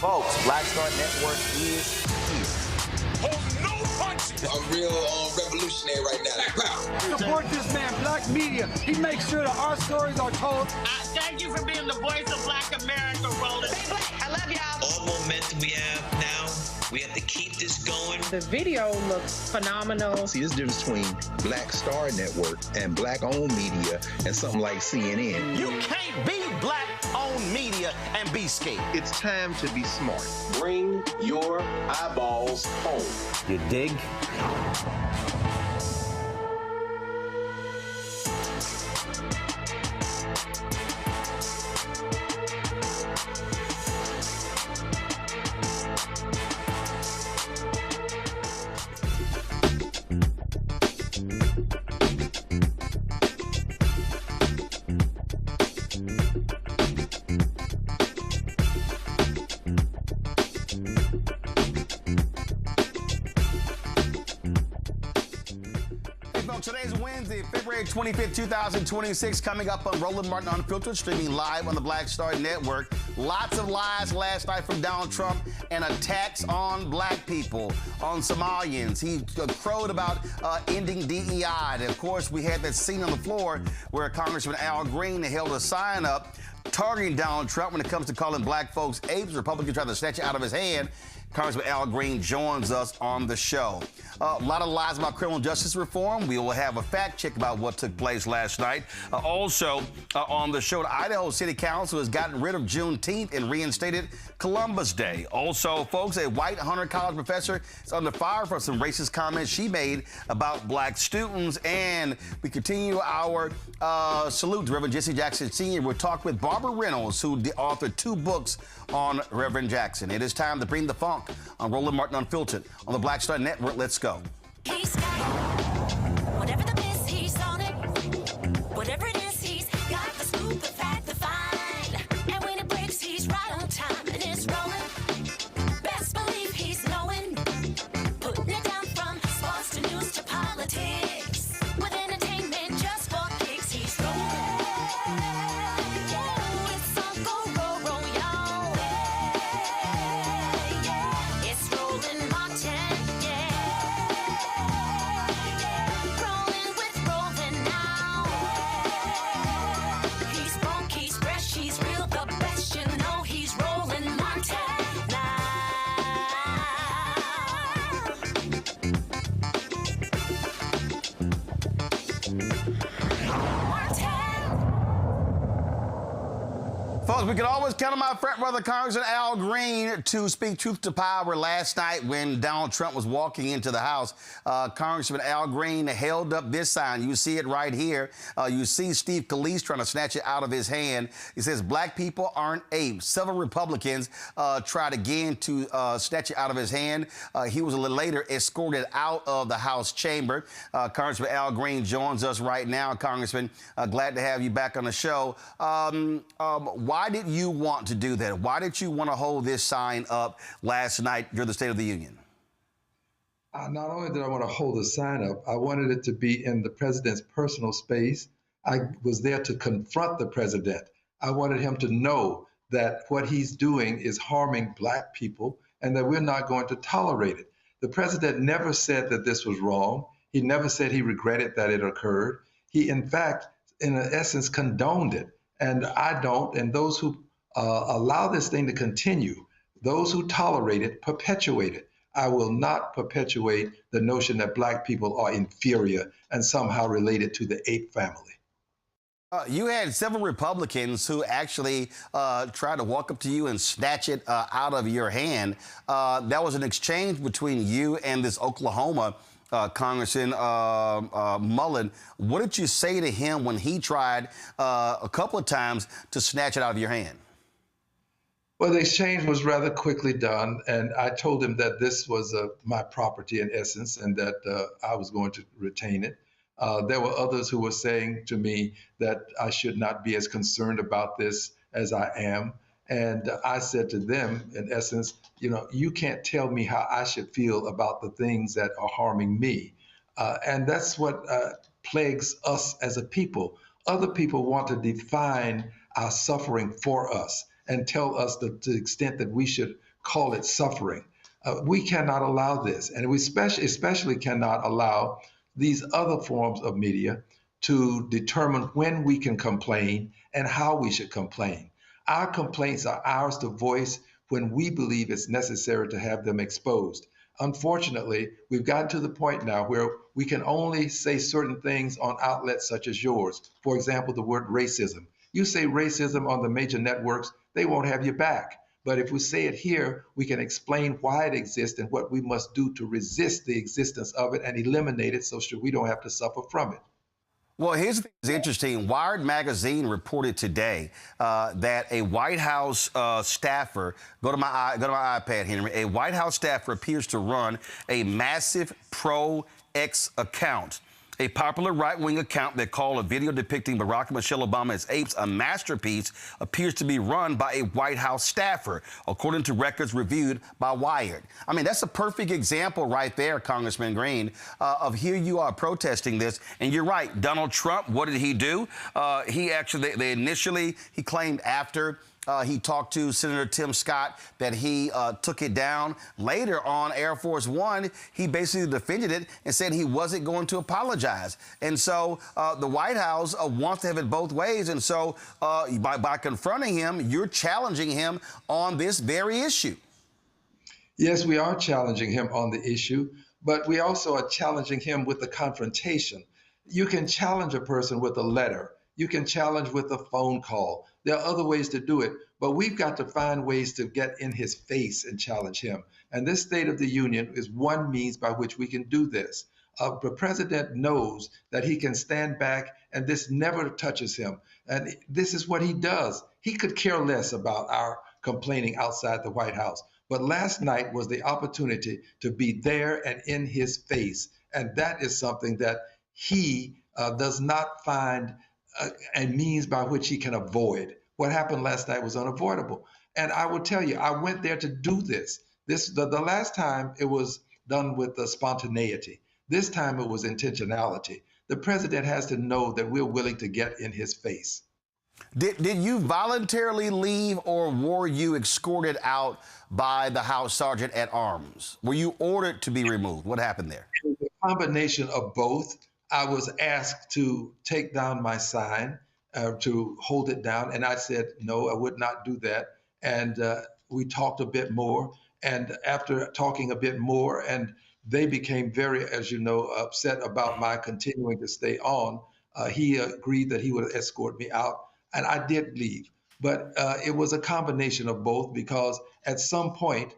Folks, Black Star Network is here. Hold no punches. I'm real revolutionary right now. Support this man, Black Media. He makes sure that our stories are told. Thank you for being the voice of Black America, Roland. Stay black. I love y'all. All momentum we have now, we have to keep this going. The video looks phenomenal. See, this difference between Black Star Network and black-owned media and something like CNN. You can't be black-owned media and be scared. It's time to be smart. Bring your eyeballs home. You dig? Today's Wednesday, February 25th, 2026, coming up on Roland Martin Unfiltered, streaming live on the Black Star Network. Lots of lies last night from Donald Trump and attacks on black people, on Somalians. He crowed about ending DEI. And of course, we had that scene on the floor where Congressman Al Green held a sign up targeting Donald Trump when it comes to calling black folks apes. Republicans tried to snatch it out of his hand. Congressman Al Green joins us on the show. A lot of lies about criminal justice reform. We will have a fact check about what took place last night. Also on the show, the Idaho City Council has gotten rid of Juneteenth and reinstated Columbus Day. Also, folks, a white Hunter College professor is under fire for some racist comments she made about black students. And we continue our salute to Reverend Jesse Jackson Sr. We'll talk with Barbara Reynolds, who authored 2 books on Reverend Jackson. It is time to bring the funk on Roland Martin Unfiltered on the Black Star Network. Let's go. He's got whatever the miss, he's on it. Whatever it is, he's got the scoop, the fact, the find. And when it breaks, he's right on time and it's rolling. Best believe he's knowing. Putting it down from sports to news to politics. With entertainment just for kicks, he's rolling. It's Uncle Roro, y'all. It's Roland Martin, rolling with Roland now. He's funk, he's fresh, he's real, the best, you know he's Roland Martin now. Folks, we can always count on my frat brother, Congressman Al Green, to speak truth to power. Last night when Donald Trump was walking into the House, Congressman Al Green held up this sign. You see it right here. You see Steve Scalise trying to snatch it out of his hand. He says, "Black people aren't apes." Several Republicans tried again to snatch it out of his hand. He was a little later escorted out of the House chamber. Congressman Al Green joins us right now. Congressman, glad to have you back on the show. Why did you want to do that? Why did you want to hold this sign up last night during the State of the Union? Not only did I want to hold the sign up, I wanted it to be in the president's personal space. I was there to confront the president. I wanted him to know that what he's doing is harming black people and that we're not going to tolerate it. The president never said that this was wrong. He never said he regretted that it occurred. He, in fact, in essence, condoned it. And I don't, and those who allow this thing to continue, those who tolerate it, perpetuate it. I will not perpetuate the notion that black people are inferior and somehow related to the ape family. You had several Republicans who actually tried to walk up to you and snatch it out of your hand. That was an exchange between you and this Oklahoma Congressman Mullen. What did you say to him when he tried a couple of times to snatch it out of your hand? Well, the exchange was rather quickly done, and I told him that this was my property in essence, and that I was going to retain it. There were others who were saying to me that I should not be as concerned about this as I am. And I said to them, in essence, you know, you can't tell me how I should feel about the things that are harming me. And that's what plagues us as a people. Other people want to define our suffering for us and tell us the extent that we should call it suffering. We cannot allow this, and we especially cannot allow these other forms of media to determine when we can complain and how we should complain. Our complaints are ours to voice when we believe it's necessary to have them exposed. Unfortunately, we've gotten to the point now where we can only say certain things on outlets such as yours. For example, the word racism. You say racism on the major networks, they won't have you back. But if we say it here, we can explain why it exists and what we must do to resist the existence of it and eliminate it so we don't have to suffer from it. Well, here's the thing that's interesting. Wired magazine reported today that a White House staffer, go to my iPad, Henry, a White House staffer appears to run a massive pro-X account. A popular right-wing account that called a video depicting Barack and Michelle Obama as apes a masterpiece appears to be run by a White House staffer, according to records reviewed by Wired. I mean, that's a perfect example right there, Congressman Green, of here you are protesting this. And you're right, Donald Trump, what did he do? He actually, he claimed after he talked to Senator Tim Scott that he took it down. Later on Air Force One, he basically defended it and said he wasn't going to apologize. And so the White House wants to have it both ways. And so by confronting him, you're challenging him on this very issue. Yes, we are challenging him on the issue, but we also are challenging him with the confrontation. You can challenge a person with a letter. You can challenge with a phone call. There are other ways to do it, but we've got to find ways to get in his face and challenge him. And this State of the Union is one means by which we can do this. The president knows that he can stand back and this never touches him. And this is what he does. He could care less about our complaining outside the White House. But last night was the opportunity to be there and in his face. And that is something that he does not find a means by which he can avoid. What happened last night was unavoidable. And I will tell you, I went there to do this. The last time it was done with the spontaneity. This time it was intentionality. The president has to know that we're willing to get in his face. Did you voluntarily leave, or were you escorted out by the House Sergeant at Arms? Were you ordered to be removed? What happened there? It was a combination of both. I was asked to take down my sign, to hold it down, and I said, no, I would not do that. And we talked a bit more, and after talking a bit more, and they became very, as you know, upset about my continuing to stay on, he agreed that he would escort me out, and I did leave. But it was a combination of both, because at some point,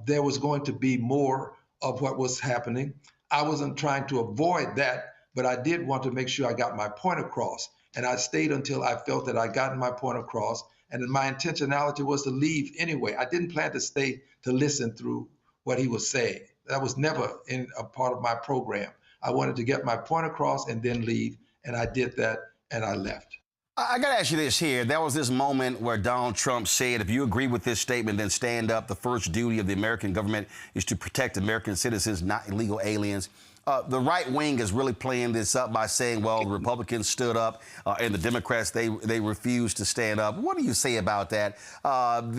there was going to be more of what was happening. I wasn't trying to avoid that, but I did want to make sure I got my point across. And I stayed until I felt that I gotten my point across. And my intentionality was to leave anyway. I didn't plan to stay to listen through what he was saying. That was never in a part of my program. I wanted to get my point across and then leave. And I did that, and I left. I got to ask you this here. There was this moment where Donald Trump said, if you agree with this statement, then stand up. The first duty of the American government is to protect American citizens, not illegal aliens. The right wing is really playing this up by saying, well, the Republicans stood up and the Democrats, they refused to stand up. What do you say about that? And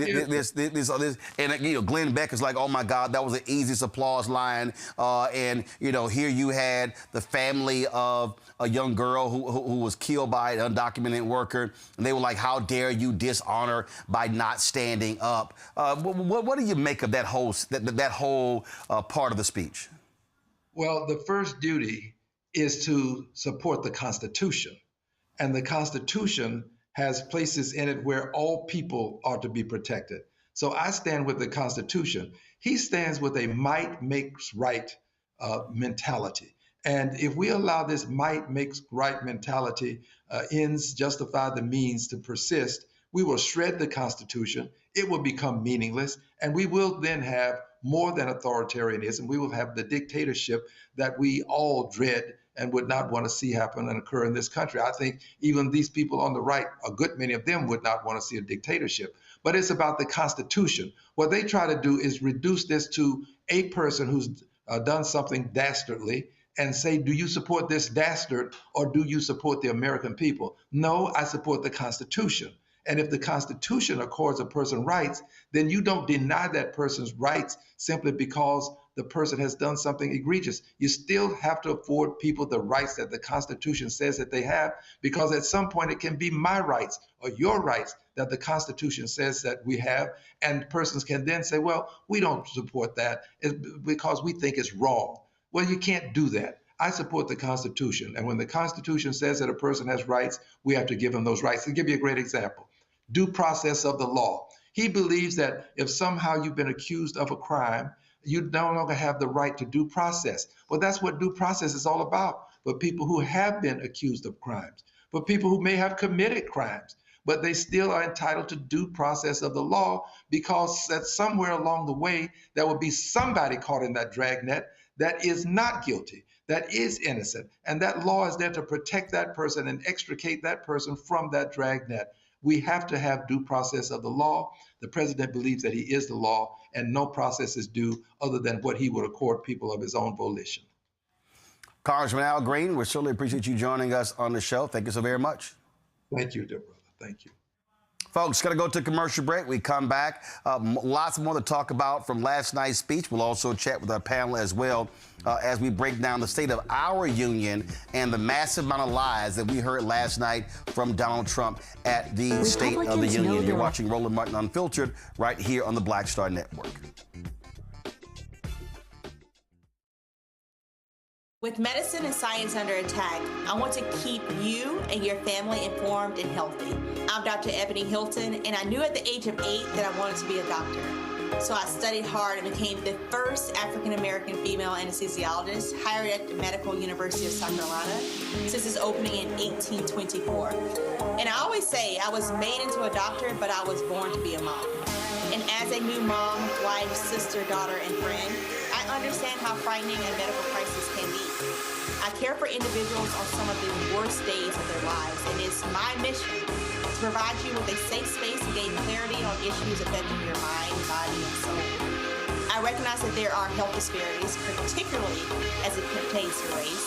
Glenn Beck is like, oh, my God, that was the easiest applause line. And, here you had the family of a young girl who was killed by an undocumented worker. And they were like, how dare you dishonor by not standing up? What do you make of that whole part of the speech? Well, the first duty is to support the Constitution. And the Constitution has places in it where all people are to be protected. So I stand with the Constitution. He stands with a might makes right mentality. And if we allow this might makes right mentality, ends justify the means to persist, we will shred the Constitution. It will become meaningless. And we will then have more than authoritarianism. We will have the dictatorship that we all dread and would not want to see happen and occur in this country. I think even these people on the right, a good many of them would not want to see a dictatorship. But it's about the Constitution. What they try to do is reduce this to a person who's done something dastardly and say, do you support this dastard or do you support the American people? No, I support the Constitution. And if the Constitution accords a person rights, then you don't deny that person's rights simply because the person has done something egregious. You still have to afford people the rights that the Constitution says that they have, because at some point it can be my rights or your rights that the Constitution says that we have. And persons can then say, well, we don't support that because we think it's wrong. Well, you can't do that. I support the Constitution. And when the Constitution says that a person has rights, we have to give them those rights. I'll give you a great example. Due process of the law. He believes that if somehow you've been accused of a crime, you no longer have the right to due process. Well, that's what due process is all about for people who have been accused of crimes, for people who may have committed crimes, but they still are entitled to due process of the law, because that somewhere along the way, there will be somebody caught in that dragnet that is not guilty, that is innocent. And that law is there to protect that person and extricate that person from that dragnet. We have to have due process of the law. The president believes that he is the law, and no process is due other than what he would accord people of his own volition. Congressman Al Green, we certainly appreciate you joining us on the show. Thank you so very much. Thank you, dear brother. Thank you. Folks, going to go to commercial break. We come back. Lots more to talk about from last night's speech. We'll also chat with our panel as well as we break down the state of our union and the massive amount of lies that we heard last night from Donald Trump at the State of the Union. You're watching Roland Martin Unfiltered right here on the Black Star Network. With medicine and science under attack, I want to keep you and your family informed and healthy. I'm Dr. Ebony Hilton, and I knew at the age of 8 that I wanted to be a doctor. So I studied hard and became the first African-American female anesthesiologist hired at the Medical University of South Carolina since its opening in 1824. And I always say I was made into a doctor, but I was born to be a mom. And as a new mom, wife, sister, daughter, and friend, I understand how frightening a medical crisis can be. I care for individuals on some of the worst days of their lives, and it's my mission to provide you with a safe space to gain clarity on issues affecting your mind, body, and soul. I recognize that there are health disparities, particularly as it pertains to race,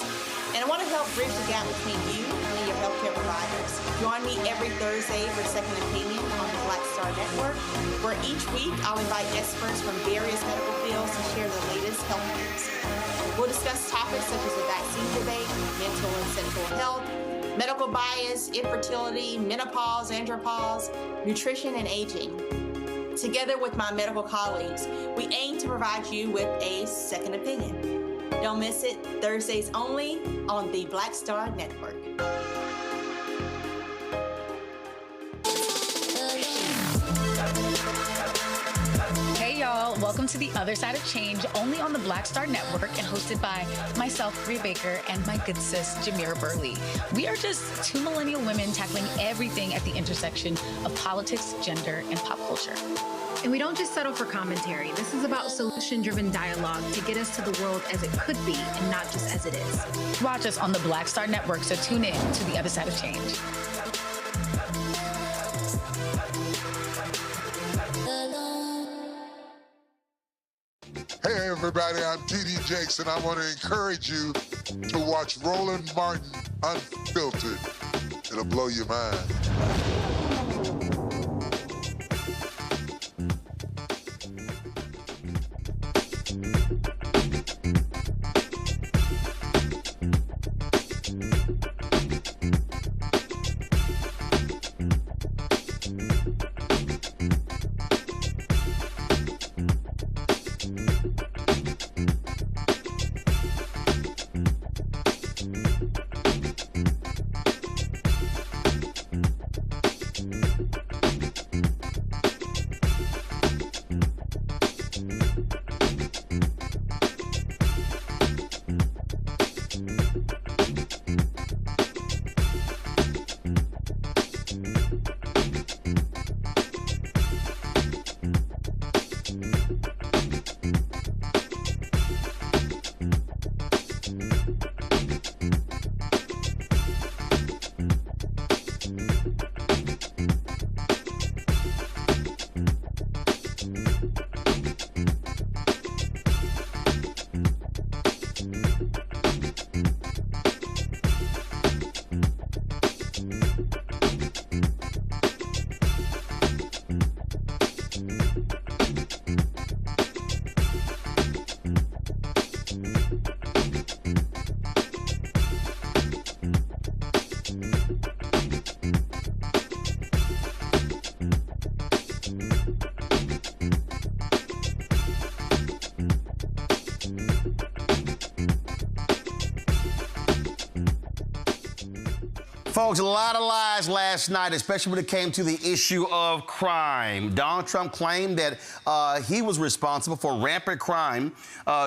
and I want to help bridge the gap between you and your healthcare providers. Join me every Thursday for Second Opinion on the Black Star Network, where each week I'll invite experts from various medical fields to share the latest health news. We'll discuss topics such as the vaccine debate, mental and sexual health, medical bias, infertility, menopause, andropause, nutrition, and aging. Together with my medical colleagues, we aim to provide you with a second opinion. Don't miss it, Thursdays only on the Black Star Network. Hey y'all, welcome to The Other Side of Change, only on the Black Star Network and hosted by myself, Bria Baker, and my good sis, Jamira Burley. We are just two millennial women tackling everything at the intersection of politics, gender, and pop culture. And we don't just settle for commentary. This is about solution-driven dialogue to get us to the world as it could be and not just as it is. Watch us on the Black Star Network, so tune in to The Other Side of Change. Hey everybody, I'm T.D. Jakes, and I want to encourage you to watch Roland Martin Unfiltered. It'll blow your mind. Folks, a lot of lies last night, especially when it came to the issue of crime. Donald Trump claimed that he was responsible for rampant crime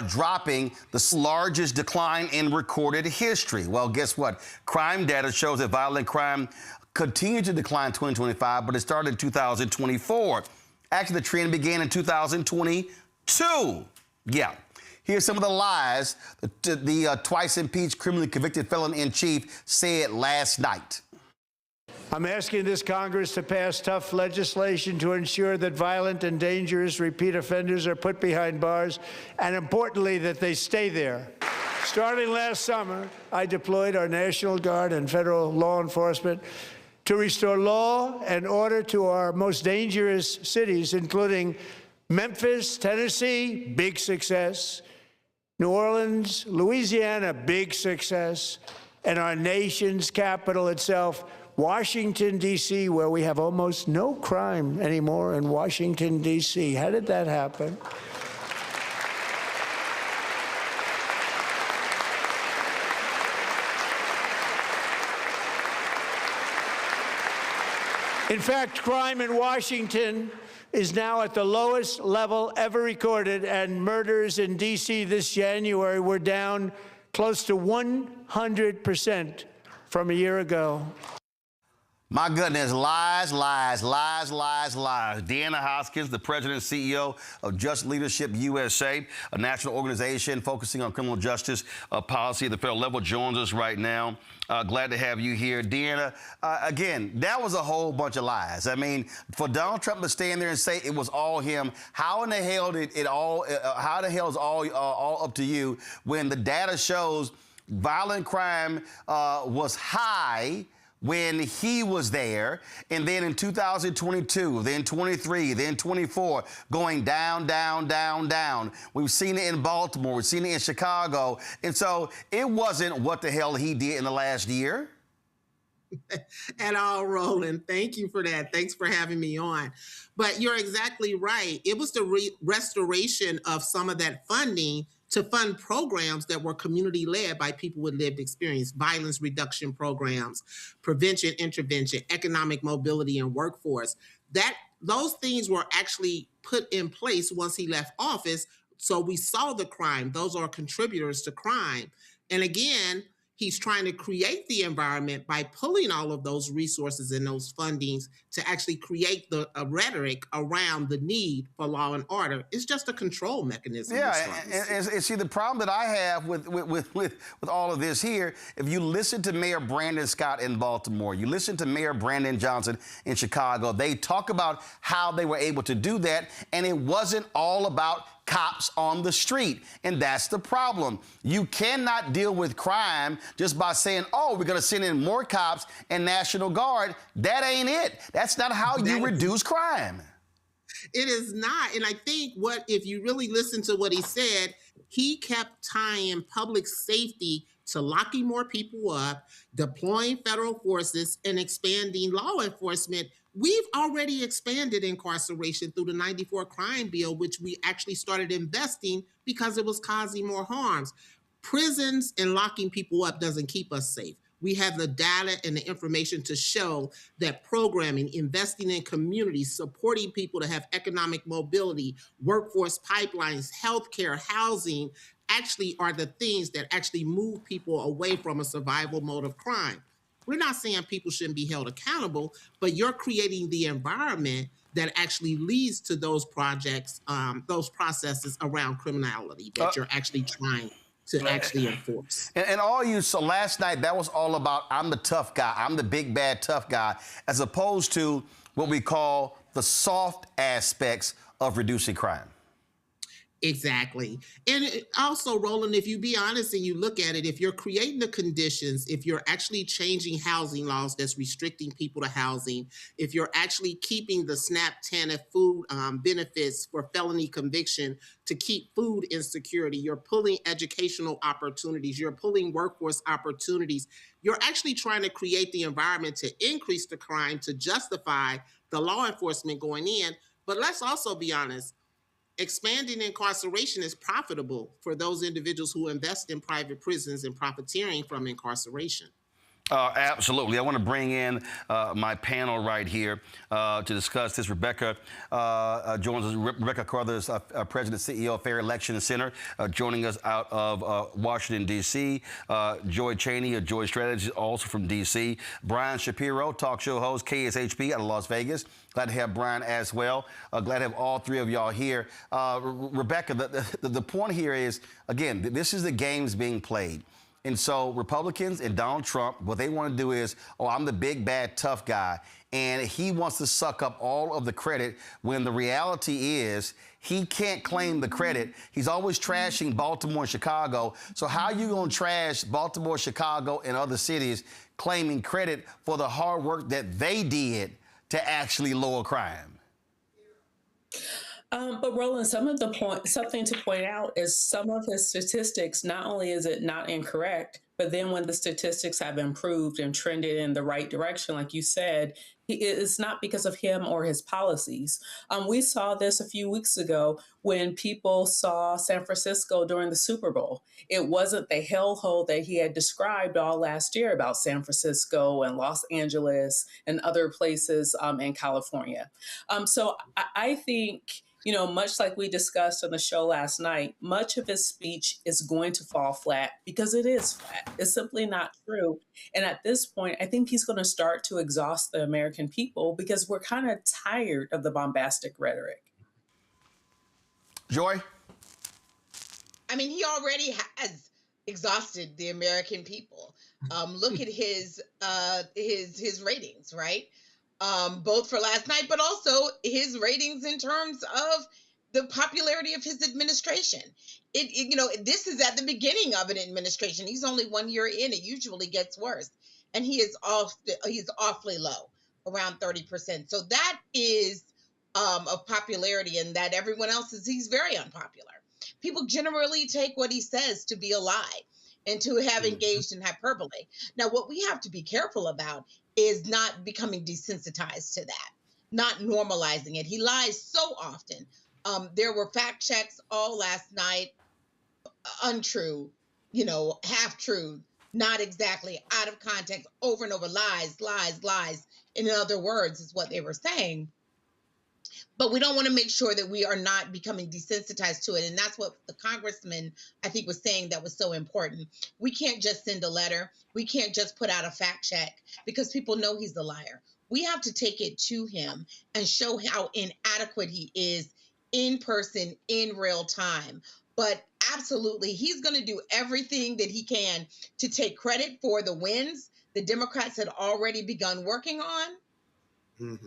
dropping the largest decline in recorded history. Well, guess what? Crime data shows that violent crime continued to decline in 2025, but it started in 2024. Actually, the trend began in 2022. Yeah. Here's some of the lies the twice-impeached, criminally convicted felon-in-chief said last night. I'm asking this Congress to pass tough legislation to ensure that violent and dangerous repeat offenders are put behind bars, and importantly, that they stay there. Starting last summer, I deployed our National Guard and federal law enforcement to restore law and order to our most dangerous cities, including Memphis, Tennessee, big success, New Orleans, Louisiana, big success, and our nation's capital itself, Washington, D.C., where we have almost no crime anymore in Washington, D.C. How did that happen? In fact, crime in Washington is now at the lowest level ever recorded, and murders in D.C. this January were down close to 100% from a year ago. My goodness, lies, lies, lies, lies, lies. Deanna Hoskins, the president and CEO of Just Leadership USA, a national organization focusing on criminal justice policy at the federal level, joins us right now. Glad to have you here. Deanna, again, that was a whole bunch of lies. I mean, for Donald Trump to stand there and say it was all him, how in the hell did it all, how the hell is all up to you when the data shows violent crime was high when he was there, and then in 2022, then 23, then 24, going down, down, down, down. We've seen it in Baltimore, we've seen it in Chicago, and so it wasn't what the hell he did in the last year. At all, Roland. Thank you for that. Thanks for having me on. But you're exactly right. It was the restoration of some of that funding to fund programs that were community-led by people with lived experience, violence reduction programs, prevention, intervention, economic mobility, and workforce. Those things were actually put in place once he left office, so we saw the crime. Those are contributors to crime. And again, he's trying to create the environment by pulling all of those resources and those fundings to actually create a rhetoric around the need for law and order. It's just a control mechanism. Yeah, and see, the problem that I have with all of this here, if you listen to Mayor Brandon Scott in Baltimore, you listen to Mayor Brandon Johnson in Chicago, they talk about how they were able to do that, and it wasn't all about cops on the street. And that's the problem. You cannot deal with crime just by saying, oh, we're going to send in more cops and National Guard. That ain't it. That's not how you reduce crime. It is not. And I think if you really listen to what he said, he kept tying public safety to locking more people up, deploying federal forces, and expanding law enforcement. We've already expanded incarceration through the 94 crime bill, which we actually started investing because it was causing more harms. Prisons and locking people up doesn't keep us safe. We have the data and the information to show that programming, investing in communities, supporting people to have economic mobility, workforce pipelines, healthcare, housing, actually are the things that actually move people away from a survival mode of crime. We're not saying people shouldn't be held accountable, but you're creating the environment that actually leads to those projects, those processes around criminality that you're actually trying to actually enforce. And all you saw last night, that was all about I'm the tough guy, I'm the big bad tough guy, as opposed to what we call the soft aspects of reducing crime. Exactly. And also, Roland, if you be honest and you look at it, if you're creating the conditions, if you're actually changing housing laws that's restricting people to housing, if you're actually keeping the SNAP, TANF food benefits for felony conviction to keep food insecurity, you're pulling educational opportunities, you're pulling workforce opportunities, you're actually trying to create the environment to increase the crime, to justify the law enforcement going in. But let's also be honest. Expanding incarceration is profitable for those individuals who invest in private prisons and profiteering from incarceration. Absolutely. I want to bring in my panel right here to discuss this. Rebecca joins us. Rebecca Carruthers, President, CEO of Fair Election Center, joining us out of Washington, D.C. Joy Cheney of Joy Strategies, also from D.C. Brian Shapiro, talk show host, KSHP out of Las Vegas. Glad to have Brian as well. Glad to have all three of y'all here. Rebecca, the point here is, again, this is the games being played. And so Republicans and Donald Trump, what they want to do is, oh, I'm the big, bad, tough guy. And he wants to suck up all of the credit when the reality is he can't claim the credit. He's always trashing Baltimore and Chicago. So how are you going to trash Baltimore, Chicago, and other cities claiming credit for the hard work that they did to actually lower crime? But Roland, something to point out is some of his statistics, not only is it not incorrect, but then when the statistics have improved and trended in the right direction, like you said, it's not because of him or his policies. We saw this a few weeks ago when people saw San Francisco during the Super Bowl. It wasn't the hellhole that he had described all last year about San Francisco and Los Angeles and other places in California. So I think, you know, much like we discussed on the show last night, much of his speech is going to fall flat because it is flat. It's simply not true. And at this point, I think he's going to start to exhaust the American people because we're kind of tired of the bombastic rhetoric. Joy? I mean, he already has exhausted the American people. Look at his ratings, right? Both for last night, but also his ratings in terms of the popularity of his administration. You know, this is at the beginning of an administration. He's only 1 year in. It usually gets worse, and he's awfully low, around 30%. So that is of popularity, and that everyone else he's very unpopular. People generally take what he says to be a lie and to have engaged in hyperbole. Now, what we have to be careful about is not becoming desensitized to that, not normalizing it. He lies so often. There were fact checks all last night, untrue, you know, half true, not exactly, out of context, over and over, lies, lies, lies. In other words, is what they were saying. But we don't want to make sure that we are not becoming desensitized to it. And that's what the congressman, I think, was saying that was so important. We can't just send a letter. We can't just put out a fact check because people know he's a liar. We have to take it to him and show how inadequate he is in person, in real time. But absolutely, he's going to do everything that he can to take credit for the wins the Democrats had already begun working on.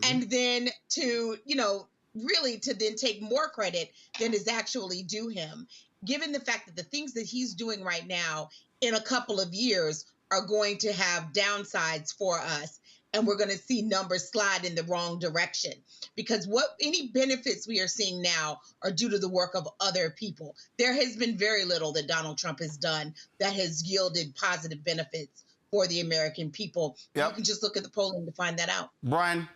And then to, you know, really to then take more credit than is actually due him, given the fact that the things that he's doing right now in a couple of years are going to have downsides for us. And we're going to see numbers slide in the wrong direction because any benefits we are seeing now are due to the work of other people. There has been very little that Donald Trump has done that has yielded positive benefits for the American people. Yep. You can just look at the polling to find that out. Brian?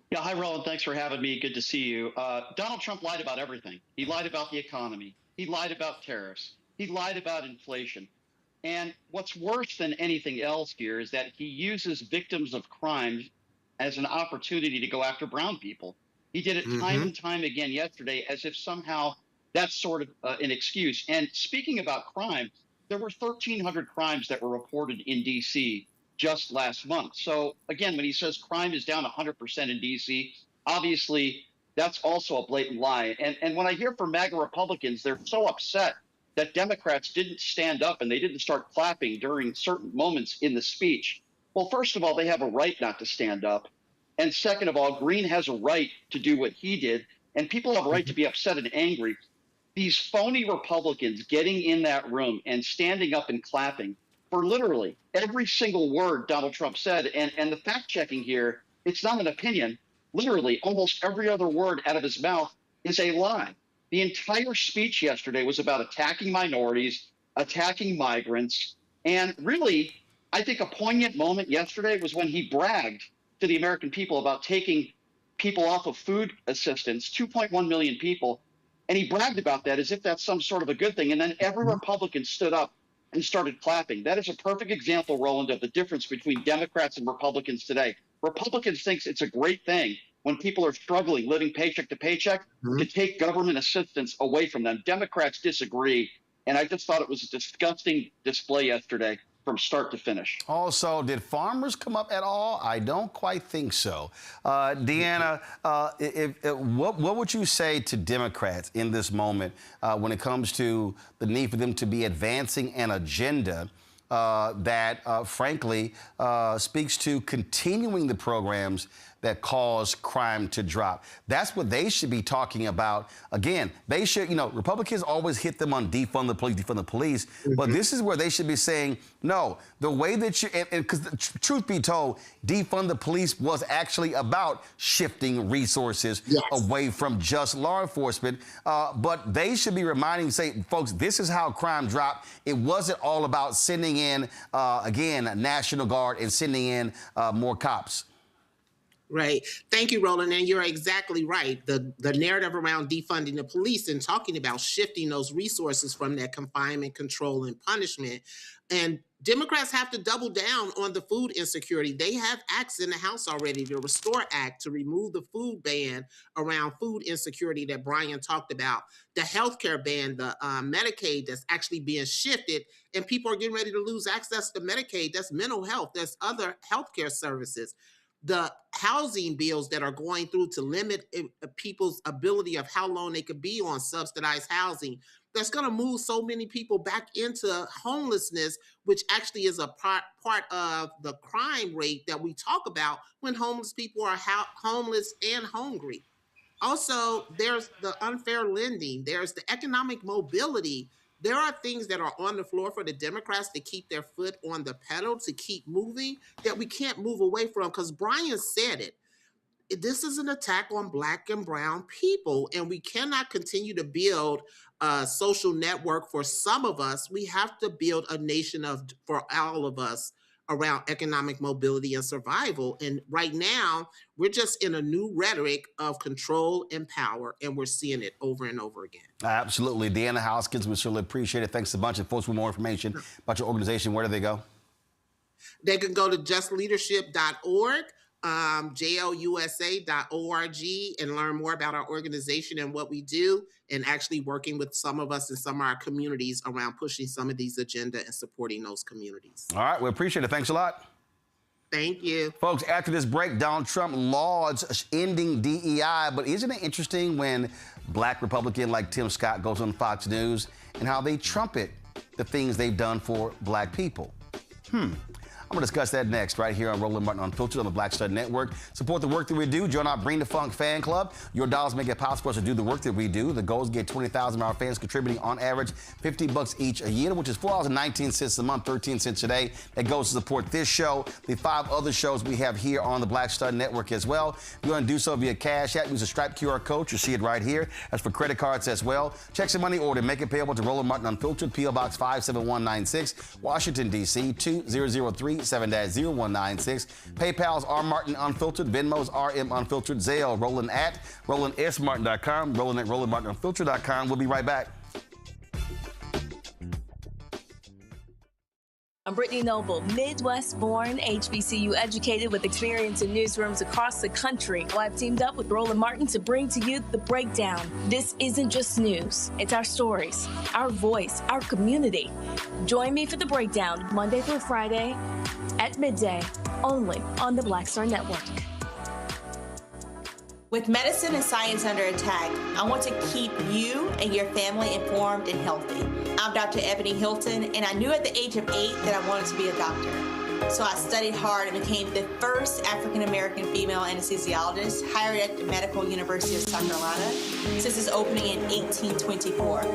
Yeah, hi, Roland. Thanks for having me. Good to see you. Donald Trump lied about everything. He lied about the economy. He lied about tariffs. He lied about inflation. And what's worse than anything else here is that he uses victims of crime as an opportunity to go after brown people. He did it time and time again yesterday as if somehow that's sort of an excuse. And speaking about crime, there were 1,300 crimes that were reported in D.C. just last month. So again, when he says crime is down 100% in D.C., obviously that's also a blatant lie. And when I hear from MAGA Republicans, they're so upset that Democrats didn't stand up and they didn't start clapping during certain moments in the speech. Well, first of all, they have a right not to stand up. And second of all, Green has a right to do what he did. And people have a right to be upset and angry. These phony Republicans getting in that room and standing up and clapping for literally every single word Donald Trump said. And the fact checking here, it's not an opinion. Literally, almost every other word out of his mouth is a lie. The entire speech yesterday was about attacking minorities, attacking migrants. And really, I think a poignant moment yesterday was when he bragged to the American people about taking people off of food assistance, 2.1 million people. And he bragged about that as if that's some sort of a good thing. And then every Republican stood up and started clapping. That is a perfect example, Roland, of the difference between Democrats and Republicans today. Republicans think it's a great thing when people are struggling, living paycheck to paycheck, to take government assistance away from them. Democrats disagree, and I just thought it was a disgusting display yesterday from start to finish. Also, did farmers come up at all? I don't quite think so. Deanna, what would you say to Democrats in this moment when it comes to the need for them to be advancing an agenda that, frankly, speaks to continuing the programs that cause crime to drop? That's what they should be talking about. Again, they should, Republicans always hit them on defund the police, but this is where they should be saying, no, the way that you, because truth be told, defund the police was actually about shifting resources away from just law enforcement, but they should be reminding, say, folks, this is how crime dropped. It wasn't all about sending in, again, National Guard and sending in more cops. Right. Thank you, Roland. And you're exactly right. The narrative around defunding the police and talking about shifting those resources from that confinement, control, and punishment. And Democrats have to double down on the food insecurity. They have acts in the House already, the Restore Act, to remove the food ban around food insecurity that Brian talked about, the healthcare ban, the Medicaid that's actually being shifted, and people are getting ready to lose access to Medicaid. That's mental health. That's other healthcare services. The housing bills that are going through to limit people's ability of how long they could be on subsidized housing. That's going to move so many people back into homelessness, which actually is a part of the crime rate that we talk about when homeless people are homeless and hungry. Also, there's the unfair lending. There's the economic mobility. There are things that are on the floor for the Democrats to keep their foot on the pedal, to keep moving, that we can't move away from, because Brian said it. This is an attack on Black and brown people, and we cannot continue to build a social network for some of us. We have to build a nation for all of us around economic mobility and survival. And right now, we're just in a new rhetoric of control and power, and we're seeing it over and over again. Absolutely. Deanna Hoskins, we certainly appreciate it. Thanks a bunch. And folks with more information about your organization, where do they go? They can go to justleadership.org, JLUSA.org, and learn more about our organization and what we do, and actually working with some of us in some of our communities around pushing some of these agenda and supporting those communities. All right, we appreciate it. Thanks a lot. Thank you. Folks, after this break, Donald Trump lauds ending DEI, but isn't it interesting when Black Republican like Tim Scott goes on Fox News and how they trumpet the things they've done for Black people? I'm going to discuss that next right here on Roland Martin Unfiltered on the Black Star Network. Support the work that we do. Join our Bring the Funk fan club. Your dollars make it possible for us to do the work that we do. The goal is to get 20,000 of our fans contributing on average $50 each a year, which is $4.19 a month, 13 cents a day. That goes to support this show, the 5 other shows we have here on the Black Star Network as well. If you want to do so via Cash App, use a striped QR code. You see it right here. That's for credit cards as well. Checks and money order. Make it payable to Roland Martin Unfiltered, P.O. Box 57196, Washington, D.C. 20037-0196. PayPal's R Martin Unfiltered, Venmo's RM Unfiltered, Zelle, Roland at RolandSMartin.com, Roland at RolandMartinUnfiltered.com. We'll be right back. I'm Brittany Noble, Midwest-born, HBCU educated with experience in newsrooms across the country. Well, I've teamed up with Roland Martin to bring to you The Breakdown. This isn't just news. It's our stories, our voice, our community. Join me for The Breakdown, Monday through Friday at midday, only on the Black Star Network. With medicine and science under attack, I want to keep you and your family informed and healthy. I'm Dr. Ebony Hilton, and I knew at the age of 8 that I wanted to be a doctor. So I studied hard and became the first African-American female anesthesiologist hired at the Medical University of South Carolina since its opening in 1824.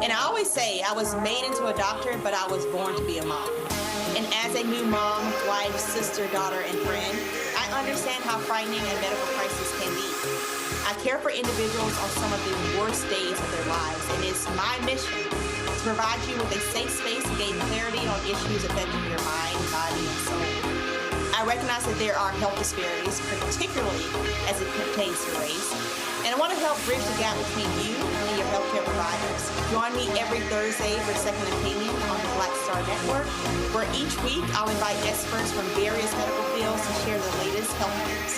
And I always say I was made into a doctor, but I was born to be a mom. And as a new mom, wife, sister, daughter, and friend, I understand how frightening a medical crisis can be. I care for individuals on some of the worst days of their lives, and it's my mission to provide you with a safe space to gain clarity on issues affecting your mind, body, and soul. I recognize that there are health disparities, particularly as it pertains to race, and I want to help bridge the gap between you and your healthcare providers. Join me every Thursday for Second Opinion on the Black Star Network, where each week I'll invite experts from various medical fields to share the latest health news.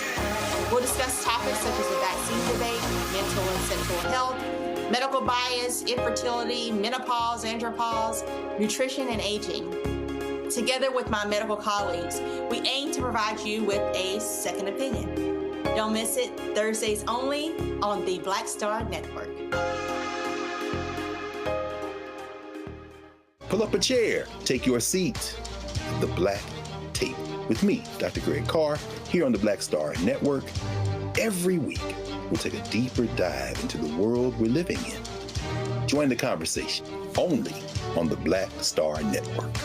We'll discuss topics such as the vaccine debate, mental and sexual health, medical bias, infertility, menopause, andropause, nutrition, and aging. Together with my medical colleagues, we aim to provide you with a second opinion. Don't miss it, Thursdays only on the Black Star Network. Pull up a chair, take your seat. The Black Tape with me, Dr. Greg Carr, here on the Black Star Network. Every week, we'll take a deeper dive into the world we're living in. Join the conversation only on the Black Star Network.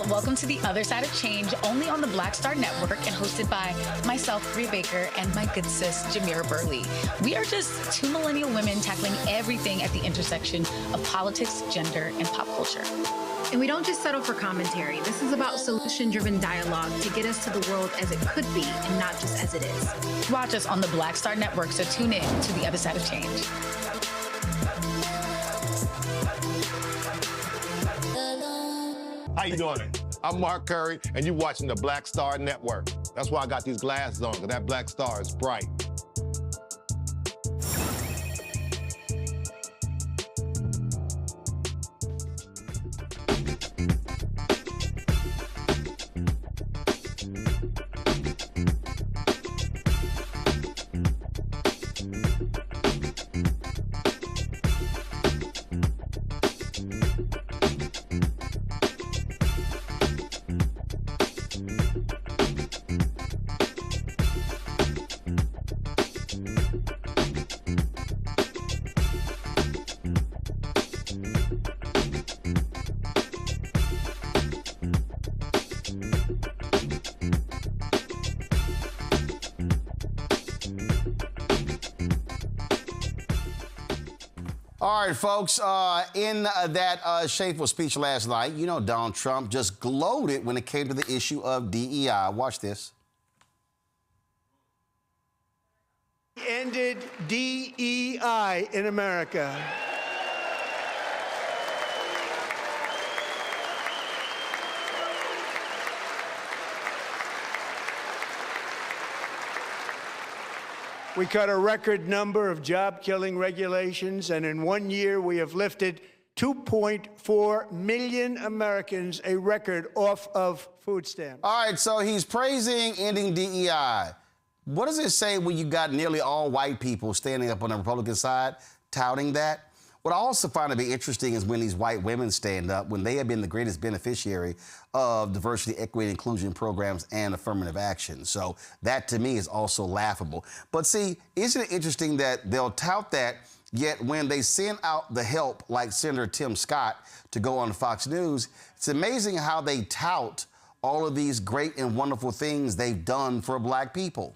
Welcome to The Other Side of Change, only on the Black Star Network and hosted by myself, Rhea Baker, and my good sis, Jamira Burley. We are just two millennial women tackling everything at the intersection of politics, gender, and pop culture. And we don't just settle for commentary. This is about solution-driven dialogue to get us to the world as it could be and not just as it is. Watch us on the Black Star Network, so tune in to The Other Side of Change. How you doing? I'm Mark Curry, and you're watching the Black Star Network. That's why I got these glasses on, because that black star is bright. All right, folks, in that shameful speech last night, you know Donald Trump just gloated when it came to the issue of DEI. Watch this. Ended DEI in America. We cut a record number of job-killing regulations, and in 1 year, we have lifted 2.4 million Americans, a record, off of food stamps. All right, so he's praising ending DEI. What does it say when you got nearly all white people standing up on the Republican side touting that? What I also find to be interesting is when these white women stand up, when they have been the greatest beneficiary of diversity, equity, inclusion programs and affirmative action. So that, to me, is also laughable. But see, isn't it interesting that they'll tout that, yet when they send out the help, like Senator Tim Scott, to go on Fox News, it's amazing how they tout all of these great and wonderful things they've done for black people.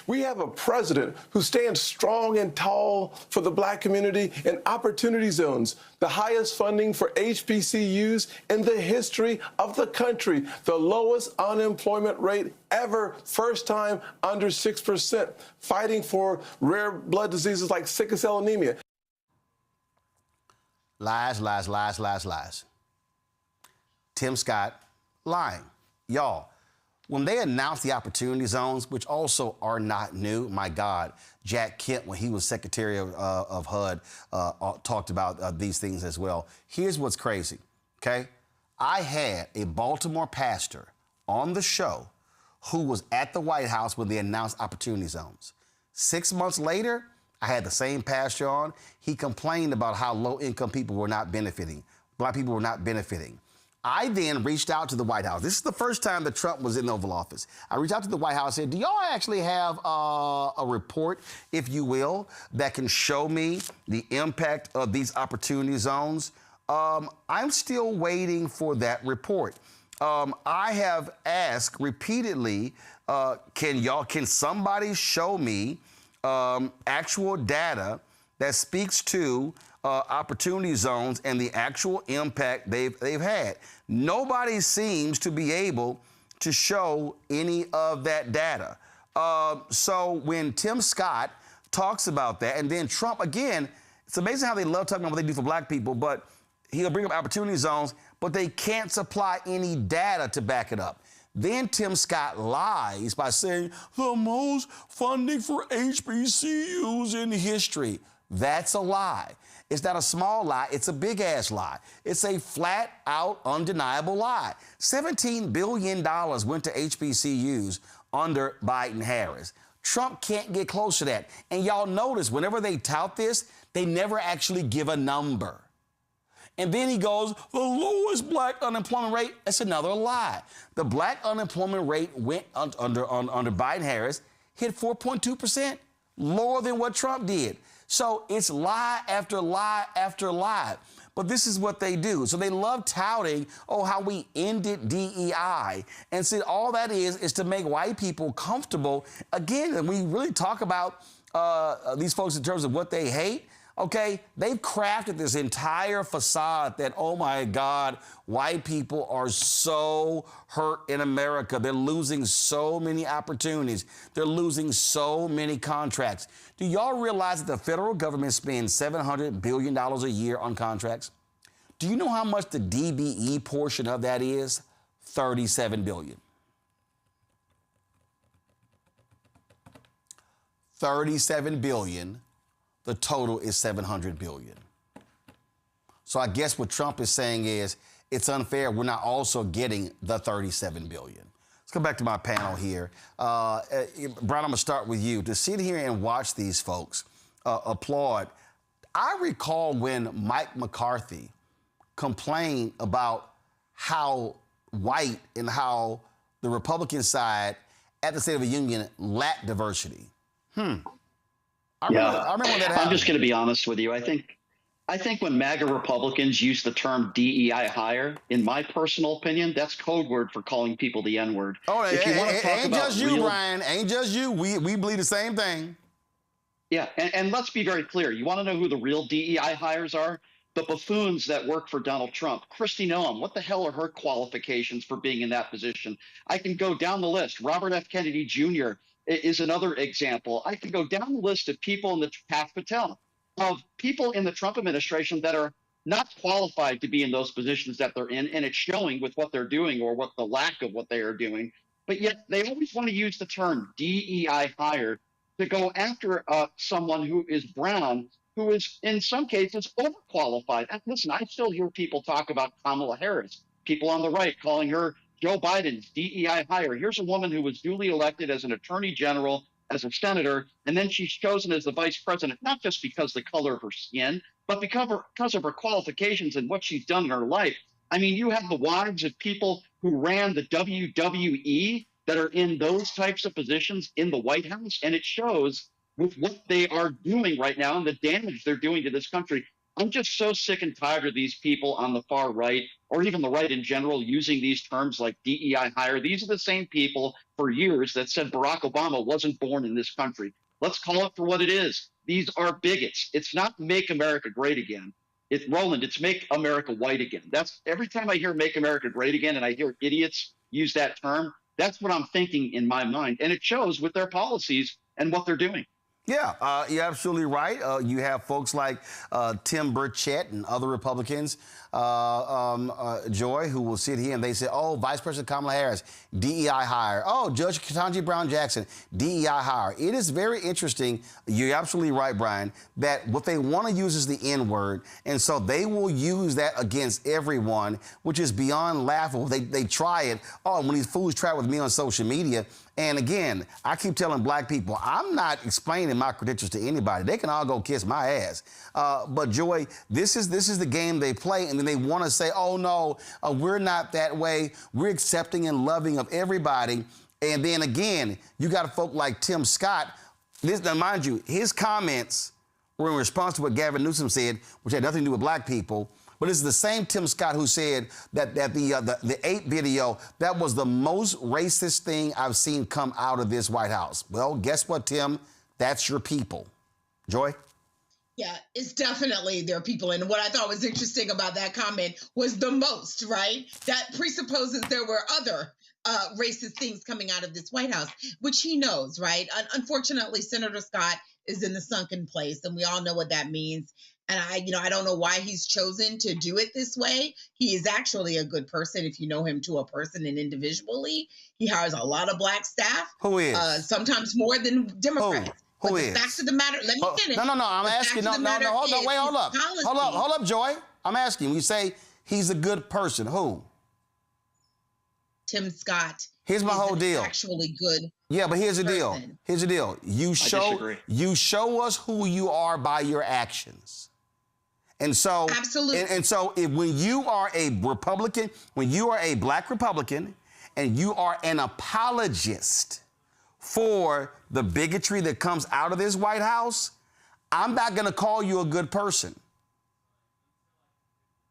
We have a president who stands strong and tall for the black community in opportunity zones, the highest funding for HBCUs in the history of the country, the lowest unemployment rate ever, first time under 6%, fighting for rare blood diseases like sickle cell anemia. Lies, lies, lies, lies, lies. Tim Scott lying. Y'all, when they announced the opportunity zones, which also are not new, my God, Jack Kemp, when he was Secretary of HUD, talked about these things as well. Here's what's crazy, okay? I had a Baltimore pastor on the show who was at the White House when they announced opportunity zones. 6 months later, I had the same pastor on. He complained about how low-income people were not benefiting. Black people were not benefiting. I then reached out to the White House. This is the first time that Trump was in the Oval Office. I reached out to the White House and said, do y'all actually have a report, if you will, that can show me the impact of these opportunity zones? I'm still waiting for that report. I have asked repeatedly, can somebody show me actual data that speaks to opportunity zones and the actual impact they've had. Nobody seems to be able to show any of that data. So when Tim Scott talks about that, and then Trump, again, it's amazing how they love talking about what they do for black people, but he'll bring up opportunity zones, but they can't supply any data to back it up. Then Tim Scott lies by saying the most funding for HBCUs in history. That's a lie. It's not a small lie. It's a big-ass lie. It's a flat-out, undeniable lie. $17 billion went to HBCUs under Biden-Harris. Trump can't get close to that. And y'all notice, whenever they tout this, they never actually give a number. And then he goes, the lowest black unemployment rate. That's another lie. The black unemployment rate went under Biden-Harris, hit 4.2%, lower than what Trump did. So it's lie after lie after lie. But this is what they do. So they love touting, oh, how we ended DEI. And see, all that is to make white people comfortable. Again, and we really talk about these folks in terms of what they hate. Okay, they've crafted this entire facade that, oh my God, white people are so hurt in America. They're losing so many opportunities. They're losing so many contracts. Do y'all realize that the federal government spends $700 billion a year on contracts? Do you know how much the DBE portion of that is? $37 billion. $37 billion. The total is $700 billion. So I guess what Trump is saying is it's unfair. We're not also getting the $37 billion. Let's go back to my panel here. Brian, I'm going to start with you. To sit here and watch these folks applaud. I recall when Mike McCarthy complained about how white and how the Republican side at the State of the Union lacked diversity. I remember when that happened. I'm just going to be honest with you. I think when MAGA Republicans use the term DEI hire, in my personal opinion, that's code word for calling people the N-word. Oh, ain't just you, Brian. Ain't just you. We believe the same thing. Yeah, and let's be very clear. You want to know who the real DEI hires are? The buffoons that work for Donald Trump. Kristi Noem, what the hell are her qualifications for being in that position? I can go down the list. Robert F. Kennedy Jr. is another example. I can go down the list of people in the Pat Patel, of people in the Trump administration that are not qualified to be in those positions that they're in, and it's showing with what they're doing or what the lack of what they are doing. But yet they always want to use the term DEI hire to go after someone who is brown, who is in some cases overqualified. And listen, I still hear people talk about Kamala Harris, people on the right calling her Joe Biden's DEI hire. Here's a woman who was duly elected as an attorney general, as a senator, and then she's chosen as the vice president, not just because of the color of her skin, but because of her qualifications and what she's done in her life. I mean, you have the wives of people who ran the WWE that are in those types of positions in the White House, and it shows with what they are doing right now and the damage they're doing to this country. I'm just so sick and tired of these people on the far right, or even the right in general, using these terms like DEI hire. These are the same people for years that said Barack Obama wasn't born in this country. Let's call it for what it is. These are bigots. It's not make America great again. Roland, it's make America white again. That's every time I hear make America great again and I hear idiots use that term, that's what I'm thinking in my mind. And it shows with their policies and what they're doing. Yeah, you're absolutely right. You have folks like Tim Burchett and other Republicans, Joy, who will sit here and they say, oh, Vice President Kamala Harris, DEI hire. Oh, Judge Ketanji Brown Jackson, DEI hire. It is very interesting. You're absolutely right, Brian, that what they want to use is the N-word. And so they will use that against everyone, which is beyond laughable. They try it. Oh, and when these fools try it with me on social media. And again, I keep telling black people, I'm not explaining my credentials to anybody. They can all go kiss my ass. But Joy, this is the game they play, and then they want to say, oh no, we're not that way. We're accepting and loving of everybody. And then again, you got folk like Tim Scott. Now, mind you, his comments were in response to what Gavin Newsom said, which had nothing to do with black people. But this is the same Tim Scott who said that the ape video, that was the most racist thing I've seen come out of this White House. Well, guess what, Tim? That's your people. Joy? Yeah, it's definitely there are people. And what I thought was interesting about that comment was the most, right? That presupposes there were other racist things coming out of this White House, which he knows, right? Unfortunately, Senator Scott is in the sunken place, and we all know what that means. And I don't know why he's chosen to do it this way. He is actually a good person if you know him to a person and individually. He hires a lot of black staff. Who is? Sometimes more than Democrats. Who but is? The facts of the matter, let me finish. No, I'm asking. No, hold up. Hold up, Joy. I'm asking. You say he's a good person. Who? Tim Scott. Here's my whole deal. Actually good. Yeah, but here's the deal. Here's the deal. You show us who you are by your actions. And so, absolutely. And so, when you are a Republican, when you are a black Republican, and you are an apologist for the bigotry that comes out of this White House, I'm not going to call you a good person.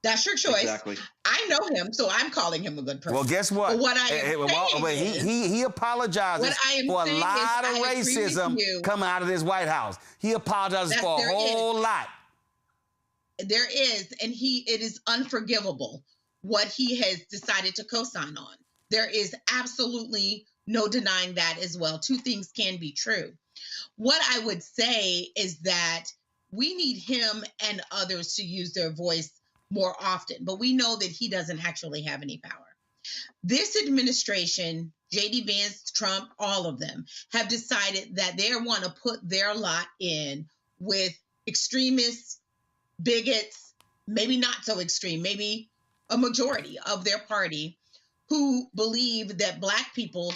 That's your choice. Exactly. I know him, so I'm calling him a good person. Well, guess what? But what I am saying he apologizes for a lot of racism coming out of this White House. He apologizes for a whole lot. There is, and it is unforgivable what he has decided to co-sign on. There is absolutely no denying that as well. Two things can be true. What I would say is that we need him and others to use their voice more often, but we know that he doesn't actually have any power. This administration, J.D. Vance, Trump, all of them have decided that they want to put their lot in with extremists, bigots, maybe not so extreme, maybe a majority of their party who believe that Black people,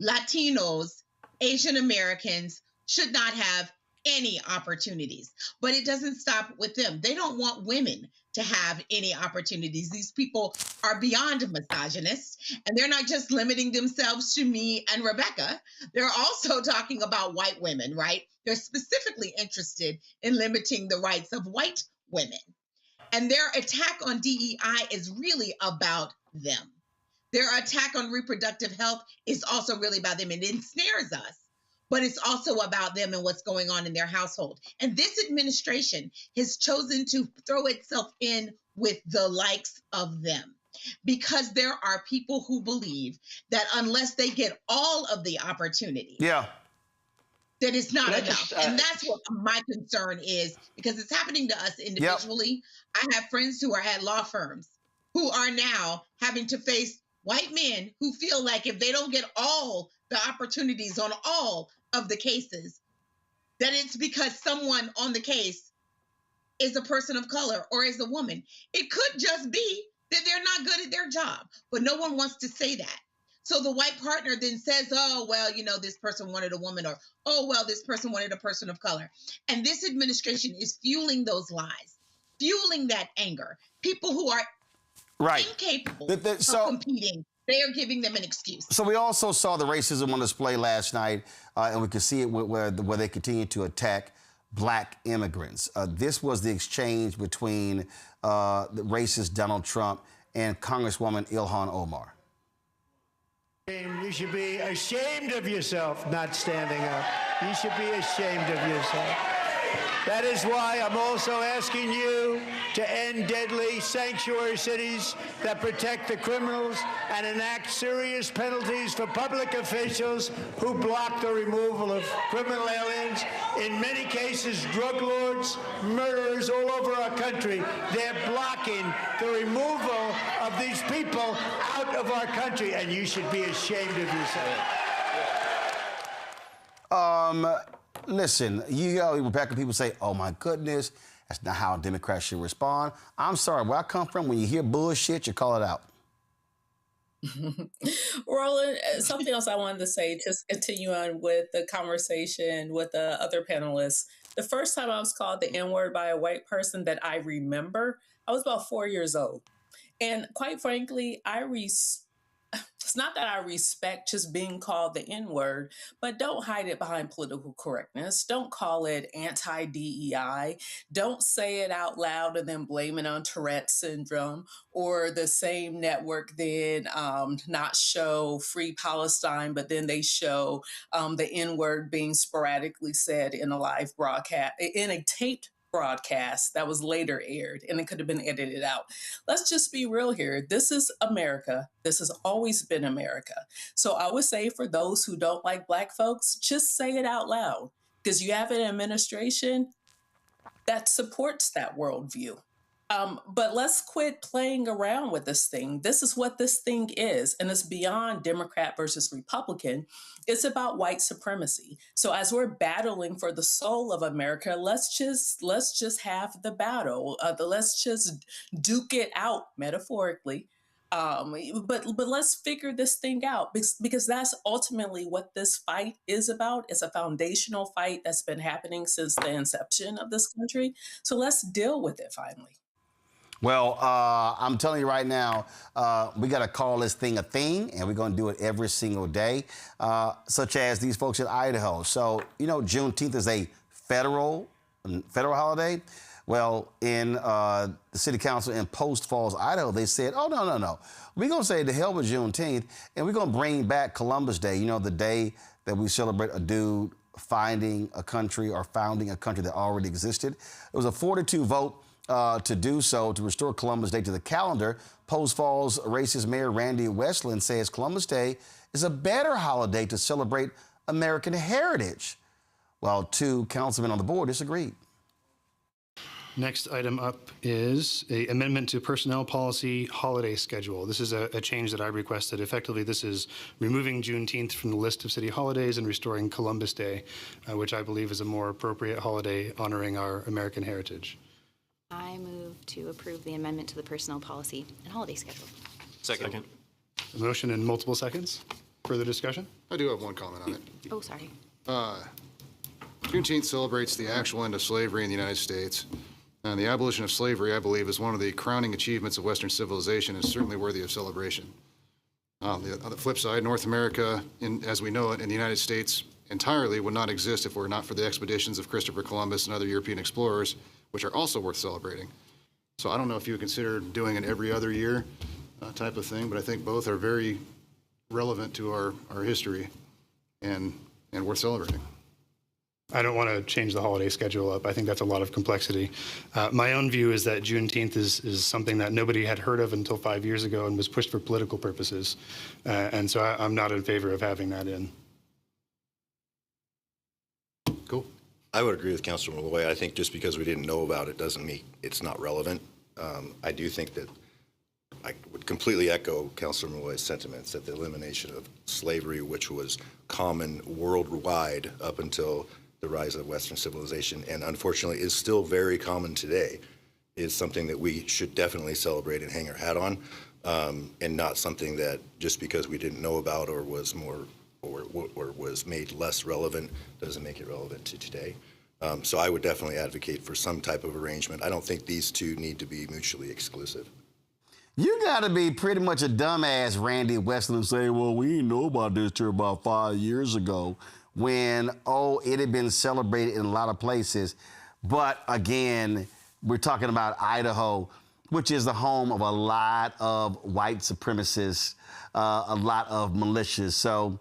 Latinos, Asian Americans should not have any opportunities. But it doesn't stop with them. They don't want women to have any opportunities. These people are beyond misogynist, and they're not just limiting themselves to me and Rebecca. They're also talking about white women, right? They're specifically interested in limiting the rights of white women. And their attack on DEI is really about them. Their attack on reproductive health is also really about them. It ensnares us, but it's also about them and what's going on in their household. And this administration has chosen to throw itself in with the likes of them because there are people who believe that unless they get all of the opportunity, that it's not enough. And that's what my concern is, because it's happening to us individually. I have friends who are at law firms who are now having to face white men who feel like if they don't get all the opportunities on all of the cases, that it's because someone on the case is a person of color or is a woman. It could just be that they're not good at their job, but no one wants to say that. So the white partner then says, oh, well, this person wanted a woman, or, oh, well, this person wanted a person of color. And this administration is fueling those lies, fueling that anger. People who are incapable of competing, they are giving them an excuse. So we also saw the racism on display last night, and we could see it where they continue to attack Black immigrants. This was the exchange between the racist Donald Trump and Congresswoman Ilhan Omar. You should be ashamed of yourself not standing up. You should be ashamed of yourself. That is why I'm also asking you to end deadly sanctuary cities that protect the criminals and enact serious penalties for public officials who block the removal of criminal aliens. In many cases, drug lords, murderers all over our country, they're blocking the removal of these people out of our country, and you should be ashamed of yourself. Listen, Rebecca, people say, oh, my goodness, that's not how Democrats should respond. I'm sorry, where I come from, when you hear bullshit, you call it out. Roland, something else I wanted to say, just continue on with the conversation with the other panelists. The first time I was called the N-word by a white person that I remember, I was about 4 years old. And quite frankly, it's not that I respect just being called the N-word, but don't hide it behind political correctness. Don't call it anti-DEI. Don't say it out loud and then blame it on Tourette's syndrome, or the same network then not show Free Palestine, but then they show the N-word being sporadically said in a live broadcast, in a taped broadcast that was later aired, and it could have been edited out. Let's just be real here. This is America. This has always been America. So I would say for those who don't like Black folks, just say it out loud, because you have an administration that supports that worldview. But let's quit playing around with this thing. This is what this thing is, and it's beyond Democrat versus Republican. It's about white supremacy. So as we're battling for the soul of America, let's just have the battle. Let's just duke it out metaphorically. But let's figure this thing out, because that's ultimately what this fight is about. It's a foundational fight that's been happening since the inception of this country. So let's deal with it finally. Well, I'm telling you right now, we got to call this thing a thing, and we're going to do it every single day, such as these folks in Idaho. So, you know, Juneteenth is a federal holiday. Well, in the city council in Post Falls, Idaho, they said, oh, no. We're going to say the hell with Juneteenth, and we're going to bring back Columbus Day, you know, the day that we celebrate a dude finding a country or founding a country that already existed. It was a 4-2 vote to do so, to restore Columbus Day to the calendar. Post Falls racist Mayor Randy Westland says Columbus Day is a better holiday to celebrate American heritage, while 2 councilmen on the board disagreed. Next item up is an amendment to personnel policy holiday schedule. This is a change that I requested. Effectively, this is removing Juneteenth from the list of city holidays and restoring Columbus Day, which I believe is a more appropriate holiday honoring our American heritage. I move to approve the amendment to the personnel policy and holiday schedule. Second. A motion in multiple seconds. Further discussion? I do have one comment on it. Oh, sorry. Juneteenth celebrates the actual end of slavery in the United States. And the abolition of slavery, I believe, is one of the crowning achievements of Western civilization and is certainly worthy of celebration. On the flip side, North America, as we know it, in the United States entirely would not exist if it were not for the expeditions of Christopher Columbus and other European explorers, which are also worth celebrating. So I don't know if you would consider doing an every other year type of thing, but I think both are very relevant to our history and worth celebrating. I don't want to change the holiday schedule up. I think that's a lot of complexity. My own view is that Juneteenth is something that nobody had heard of until 5 years ago and was pushed for political purposes. And so I'm not in favor of having that in. Cool. I would agree with Councilor Malloy. I think just because we didn't know about it doesn't mean it's not relevant. I do think that I would completely echo Councilor Malloy's sentiments that the elimination of slavery, which was common worldwide up until the rise of Western civilization, and unfortunately is still very common today, is something that we should definitely celebrate and hang our hat on, and not something that just because we didn't know about or was more or was made less relevant doesn't make it relevant to today. So I would definitely advocate for some type of arrangement. I don't think these two need to be mutually exclusive. You got to be pretty much a dumbass, Randy Westland, say, well, we didn't know about this till about 5 years ago when, it had been celebrated in a lot of places. But again, we're talking about Idaho, which is the home of a lot of white supremacists, a lot of militias. So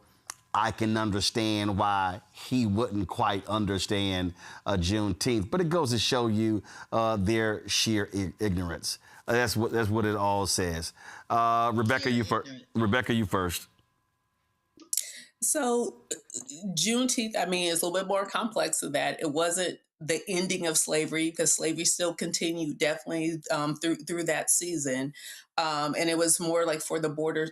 I can understand why he wouldn't quite understand Juneteenth. But it goes to show you their sheer ignorance. That's what it all says. Rebecca, you first. So Juneteenth, I mean, it's a little bit more complex than that. It wasn't the ending of slavery, because slavery still continued definitely through that season. And it was more like for the border.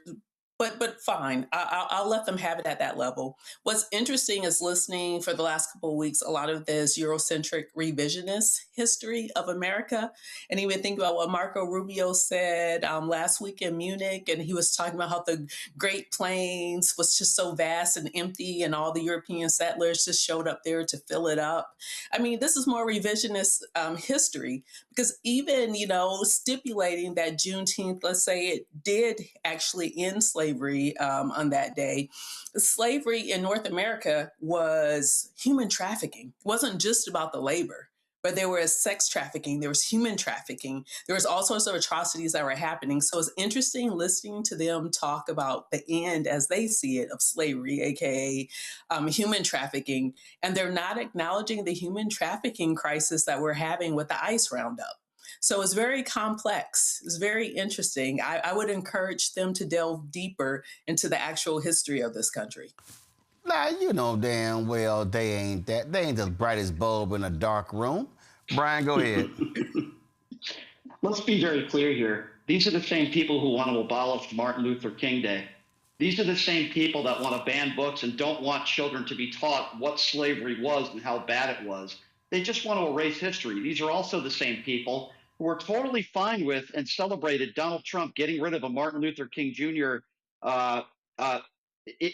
But fine, I'll let them have it at that level. What's interesting is listening for the last couple of weeks, a lot of this Eurocentric revisionist history of America. And even think about what Marco Rubio said last week in Munich. And he was talking about how the Great Plains was just so vast and empty and all the European settlers just showed up there to fill it up. I mean, this is more revisionist history, because even, stipulating that Juneteenth, let's say it did actually end slavery on that day. Slavery in North America was human trafficking. It wasn't just about the labor, but there was sex trafficking, there was human trafficking, there was all sorts of atrocities that were happening. So it's interesting listening to them talk about the end as they see it of slavery, aka human trafficking, and they're not acknowledging the human trafficking crisis that we're having with the ICE roundup. So it's very complex. It's very interesting. I would encourage them to delve deeper into the actual history of this country. Now, you know damn well they ain't the brightest bulb in a dark room. Brian, go ahead. Let's be very clear here. These are the same people who want to abolish Martin Luther King Day. These are the same people that want to ban books and don't want children to be taught what slavery was and how bad it was. They just want to erase history. These are also the same people who are totally fine with and celebrated Donald Trump getting rid of a Martin Luther King Jr.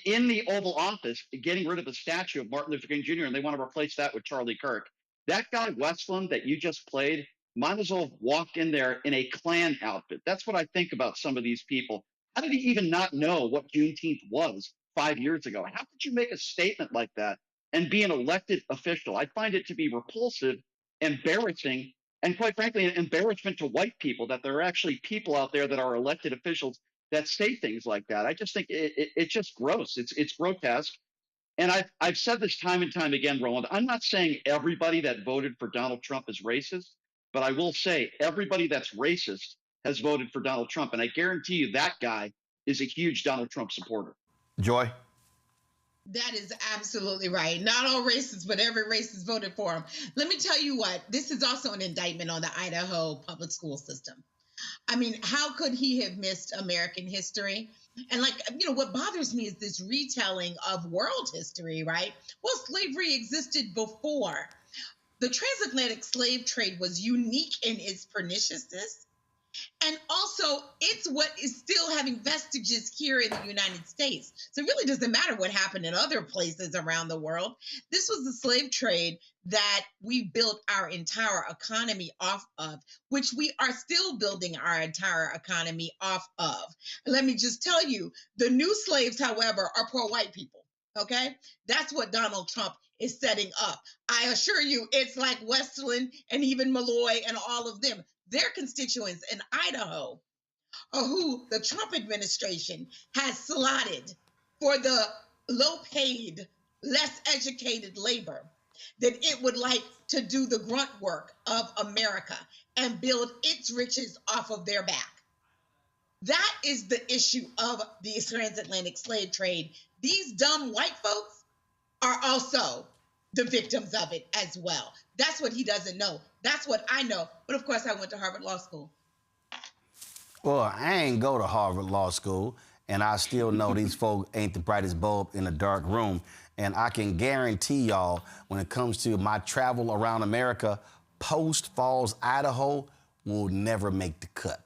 In the Oval Office, getting rid of a statue of Martin Luther King Jr., and they want to replace that with Charlie Kirk. That guy, Westland, that you just played, might as well have walked in there in a Klan outfit. That's what I think about some of these people. How did he even not know what Juneteenth was 5 years ago? How could you make a statement like that and be an elected official? I find it to be repulsive, embarrassing, and quite frankly, an embarrassment to white people that there are actually people out there that are elected officials that say things like that. I just think it's just gross. It's grotesque. And I've said this time and time again, Roland. I'm not saying everybody that voted for Donald Trump is racist, but I will say everybody that's racist has voted for Donald Trump. And I guarantee you that guy is a huge Donald Trump supporter. Joy? That is absolutely right. Not all racists, but every racist voted for him. Let me tell you what, this is also an indictment on the Idaho public school system. I mean, how could he have missed American history? And what bothers me is this retelling of world history, right? Well, slavery existed before. The transatlantic slave trade was unique in its perniciousness. And also, it's what is still having vestiges here in the United States. So it really doesn't matter what happened in other places around the world. This was the slave trade that we built our entire economy off of, which we are still building our entire economy off of. Let me just tell you, the new slaves, however, are poor white people, okay? That's what Donald Trump is setting up. I assure you, it's like Westland and even Malloy and all of them. Their constituents in Idaho are who the Trump administration has slotted for the low-paid, less educated labor that it would like to do the grunt work of America and build its riches off of their back. That is the issue of the transatlantic slave trade. These dumb white folks are also the victims of it as well. That's what he doesn't know. That's what I know. But of course, I went to Harvard Law School. Well, I ain't go to Harvard Law School, and I still know these folk ain't the brightest bulb in a dark room. And I can guarantee y'all, when it comes to my travel around America, Post Falls, Idaho will never make the cut.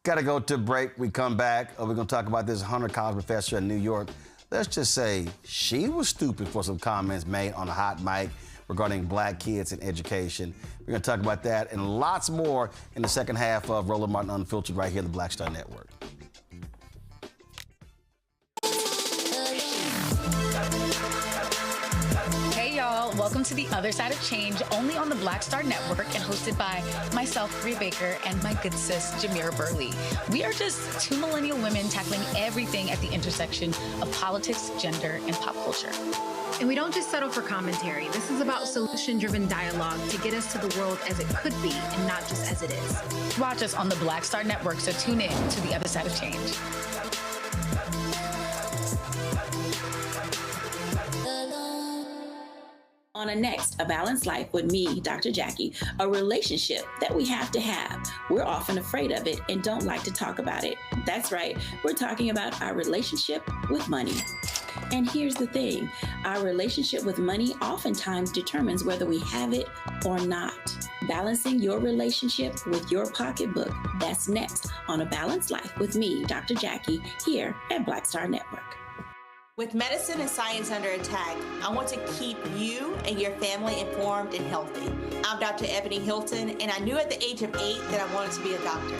Gotta go to a break. We come back. We're gonna talk about this Hunter College professor in New York. Let's just say she was stupid for some comments made on a hot mic regarding black kids and education. We're gonna talk about that and lots more in the second half of Roland Martin Unfiltered right here on the Black Star Network. Hey y'all, welcome to The Other Side of Change, only on the Black Star Network and hosted by myself, Rhea Baker, and my good sis, Jamira Burley. We are just two millennial women tackling everything at the intersection of politics, gender, and pop culture. And we don't just settle for commentary. This is about solution-driven dialogue to get us to the world as it could be and not just as it is. Watch us on the Black Star Network, so tune in to The Other Side of Change. On a next, A Balanced Life with me, Dr. Jackie, a relationship that we have to have. We're often afraid of it and don't like to talk about it. That's right, we're talking about our relationship with money. And here's the thing, our relationship with money oftentimes determines whether we have it or not. Balancing your relationship with your pocketbook, that's next on A Balanced Life with me, Dr. Jackie, here at Black Star Network. With medicine and science under attack, I want to keep you and your family informed and healthy. I'm Dr. Ebony Hilton, and I knew at the age of 8 that I wanted to be a doctor.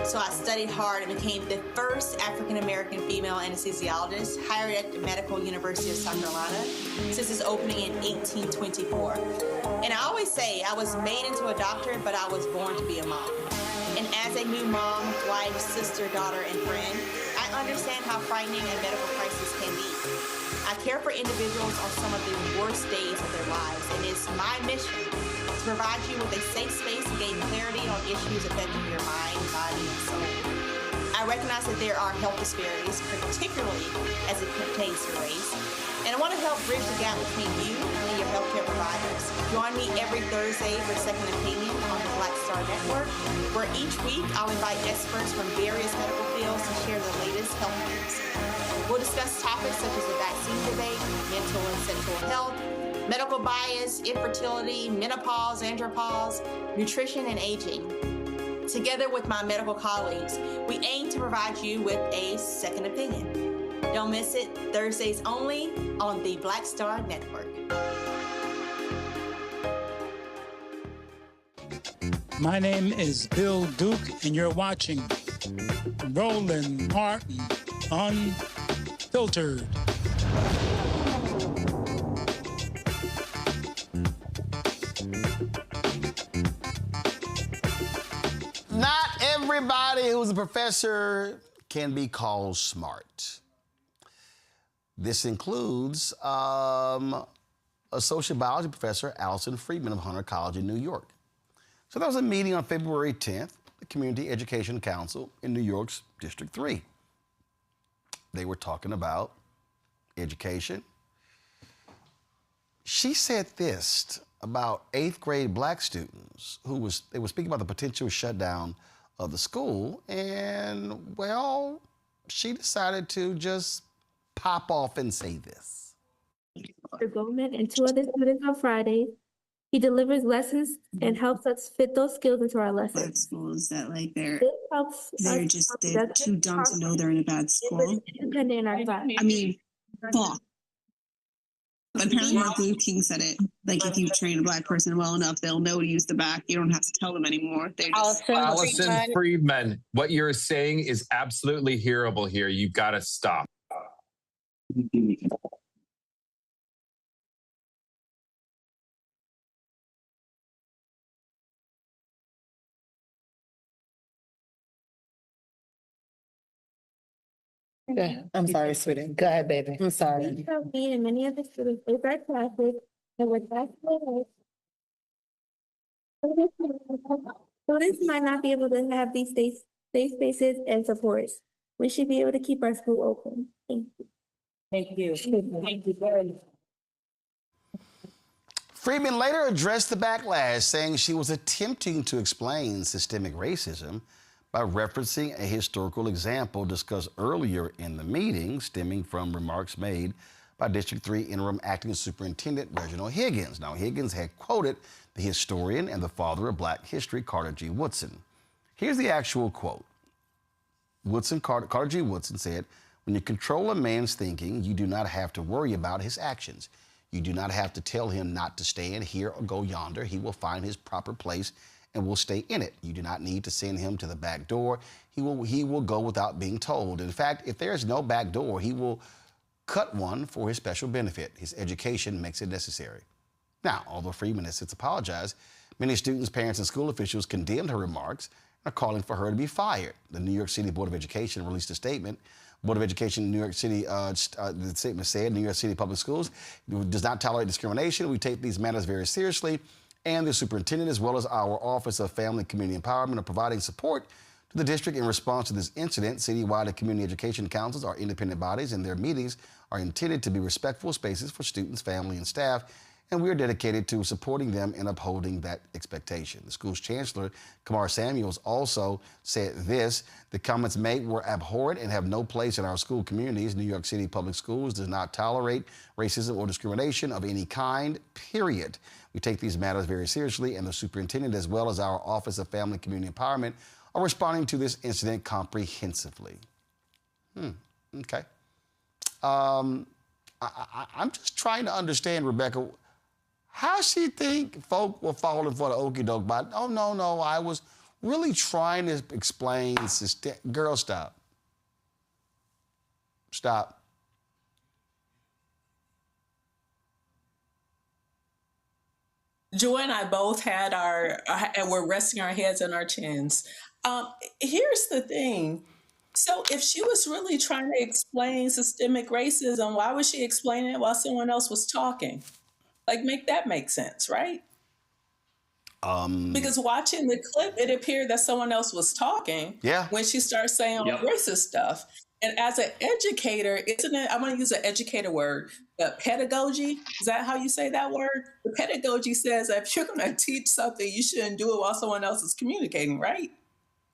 So I studied hard and became the first African-American female anesthesiologist hired at the Medical University of South Carolina since its opening in 1824. And I always say I was made into a doctor, but I was born to be a mom. And as a new mom, wife, sister, daughter, and friend, I understand how frightening a medical crisis can be. I care for individuals on some of the worst days of their lives, and it's my mission to provide you with a safe space to gain clarity on issues affecting your mind, body, and soul. I recognize that there are health disparities, particularly as it pertains to race, and I want to help bridge the gap between you and your healthcare providers. Join me every Thursday for Second Opinion on the Black Star Network, where each week I'll invite experts from various medical fields to share the latest health news. We'll discuss topics such as the vaccine debate, mental and sexual health, medical bias, infertility, menopause, andropause, nutrition, and aging. Together with my medical colleagues, we aim to provide you with a second opinion. Don't miss it, Thursdays only on the Black Star Network. My name is Bill Duke, and you're watching Roland Martin Unfiltered. Not everybody who's a professor can be called smart. This includes a social biology professor, Allison Friedman of Hunter College in New York. So there was a meeting on February 10th, the Community Education Council in New York's District 3. They were talking about education. She said this about 8th grade black students they were speaking about the potential shutdown of the school, and well, she decided to just pop off and say this. Mr. Goldman and 2 other students on Fridays. He delivers lessons and helps us fit those skills into our lessons. Bad schools that like they're they're too dumb to know they're in a bad school. Independent in our class. I mean, fuck. But apparently Martin Luther King said it. Like if you train a black person well enough, they'll know to use the back. You don't have to tell them anymore. They're just Allison Friedman, what you're saying is absolutely hearable here. You've got to stop. I'm sorry, sweetie. Go ahead, baby. I'm sorry. We have me and many other students in our classes and with basketball. Students might not be able to have these safe spaces and supports. We should be able to keep our school open. Thank you. Thank you. Thank you very much. Friedman later addressed the backlash, saying she was attempting to explain systemic racism by referencing a historical example discussed earlier in the meeting, stemming from remarks made by District 3 Interim Acting Superintendent Reginald Higgins. Now, Higgins had quoted the historian and the father of Black history, Carter G. Woodson. Here's the actual quote. Carter G. Woodson said, "When you control a man's thinking, you do not have to worry about his actions. You do not have to tell him not to stand here or go yonder. He will find his proper place and will stay in it. You do not need to send him to the back door. He will go without being told. In fact, if there is no back door, he will cut one for his special benefit. His education makes it necessary." Now, although Friedman has since apologized, many students, parents, and school officials condemned her remarks and are calling for her to be fired. The New York City Board of Education released a statement. Board of Education in New York City, the statement said, New York City Public Schools does not tolerate discrimination. We take these matters very seriously. And the superintendent, as well as our Office of Family and Community Empowerment, are providing support to the district in response to this incident. Citywide and community education councils are independent bodies, and their meetings are intended to be respectful spaces for students, family, and staff. And we are dedicated to supporting them and upholding that expectation. The school's chancellor, Kamar Samuels, also said this: "The comments made were abhorrent and have no place in our school communities. New York City Public Schools does not tolerate racism or discrimination of any kind, period. We take these matters very seriously, and the superintendent, as well as our Office of Family and Community Empowerment, are responding to this incident comprehensively." Okay. I'm just trying to understand, Rebecca, how she think folk were falling for the okie doke by, oh, no, I was really trying to explain girl, stop. Stop. Joy and I both had and we're resting our heads on our chins. Here's the thing. So if she was really trying to explain systemic racism, why was she explaining it while someone else was talking? Like, make that make sense, right? Because watching the clip, it appeared that someone else was talking when she started saying all the racist stuff. And as an educator, isn't it, I'm going to use an educator word, the pedagogy, is that how you say that word? The pedagogy says that if you're going to teach something, you shouldn't do it while someone else is communicating, right?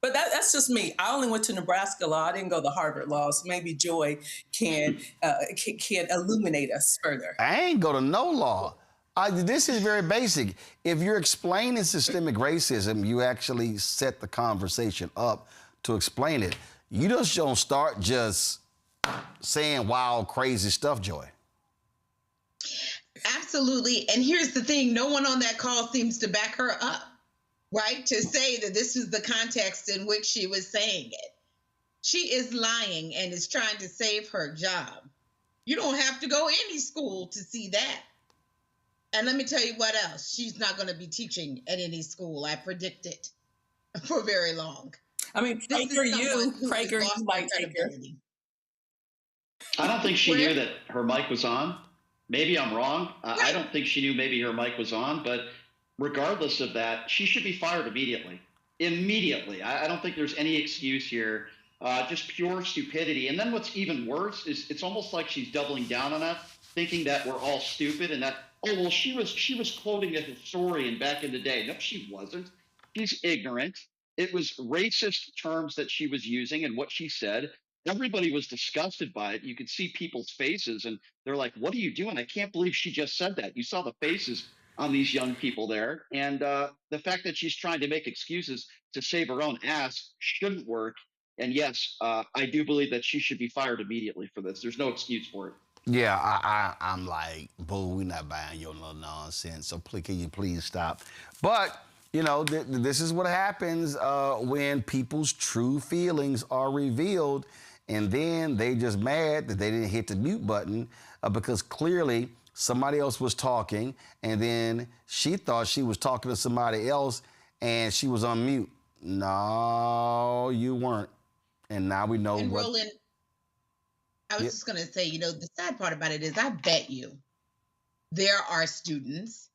But that's just me. I only went to Nebraska law. I didn't go to Harvard law, so maybe Joy can illuminate us further. I ain't go to no law. This is very basic. If you're explaining systemic racism, you actually set the conversation up to explain it. You just don't start just saying wild, crazy stuff, Joy. Absolutely. And here's the thing. No one on that call seems to back her up, right? To say that this is the context in which she was saying it. She is lying and is trying to save her job. You don't have to go any school to see that. And let me tell you what else. She's not going to be teaching at any school. I predict it for very long. I mean, Prager, you might take her. I don't think she knew that her mic was on. Maybe I'm wrong. I don't think she knew maybe her mic was on. But regardless of that, she should be fired immediately. Immediately. I don't think there's any excuse here. Just pure stupidity. And then what's even worse is it's almost like she's doubling down on that, thinking that we're all stupid and that, oh, well, she was quoting a historian back in the day. No, she wasn't. She's ignorant. It was racist terms that she was using and what she said. Everybody was disgusted by it. You could see people's faces, and they're like, what are you doing? I can't believe she just said that. You saw the faces on these young people there. And the fact that she's trying to make excuses to save her own ass shouldn't work. And yes, I do believe that she should be fired immediately for this. There's no excuse for it. Yeah, I'm like, boo, we're not buying your little nonsense, so can you please stop? But, you know, this is what happens when people's true feelings are revealed, and then they just mad that they didn't hit the mute button because clearly somebody else was talking, and then she thought she was talking to somebody else, and she was on mute. No, you weren't. And now we know what... Roland, I was just going to say, you know, the sad part about it is I bet you there are students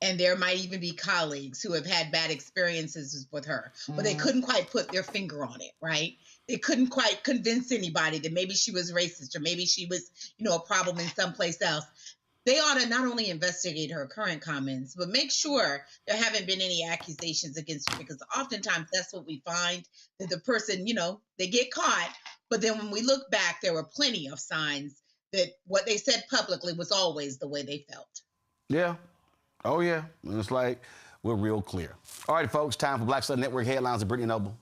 and there might even be colleagues who have had bad experiences with her, but they couldn't quite put their finger on it, right? They couldn't quite convince anybody that maybe she was racist or maybe she was, you know, a problem in someplace else. They ought to not only investigate her current comments, but make sure there haven't been any accusations against her, because oftentimes that's what we find, that the person, you know, they get caught. But then when we look back, there were plenty of signs that what they said publicly was always the way they felt. Yeah. Oh, yeah. And it's like, we're real clear. All right, folks, time for Black Star Network headlines with Brittany Noble.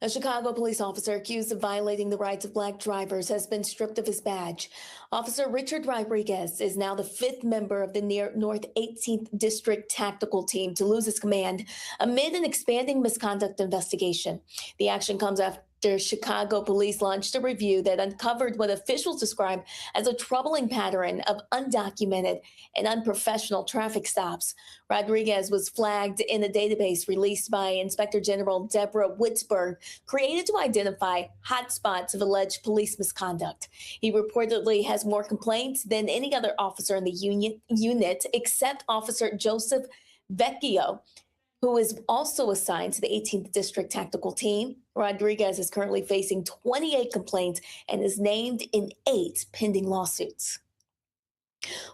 A Chicago police officer accused of violating the rights of Black drivers has been stripped of his badge. Officer Richard Rodriguez is now the 5th member of the North 18th District Tactical Team to lose his command amid an expanding misconduct investigation. The action comes after Chicago police launched a review that uncovered what officials described as a troubling pattern of undocumented and unprofessional traffic stops. Rodriguez was flagged in a database released by Inspector General Deborah Witzberg, created to identify hotspots of alleged police misconduct. He reportedly has more complaints than any other officer in the unit except Officer Joseph Vecchio, who is also assigned to the 18th District Tactical Team. Rodriguez is currently facing 28 complaints and is named in 8 pending lawsuits.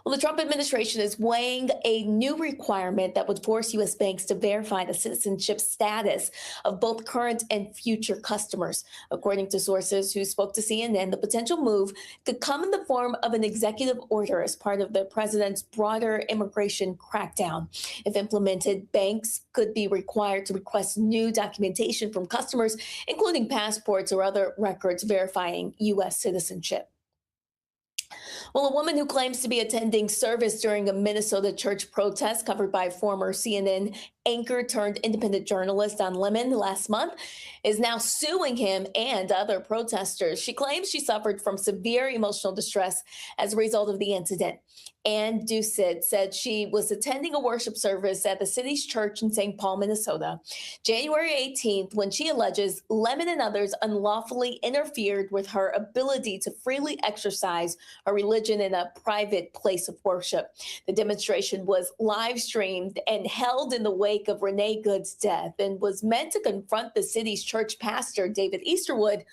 Well, the Trump administration is weighing a new requirement that would force U.S. banks to verify the citizenship status of both current and future customers. According to sources who spoke to CNN, the potential move could come in the form of an executive order as part of the president's broader immigration crackdown. If implemented, banks could be required to request new documentation from customers, including passports or other records verifying U.S. citizenship. Well, a woman who claims to be attending service during a Minnesota church protest covered by former CNN anchor turned independent journalist Don Lemon last month is now suing him and other protesters. She claims she suffered from severe emotional distress as a result of the incident. Ann Doucette said she was attending a worship service at the city's church in St. Paul, Minnesota, January 18th, when she alleges Lemon and others unlawfully interfered with her ability to freely exercise her religion in a private place of worship. The demonstration was live streamed and held in the wake of Renee Good's death and was meant to confront the city's church pastor, David Easterwood,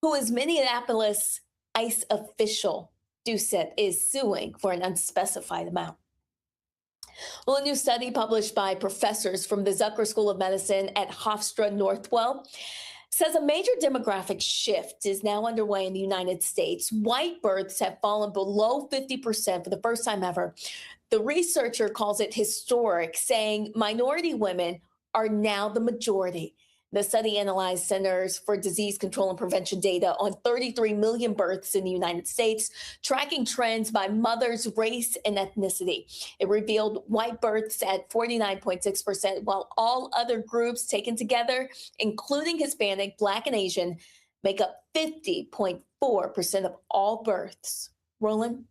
who is Minneapolis ICE official. Doucette is suing for an unspecified amount. Well, a new study published by professors from the Zucker School of Medicine at Hofstra Northwell says a major demographic shift is now underway in the United States. White births have fallen below 50% for the first time ever. The researcher calls it historic, saying minority women are now the majority. The study analyzed Centers for Disease Control and Prevention data on 33 million births in the United States, tracking trends by mother's race and ethnicity. It revealed white births at 49.6%, while all other groups taken together, including Hispanic, Black, and Asian, make up 50.4% of all births. Roland?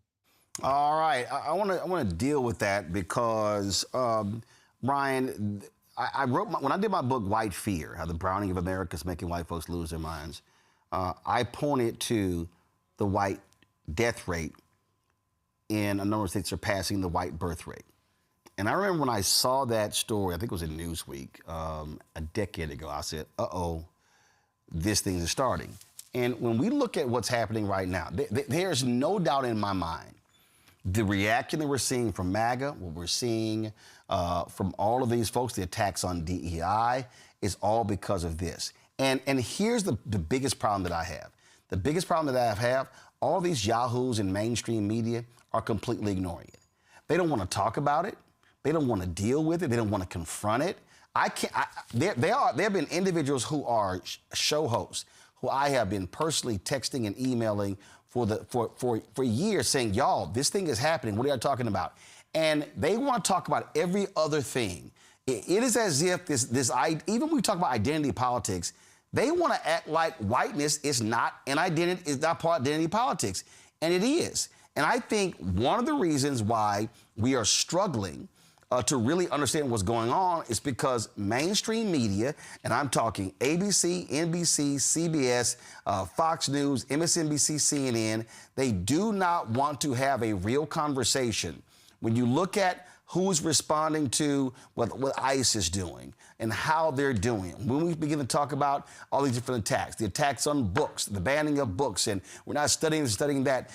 All right. I want to deal with that because, Brian, I wrote when I did my book, White Fear, How the Browning of America is Making White Folks Lose Their Minds, I pointed to the white death rate in a number of states surpassing the white birth rate. And I remember when I saw that story, I think it was in Newsweek, a decade ago, I said, uh-oh, this thing is starting. And when we look at what's happening right now, there's no doubt in my mind the reaction that we're seeing from MAGA, what we're seeing from all of these folks, the attacks on DEI, is all because of this. And here's the biggest problem that I have. The biggest problem that I have, all these yahoos in mainstream media are completely ignoring it. They don't want to talk about it. They don't want to deal with it. They don't want to confront it. There have been individuals who are show hosts who I have been personally texting and emailing for years saying, y'all, this thing is happening. What are you talking about? And they want to talk about every other thing. It is as if even when we talk about identity politics, they want to act like whiteness is not an identity, is not part of identity politics. And it is. And I think one of the reasons why we are struggling to really understand what's going on is because mainstream media, and I'm talking ABC, NBC, CBS, Fox News, MSNBC, CNN, they do not want to have a real conversation. When you look at who's responding to what ICE is doing and how they're doing it, when we begin to talk about all these different attacks, the attacks on books, the banning of books, and we're not studying that,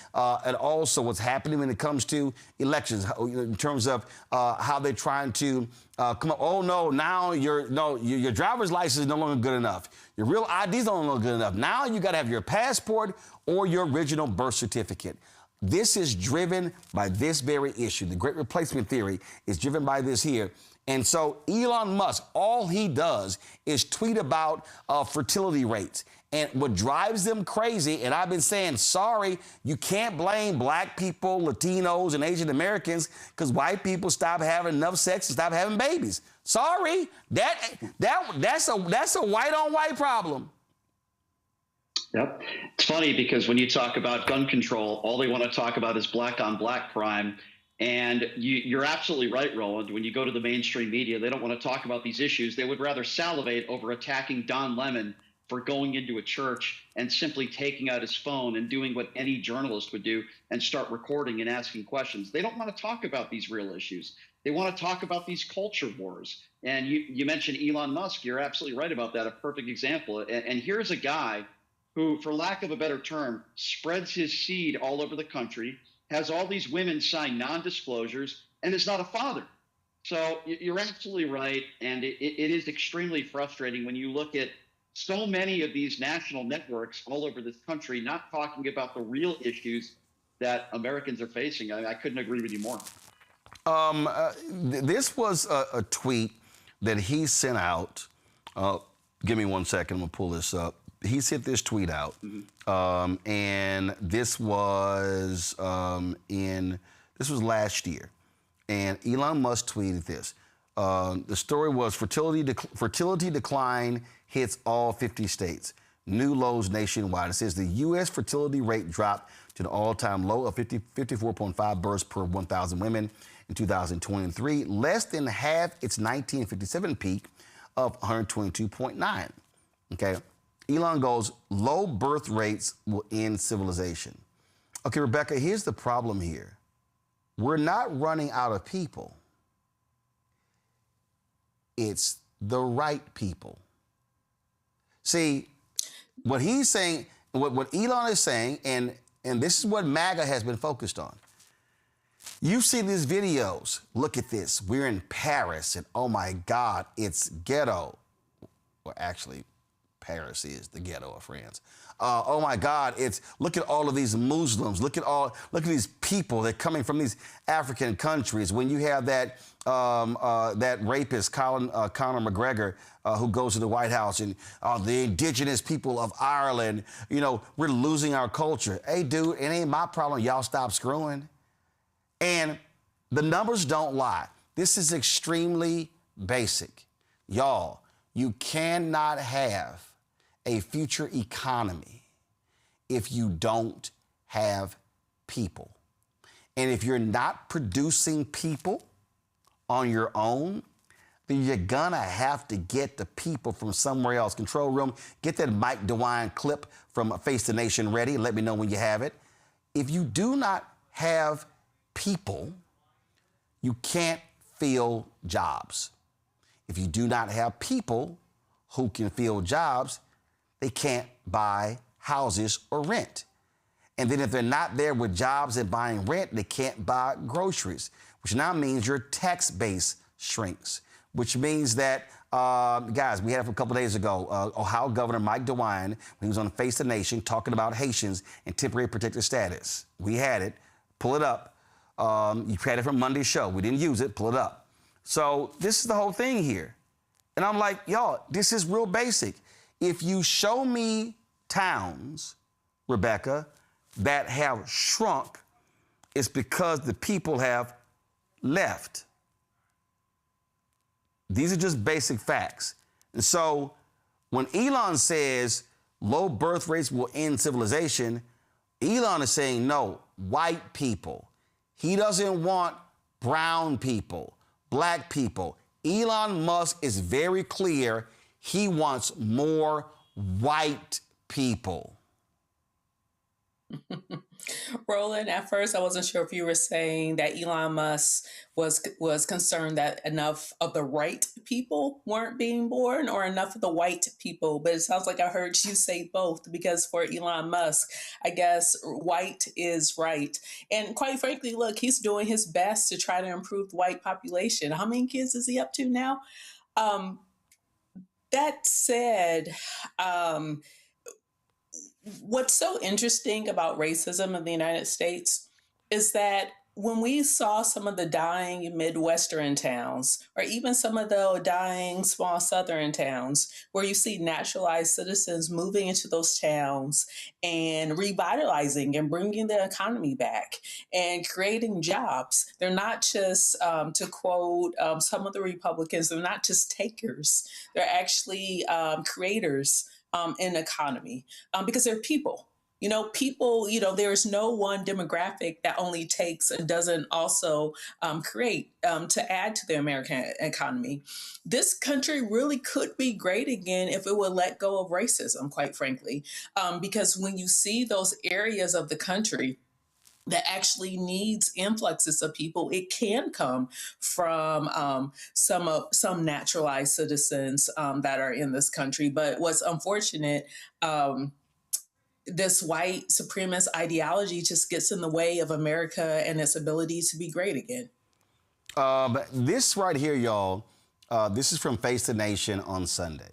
and also what's happening when it comes to elections, in terms of how they're trying to come up, oh no, now your driver's license is no longer good enough. Your real ID is no longer good enough. Now you got to have your passport or your original birth certificate. This is driven by this very issue. The Great Replacement Theory is driven by this here. And so Elon Musk, all he does is tweet about fertility rates. And what drives them crazy, and I've been saying, sorry, you can't blame black people, Latinos, and Asian Americans because white people stop having enough sex and stop having babies. Sorry, that's a white-on-white problem. Yep. It's funny because when you talk about gun control, all they want to talk about is black on black crime. And you're absolutely right, Roland. When you go to the mainstream media, they don't want to talk about these issues. They would rather salivate over attacking Don Lemon for going into a church and simply taking out his phone and doing what any journalist would do and start recording and asking questions. They don't want to talk about these real issues. They want to talk about these culture wars. And you mentioned Elon Musk. You're absolutely right about that. A perfect example. And here's a guy who, for lack of a better term, spreads his seed all over the country, has all these women sign non-disclosures, and is not a father. So you're absolutely right, and it is extremely frustrating when you look at so many of these national networks all over this country not talking about the real issues that Americans are facing. I couldn't agree with you more. This was a tweet that he sent out. Give me 1 second, I'm going to pull this up. he sent this tweet out, and this was this was last year, and Elon Musk tweeted this. The story was fertility decline hits all 50 states, new lows nationwide. It says the U.S. fertility rate dropped to an all-time low of 54.5 births per 1,000 women in 2023, less than half its 1957 peak of 122.9. Okay, Elon goes, low birth rates will end civilization. Okay, Rebecca, here's the problem here. We're not running out of people. It's the right people. See, what he's saying, what Elon is saying, and this is what MAGA has been focused on. You've seen these videos. Look at this. We're in Paris, and oh my God, it's ghetto. Well, actually, Paris is the ghetto of France. Oh my God, look at all of these Muslims. Look at these people that are coming from these African countries. When you have that rapist, Conor McGregor, who goes to the White House, and the indigenous people of Ireland, we're losing our culture. Hey, dude, it ain't my problem. Y'all stop screwing. And the numbers don't lie. This is extremely basic. Y'all, you cannot have a future economy if you don't have people. And if you're not producing people on your own, then you're gonna have to get the people from somewhere else. Control room, get that Mike DeWine clip from Face the Nation ready. Let me know when you have it. If you do not have people, you can't fill jobs. If you do not have people who can fill jobs, they can't buy houses or rent. And then if they're not there with jobs and buying rent, they can't buy groceries, which now means your tax base shrinks, which means that, guys, we had it a couple days ago, Ohio Governor Mike DeWine, when he was on Face the Nation talking about Haitians and temporary protected status. We had it. Pull it up. You had it from Monday's show. We didn't use it. Pull it up. So this is the whole thing here. And I'm like, y'all, this is real basic. If you show me towns, Rebecca, that have shrunk, it's because the people have left. These are just basic facts. And so when Elon says low birth rates will end civilization, Elon is saying, no, white people. He doesn't want brown people, black people. Elon Musk is very clear. He wants more white people. Roland, at first I wasn't sure if you were saying that Elon Musk was concerned that enough of the right people weren't being born or enough of the white people, but it sounds like I heard you say both, because for Elon Musk, I guess white is right. And quite frankly, look, he's doing his best to try to improve the white population. How many kids is he up to now? That said, what's so interesting about racism in the United States is that when we saw some of the dying Midwestern towns, or even some of the dying small Southern towns, where you see naturalized citizens moving into those towns and revitalizing and bringing the economy back and creating jobs, they're not just, to quote some of the Republicans, they're not just takers, they're actually creators in the economy, because they're people. People, there's no one demographic that only takes and doesn't also create to add to the American economy. This country really could be great again if it would let go of racism, quite frankly, because when you see those areas of the country that actually needs influxes of people, it can come from some naturalized citizens that are in this country. But what's unfortunate, this white supremacist ideology just gets in the way of America and its ability to be great again. This right here, y'all, this is from Face the Nation on Sunday.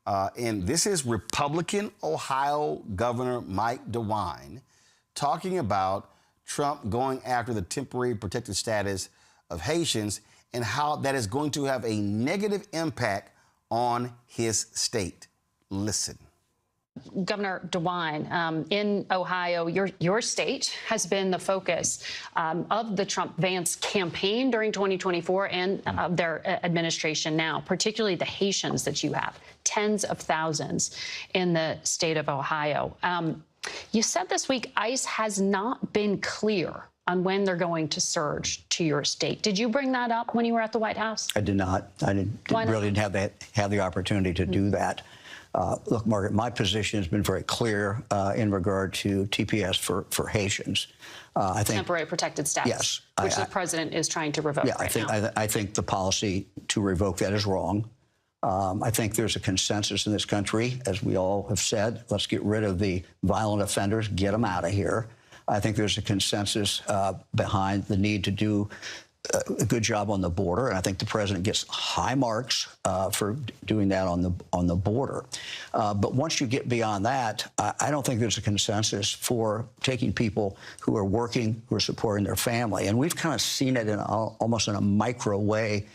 And this is Republican Ohio Governor Mike DeWine talking about Trump going after the temporary protected status of Haitians and how that is going to have a negative impact on his state. Listen. Governor DeWine, in Ohio, your state has been the focus of the Trump-Vance campaign during 2024 and of their administration now, particularly the Haitians that you have, tens of thousands in the state of Ohio. You said this week ICE has not been clear on when they're going to surge to your state. Did you bring that up when you were at the White House? I did not. I didn't have the opportunity to do that. Look, Margaret, my position has been very clear in regard to TPS for Haitians. I think temporary protected status, yes, which the president is trying to revoke now. I think the policy to revoke that is wrong. I think there's a consensus in this country, as we all have said, let's get rid of the violent offenders, get them out of here. I think there's a consensus behind the need to do a good job on the border, and I think the president gets high marks for doing that on the border. But once you get beyond that, I don't think there's a consensus for taking people who are working, who are supporting their family. And we've kind of seen it in almost in a micro way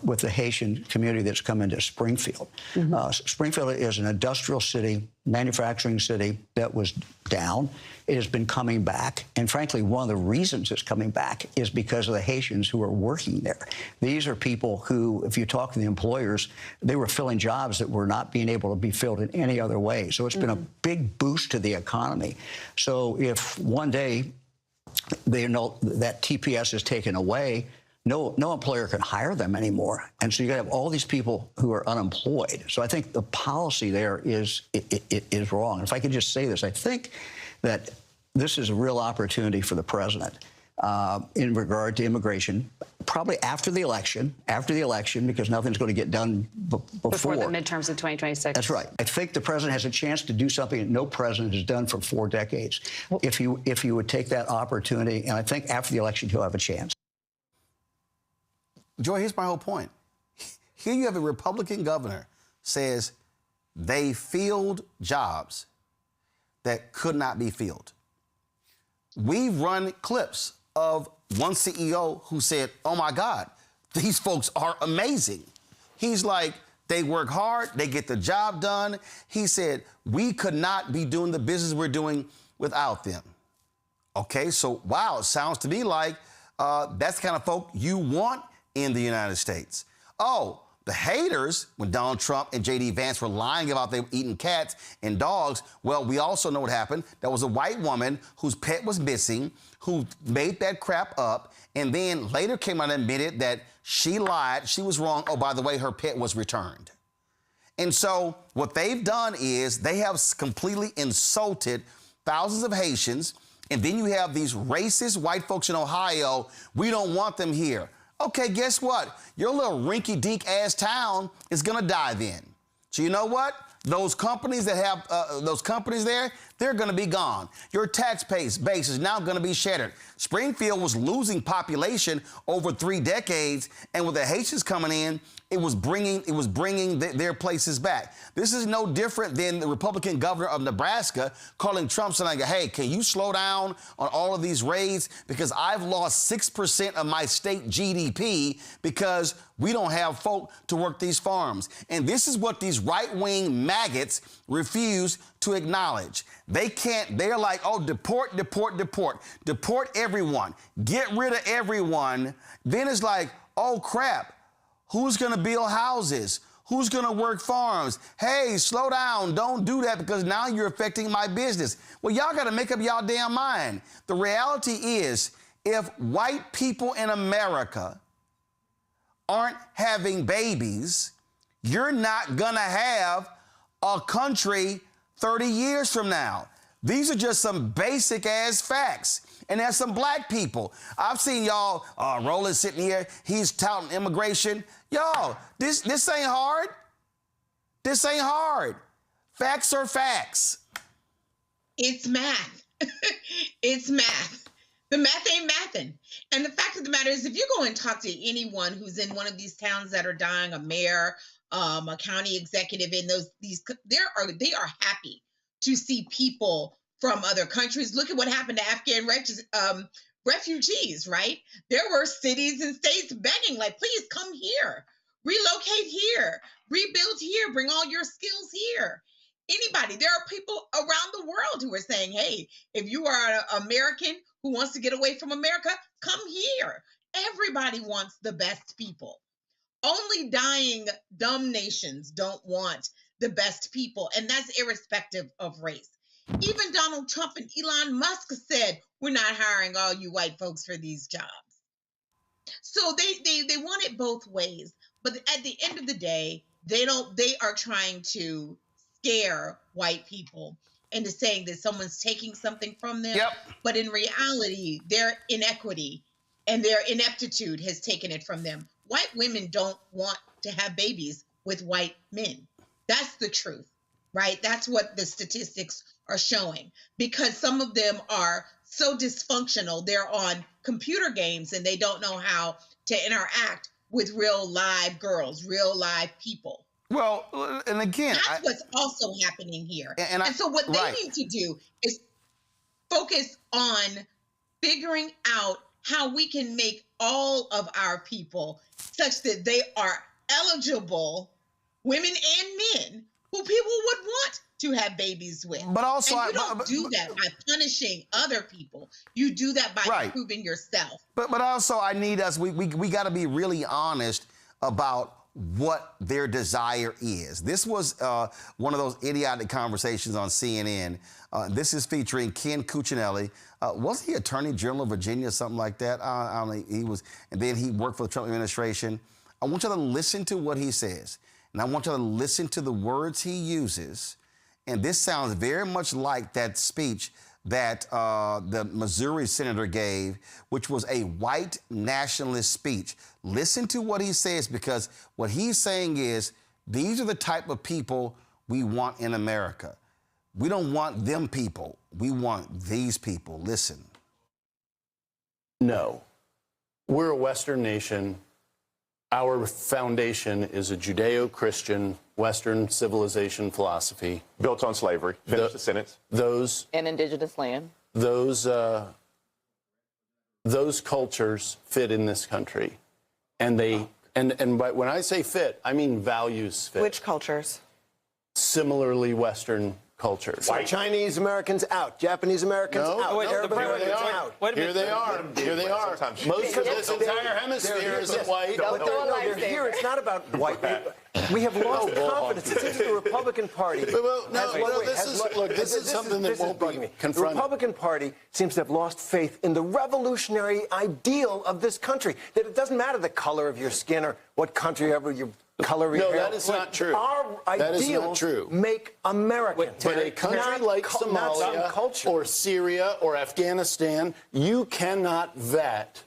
with the Haitian community that's come into Springfield. Springfield is an industrial city, manufacturing city that was down. It has been coming back. And frankly, one of the reasons it's coming back is because of the Haitians who are working there. These are people who, if you talk to the employers, they were filling jobs that were not being able to be filled in any other way. So it's been a big boost to the economy. So if one day they know that TPS is taken away, no employer can hire them anymore. And so you got to have all these people who are unemployed. So I think the policy there is wrong. And if I could just say this, I think that this is a real opportunity for the president in regard to immigration, probably after the election, because nothing's going to get done before the midterms of 2026. That's right. I think the president has a chance to do something that no president has done for 4 decades. If you would take that opportunity, and I think after the election he'll have a chance. Joy, here's my whole point. Here you have a Republican governor says they filled jobs that could not be filled. We've run clips of one CEO who said, oh my God, these folks are amazing. He's like, they work hard, they get the job done. He said, we could not be doing the business we're doing without them. Okay, so wow, it sounds to me like that's the kind of folk you want in the United States. Oh, the haters, when Donald Trump and J.D. Vance were lying about they were eating cats and dogs, well, we also know what happened. There was a white woman whose pet was missing, who made that crap up, and then later came out and admitted that she lied, she was wrong. Oh, by the way, her pet was returned. And so what they've done is they have completely insulted thousands of Haitians, and then you have these racist white folks in Ohio. We don't want them here. Okay, guess what? Your little rinky-dink ass town is gonna die then. So you know what? Those companies that have those companies there, they're gonna be gone. Your tax base is now gonna be shattered. Springfield was losing population over 3 decades, and with the Haitians coming in, it was bringing their places back. This is no different than the Republican governor of Nebraska calling Trump saying, hey, can you slow down on all of these raids? Because I've lost 6% of my state GDP because we don't have folk to work these farms. And this is what these right-wing maggots refuse to acknowledge. They can't, they're like, oh, deport everyone, get rid of everyone. Then it's like, oh, crap. Who's going to build houses? Who's going to work farms? Hey, slow down. Don't do that because now you're affecting my business. Well, y'all got to make up y'all damn mind. The reality is, if white people in America aren't having babies, you're not going to have a country 30 years from now. These are just some basic ass facts. And there's some black people. I've seen y'all, Roland sitting here, he's touting immigration. Y'all, this ain't hard. This ain't hard. Facts are facts. It's math. It's math. The math ain't mathin'. And the fact of the matter is, if you go and talk to anyone who's in one of these towns that are dying, a mayor, a county executive in they are happy to see people from other countries. Look at what happened to Afghan refugees, right? There were cities and states begging, like, please come here, relocate here, rebuild here, bring all your skills here. anybody. There are people around the world who are saying, hey, if you are an American who wants to get away from America, come here. Everybody wants the best people. Only dying, dumb nations don't want the best people, and that's irrespective of race. Even Donald Trump and Elon Musk said, we're not hiring all you white folks for these jobs. So they want it both ways. But at the end of the day, they are trying to scare white people into saying that someone's taking something from them. Yep. But in reality, their inequity and their ineptitude has taken it from them. White women don't want to have babies with white men. That's the truth, right? That's what the statistics are showing, because some of them are so dysfunctional. They're on computer games and they don't know how to interact with real live girls, real live people. Well, and again, that's what's also happening here. And so what they need to do is focus on figuring out how we can make all of our people such that they are eligible, women and men, who people would want to have babies with. But also, and you don't do that by punishing other people. You do that by improving yourself. But also, I need us. We got to be really honest about what their desire is. This was one of those idiotic conversations on CNN. This is featuring Ken Cuccinelli. Was he Attorney General of Virginia or something like that? I don't know. He was, and then he worked for the Trump administration. I want you to listen to what he says, and I want you to listen to the words he uses. And this sounds very much like that speech that the Missouri senator gave, which was a white nationalist speech. Listen to what he says, because what he's saying is, these are the type of people we want in America. We don't want them people. We want these people. Listen. No. We're a Western nation. Our foundation is a Judeo-Christian Western civilization philosophy. Built on slavery. Finish the sentence. And indigenous land. Those cultures fit in this country. And when I say fit, I mean values fit. Which cultures? Similarly Western cultures. So Chinese Americans out, Japanese Americans out, Arab Americans out. Here they are. Here they are. Most of this entire hemisphere isn't white. No, they're here. It's not about white people. We have lost confidence. It seems the Republican Party. This is something that won't be confronted. The Republican Party seems to have lost faith in the revolutionary ideal of this country. That it doesn't matter the color of your skin or what country ever you color your hair. No, that is not true. Our that is not true. Make American. But a country like Somalia or Syria or Afghanistan, you cannot vet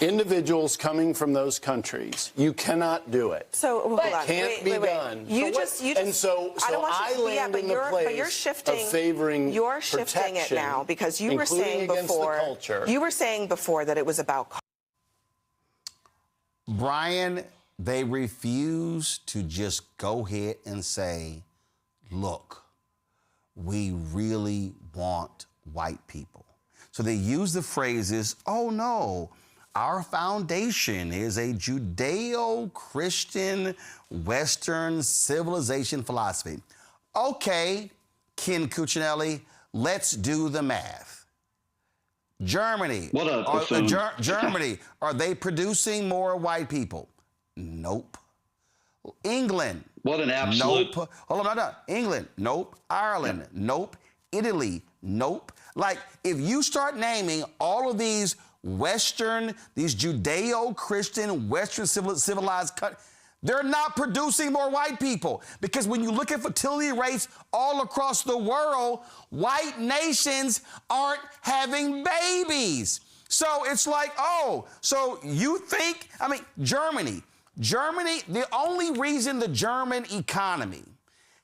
individuals coming from those countries. You cannot do it. So hold on. Can't be done. You just and so I land in the place of favoring You're shifting it now, because you were saying before that it was about. Brian, they refuse to just go ahead and say, look, we really want white people. So they use the phrases, oh no, our foundation is a Judeo-Christian Western civilization philosophy. Okay, Ken Cuccinelli, let's do the math. Germany, Germany, are they producing more white people? Nope. England. What an absolute. Nope. Hold on, no. England. Nope. Ireland. Nope. Italy. Nope. Like, if you start naming all of these Western, these Judeo-Christian, Western civilized countries, they're not producing more white people. Because when you look at fertility rates all across the world, white nations aren't having babies. So it's like, oh, so you think, I mean, Germany, the only reason the German economy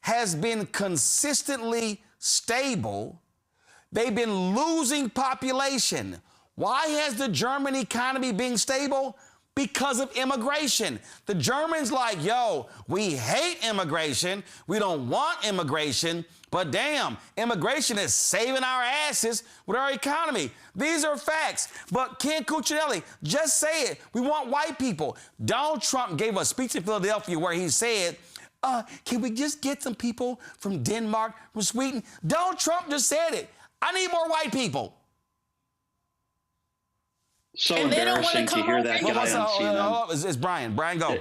has been consistently stable, they've been losing population. Why has the German economy been stable? Because of immigration. The Germans like, yo, we hate immigration. We don't want immigration, but damn, immigration is saving our asses with our economy. These are facts. But Ken Cuccinelli, just say it. We want white people. Donald Trump gave a speech in Philadelphia where he said, can we just get some people from Denmark, from Sweden? Donald Trump just said it. I need more white people. So embarrassing to hear that guy on CNN. It's Brian. Brian, go.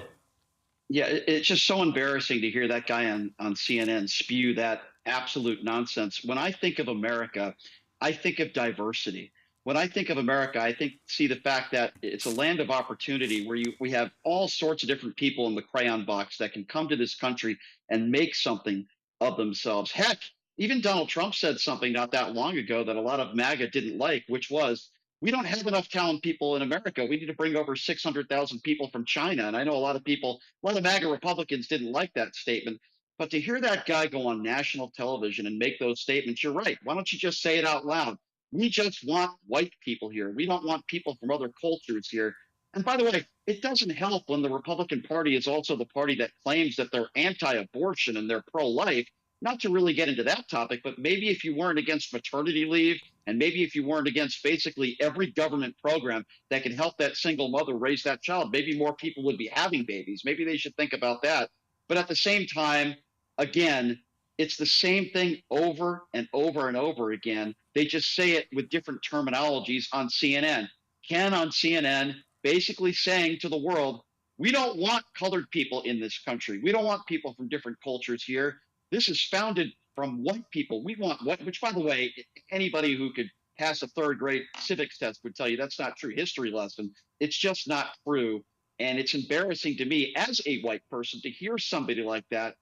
It's just so embarrassing to hear that guy on CNN spew that absolute nonsense. When I think of America, I think of diversity. When I think of America, I see the fact that it's a land of opportunity where we have all sorts of different people in the crayon box that can come to this country and make something of themselves. Heck, even Donald Trump said something not that long ago that a lot of MAGA didn't like, which was, we don't have enough talented people in America. We need to bring over 600,000 people from China. And I know a lot of MAGA Republicans didn't like that statement. But to hear that guy go on national television and make those statements, you're right. Why don't you just say it out loud? We just want white people here. We don't want people from other cultures here. And by the way, it doesn't help when the Republican Party is also the party that claims that they're anti-abortion and they're pro-life. Not to really get into that topic, but maybe if you weren't against maternity leave, and maybe if you weren't against basically every government program that can help that single mother raise that child, maybe more people would be having babies. Maybe they should think about that. But at the same time, again, it's the same thing over and over and over again. They just say it with different terminologies on CNN. Ken on CNN basically saying to the world, we don't want colored people in this country. We don't want people from different cultures here. This is founded from white people. We want white, which, by the way, anybody who could pass a third grade civics test would tell you that's not true history lesson. It's just not true. And it's embarrassing to me as a white person to hear somebody like that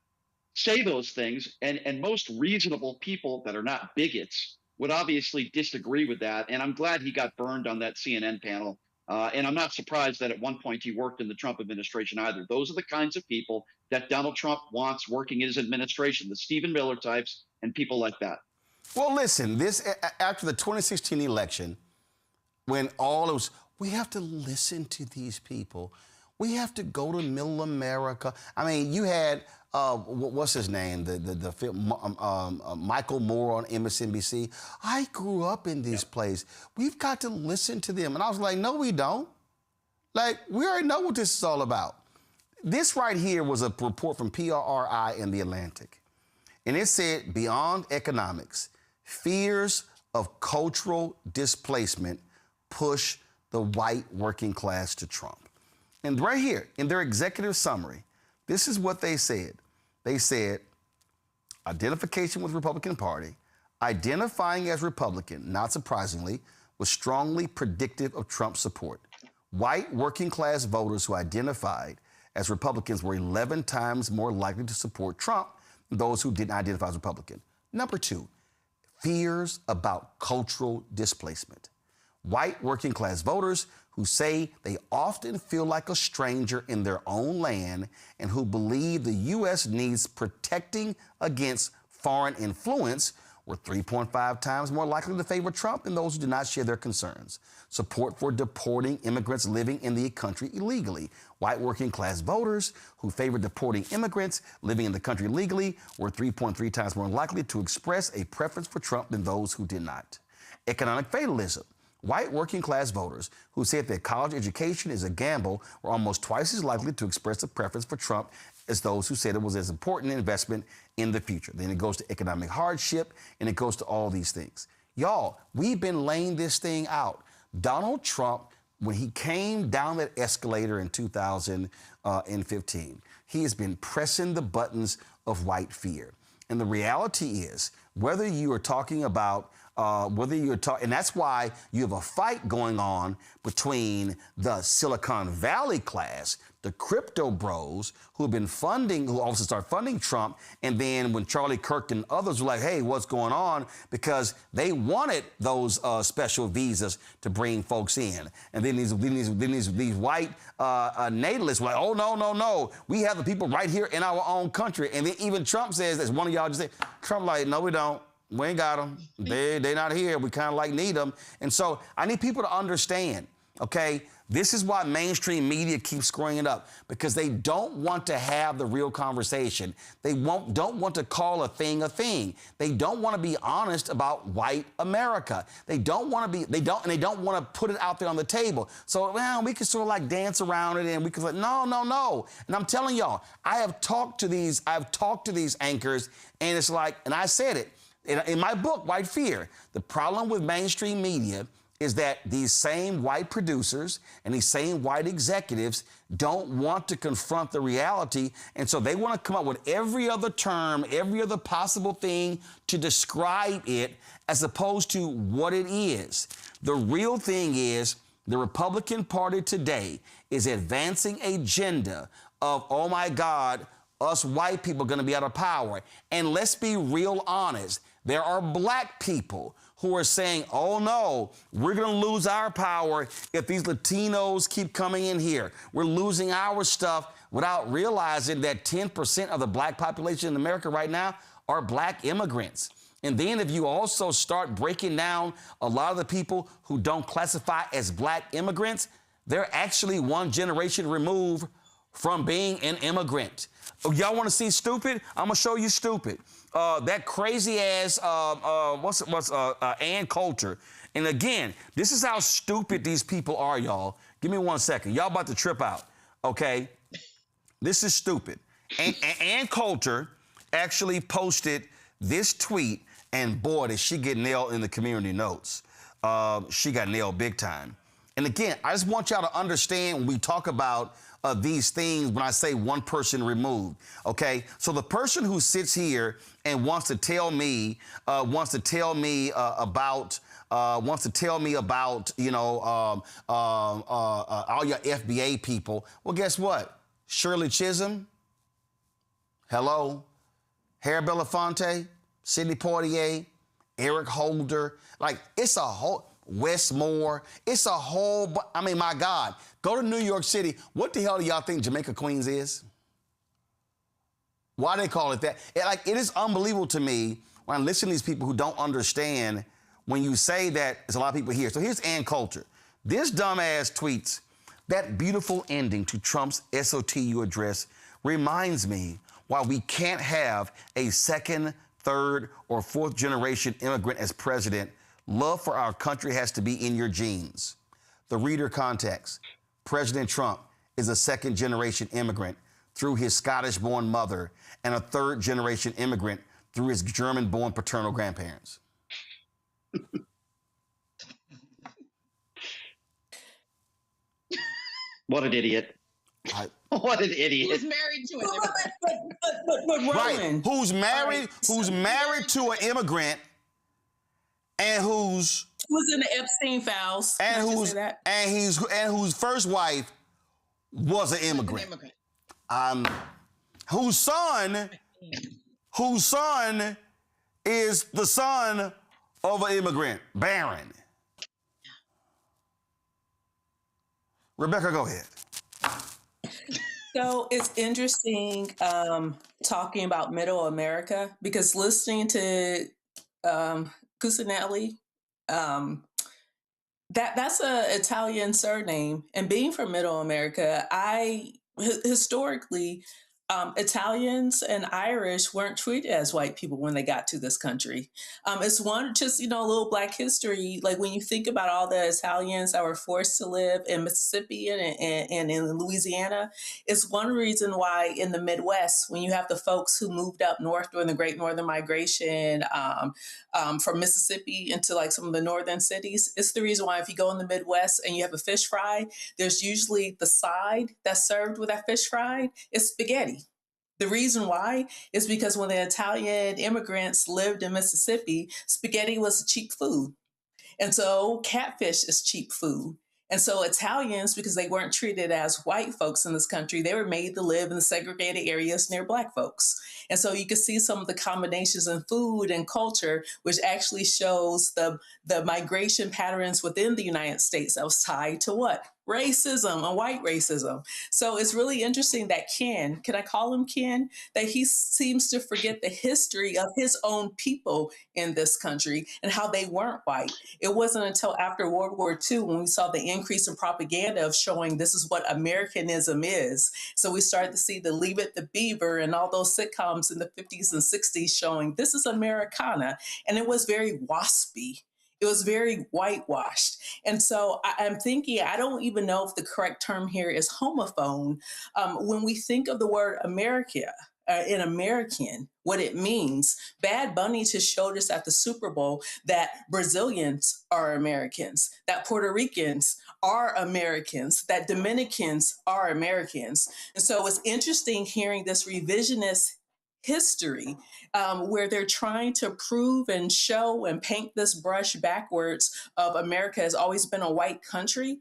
say those things. And most reasonable people that are not bigots would obviously disagree with that. And I'm glad he got burned on that CNN panel. And I'm not surprised that at one point he worked in the Trump administration either. Those are the kinds of people that Donald Trump wants working in his administration, the Stephen Miller types and people like that. Well, listen, after the 2016 election, when all it was, we have to listen to these people. We have to go to middle America. I mean, you had, what's his name? The film, Michael Moore on MSNBC. I grew up in this place. We've got to listen to them. And I was like, no, we don't. Like, we already know what this is all about. This right here was a report from PRI in The Atlantic. And it said, beyond economics, fears of cultural displacement push the white working class to Trump. And right here, in their executive summary, this is what they said. They said, identification with the Republican Party, identifying as Republican, not surprisingly, was strongly predictive of Trump's support. White working class voters who identified as Republicans were 11 times more likely to support Trump than those who didn't identify as Republican. Number two, fears about cultural displacement. White working class voters who say they often feel like a stranger in their own land and who believe the U.S. needs protecting against foreign influence were 3.5 times more likely to favor Trump than those who did not share their concerns. Support for deporting immigrants living in the country illegally. White working class voters who favored deporting immigrants living in the country illegally were 3.3 times more likely to express a preference for Trump than those who did not. Economic fatalism. White working class voters who said that college education is a gamble were almost twice as likely to express a preference for Trump as those who said it was as important an investment in the future. Then it goes to economic hardship, and it goes to all these things. Y'all, we've been laying this thing out. Donald Trump, when he came down that escalator in 2015, he has been pressing the buttons of white fear. And the reality is, whether you are talking about and that's why you have a fight going on between the Silicon Valley class, the crypto bros who have been funding, who also start funding Trump. And then when Charlie Kirk and others were like, hey, what's going on? Because they wanted those special visas to bring folks in. And then these white natalists were like, oh, no. We have the people right here in our own country. And then even Trump says, as one of y'all just said, Trump like, no, we don't. We ain't got them. They not here. We kind of like need them. And so I need people to understand Okay? This is why mainstream media keeps screwing it up, because they don't want to have the real conversation. They don't want to call a thing a thing. They don't want to be honest about white America. They don't want to be, they don't want to put it out there on the table. So, well, we can sort of like dance around it and we can like, no. And I'm telling y'all, I've talked to these anchors, and it's like, and I said it in my book, White Fear. The problem with mainstream media is that these same white producers and these same white executives don't want to confront the reality, and so they want to come up with every other term, every other possible thing to describe it as opposed to what it is. The real thing is the Republican Party today is advancing an agenda of, oh my God, us white people are going to be out of power. And let's be real honest. There are black people who are saying, oh no, we're going to lose our power if these Latinos keep coming in here. We're losing our stuff, without realizing that 10% of the black population in America right now are black immigrants. And then if you also start breaking down a lot of the people who don't classify as black immigrants, they're actually one generation removed from being an immigrant. Oh, y'all want to see stupid? I'm going to show you stupid. That crazy ass, Ann Coulter. And again, this is how stupid these people are, y'all. Give me 1 second. Y'all about to trip out, okay? This is stupid. Ann Coulter actually posted this tweet, and boy, did she get nailed in the community notes. She got nailed big time. And again, I just want y'all to understand when we talk about these things, when I say one person removed, okay? So the person who sits here and wants to tell me about, you know, all your FBA people, well, guess what? Shirley Chisholm, hello, Harry Belafonte, Sidney Poitier, Eric Holder, like it's a whole, Westmore, it's a whole, I mean, my God, go to New York City. What the hell do y'all think Jamaica Queens is? Why they call it that? It is unbelievable to me when I listen to these people who don't understand when you say that there's a lot of people here. So here's Ann Coulter. This dumbass tweets, that beautiful ending to Trump's SOTU address reminds me why we can't have a second, third, or fourth generation immigrant as president. Love for our country has to be in your genes. The reader context. President Trump is a second generation immigrant through his Scottish-born mother and a third generation immigrant through his German-born paternal grandparents. What an idiot. What an idiot. Who's married to an immigrant. But Roland. Right. Who's married to an immigrant and who's in the Epstein files. And whose first wife was an immigrant. Whose son is the son of an immigrant, Barron. Rebecca, go ahead. So it's interesting talking about Middle America, because listening to Cusinelli, that's an Italian surname, and being from Middle America, historically, Italians and Irish weren't treated as white people when they got to this country. It's a little Black history. Like when you think about all the Italians that were forced to live in Mississippi and in Louisiana, it's one reason why in the Midwest, when you have the folks who moved up north during the Great Northern Migration from Mississippi into like some of the northern cities, it's the reason why if you go in the Midwest and you have a fish fry, there's usually the side that's served with that fish fry is spaghetti. The reason why is because when the Italian immigrants lived in Mississippi, spaghetti was cheap food. And so catfish is cheap food. And so Italians, because they weren't treated as white folks in this country, they were made to live in the segregated areas near Black folks. And so you can see some of the combinations in food and culture, which actually shows the migration patterns within the United States that was tied to what? racism and white racism. So it's really interesting that Ken, can I call him Ken? That he seems to forget the history of his own people in this country and how they weren't white. It wasn't until after World War II when we saw the increase in propaganda of showing this is what Americanism is. So we started to see the Leave It to Beaver and all those sitcoms in the 50s and 60s showing this is Americana. And it was very waspy. It was very whitewashed. And so I'm thinking, I don't even know if the correct term here is homophone. When we think of the word America, in American, what it means, Bad Bunny just showed us at the Super Bowl that Brazilians are Americans, that Puerto Ricans are Americans, that Dominicans are Americans. And so it's interesting hearing this revisionist history where they're trying to prove and show and paint this brush backwards of America has always been a white country,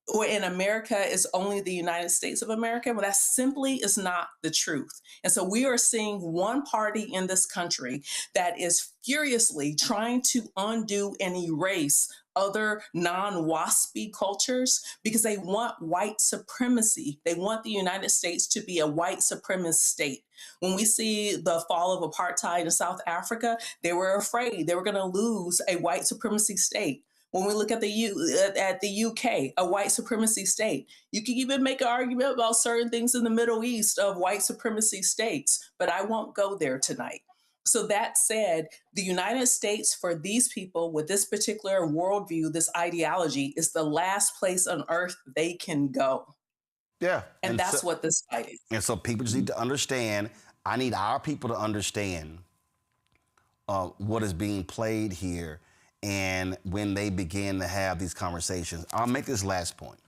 or in America is only the United States of America. Well, that simply is not the truth. And so we are seeing one party in this country that is furiously trying to undo and erase other non-WASPy cultures because they want white supremacy. They want the United States to be a white supremacist state. When we see the fall of apartheid in South Africa, they were afraid they were going to lose a white supremacy state. When we look at the UK, a white supremacy state, you can even make an argument about certain things in the Middle East of white supremacy states, but I won't go there tonight. So that said, the United States for these people with this particular worldview, this ideology, is the last place on earth they can go. Yeah. And that's what this fight is. And so people just need to understand, I need our people to understand what is being played here. And when they begin to have these conversations, I'll make this last point.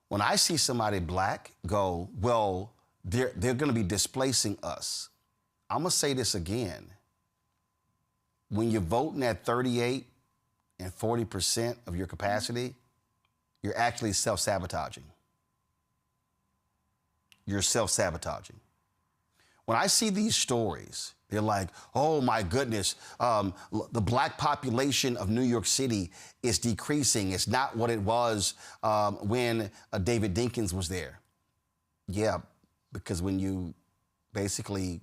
When I see somebody black go, well, they're going to be displacing us. I'm going to say this again. When you're voting at 38 and 40% of your capacity, you're actually self-sabotaging. You're self-sabotaging. When I see these stories, they're like, oh my goodness, the black population of New York City is decreasing. It's not what it was when David Dinkins was there. Yeah, because when you basically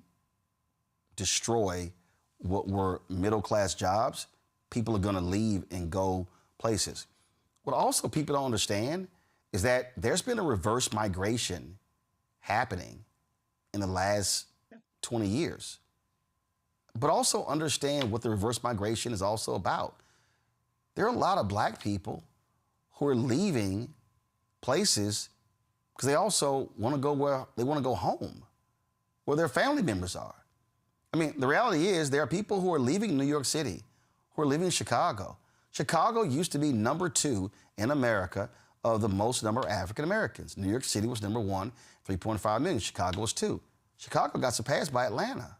destroy what were middle-class jobs, people are going to leave and go places. What also people don't understand is that there's been a reverse migration happening in the last 20 years. But also understand what the reverse migration is also about. There are a lot of black people who are leaving places because they also want to go where they want to go home, where their family members are. I mean, the reality is there are people who are leaving New York City, who are leaving Chicago. Chicago used to be number 2 in America of the most number of African Americans. New York City was number 1, 3.5 million. Chicago was 2. Chicago got surpassed by Atlanta.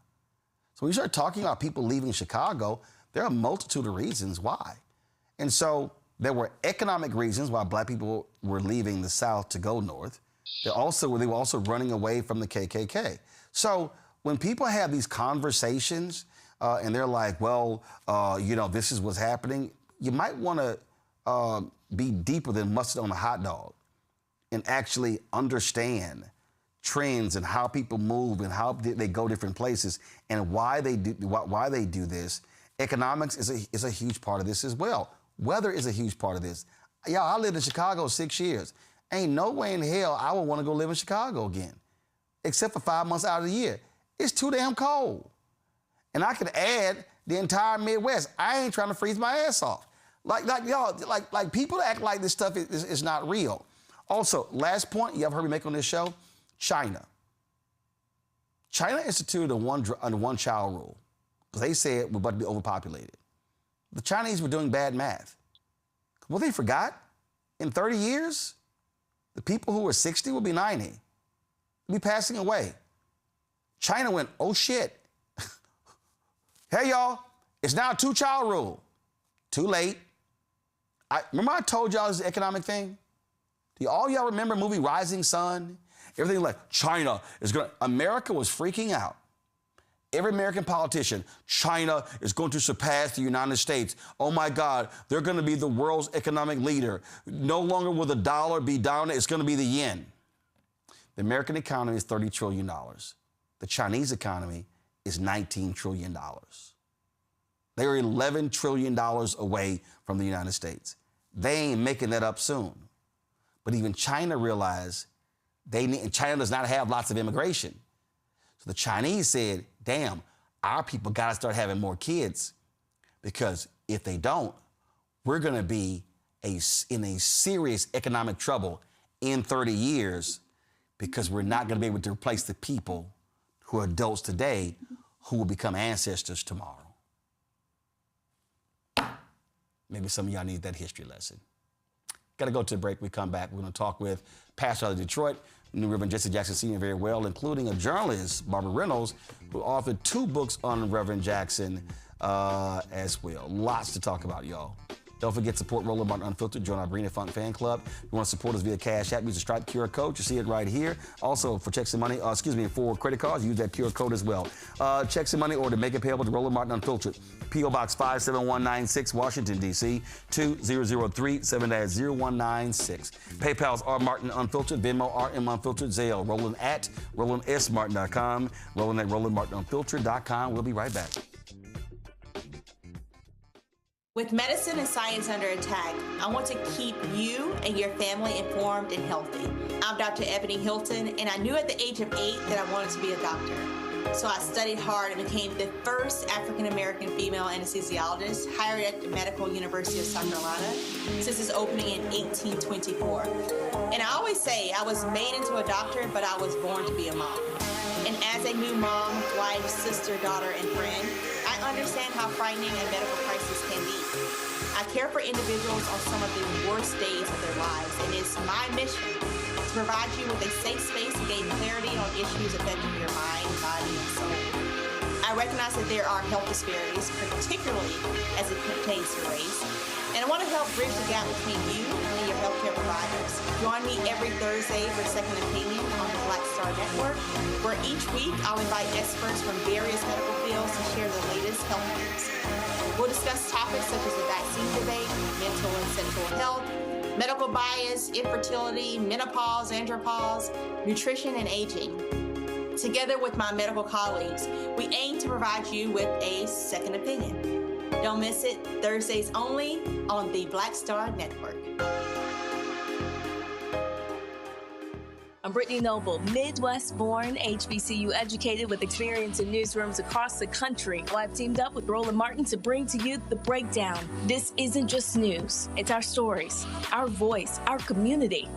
So when you start talking about people leaving Chicago, there are a multitude of reasons why. And so there were economic reasons why black people were leaving the South to go north. They were also running away from the KKK. So when people have these conversations and they're like, well, this is what's happening, you might want to be deeper than mustard on a hot dog and actually understand trends and how people move and how they go different places and why they do this. Economics is a huge part of this as well. Weather is a huge part of this. Y'all, I lived in Chicago 6 years. Ain't no way in hell I would want to go live in Chicago again, except for 5 months out of the year. It's too damn cold. And I could add the entire Midwest. I ain't trying to freeze my ass off. Like people act like this stuff is not real. Also, last point you ever heard me make on this show, China. China instituted a one-child rule because they said we're about to be overpopulated. The Chinese were doing bad math. Well, they forgot in 30 years, the people who were 60 will be 90. They'll be passing away. China went, oh shit. Hey y'all, it's now a 2-child rule. Too late. Remember I told y'all this is an economic thing? Do all y'all remember the movie Rising Sun? Everything like China is going to... America was freaking out. Every American politician, China is going to surpass the United States. Oh my God, they're going to be the world's economic leader. No longer will the dollar be dominant, it's going to be the yen. The American economy is $30 trillion. The Chinese economy is $19 trillion. They are $11 trillion away from the United States. They ain't making that up soon. But even China realized China does not have lots of immigration. So the Chinese said, damn, our people got to start having more kids, because if they don't, we're going to be in a serious economic trouble in 30 years, because we're not going to be able to replace the people who are adults today who will become ancestors tomorrow. Maybe some of y'all need that history lesson. Got to go to a break. We come back. We're going to talk with pastor out of Detroit, New Reverend Jesse Jackson Sr. very well, including a journalist, Barbara Reynolds, who authored 2 books on Reverend Jackson as well. Lots to talk about, y'all. Don't forget, support Roland Martin Unfiltered. Join our Brina Funk fan club. If you want to support us via Cash App, use the Stripe QR code. You see it right here. Also, for checks and money, for credit cards, use that QR code as well. Checks and money, or to make it payable to Roland Martin Unfiltered. P.O. Box 57196, Washington, D.C. 20037 0196. PayPal's R Martin Unfiltered, Venmo RM Unfiltered, Zelle, Roland at RolandSMartin.com, Roland at RolandMartinUnfiltered.com. We'll be right back. With medicine and science under attack, I want to keep you and your family informed and healthy. I'm Dr. Ebony Hilton, and I knew at the age of 8 that I wanted to be a doctor. So I studied hard and became the first African-American female anesthesiologist hired at the Medical University of South Carolina since its opening in 1824. And I always say I was made into a doctor, but I was born to be a mom. And as a new mom, wife, sister, daughter, and friend, I understand how frightening a medical crisis can be. I care for individuals on some of the worst days of their lives, and it's my mission to provide you with a safe space to gain clarity on issues affecting your mind, body, and soul. I recognize that there are health disparities, particularly as it pertains to race, and I want to help bridge the gap between you and your healthcare providers. Join me every Thursday for Second Opinion on the Black Star Network, where each week I'll invite experts from various medical fields to share the latest health news. We'll discuss topics such as the vaccine debate, mental and sexual health, medical bias, infertility, menopause, andropause, nutrition, and aging. Together with my medical colleagues, we aim to provide you with a second opinion. Don't miss it, Thursdays only on the Black Star Network. I'm Brittany Noble, Midwest-born, HBCU educated with experience in newsrooms across the country. Well, I've teamed up with Roland Martin to bring to you The Breakdown. This isn't just news. It's our stories, our voice, our community.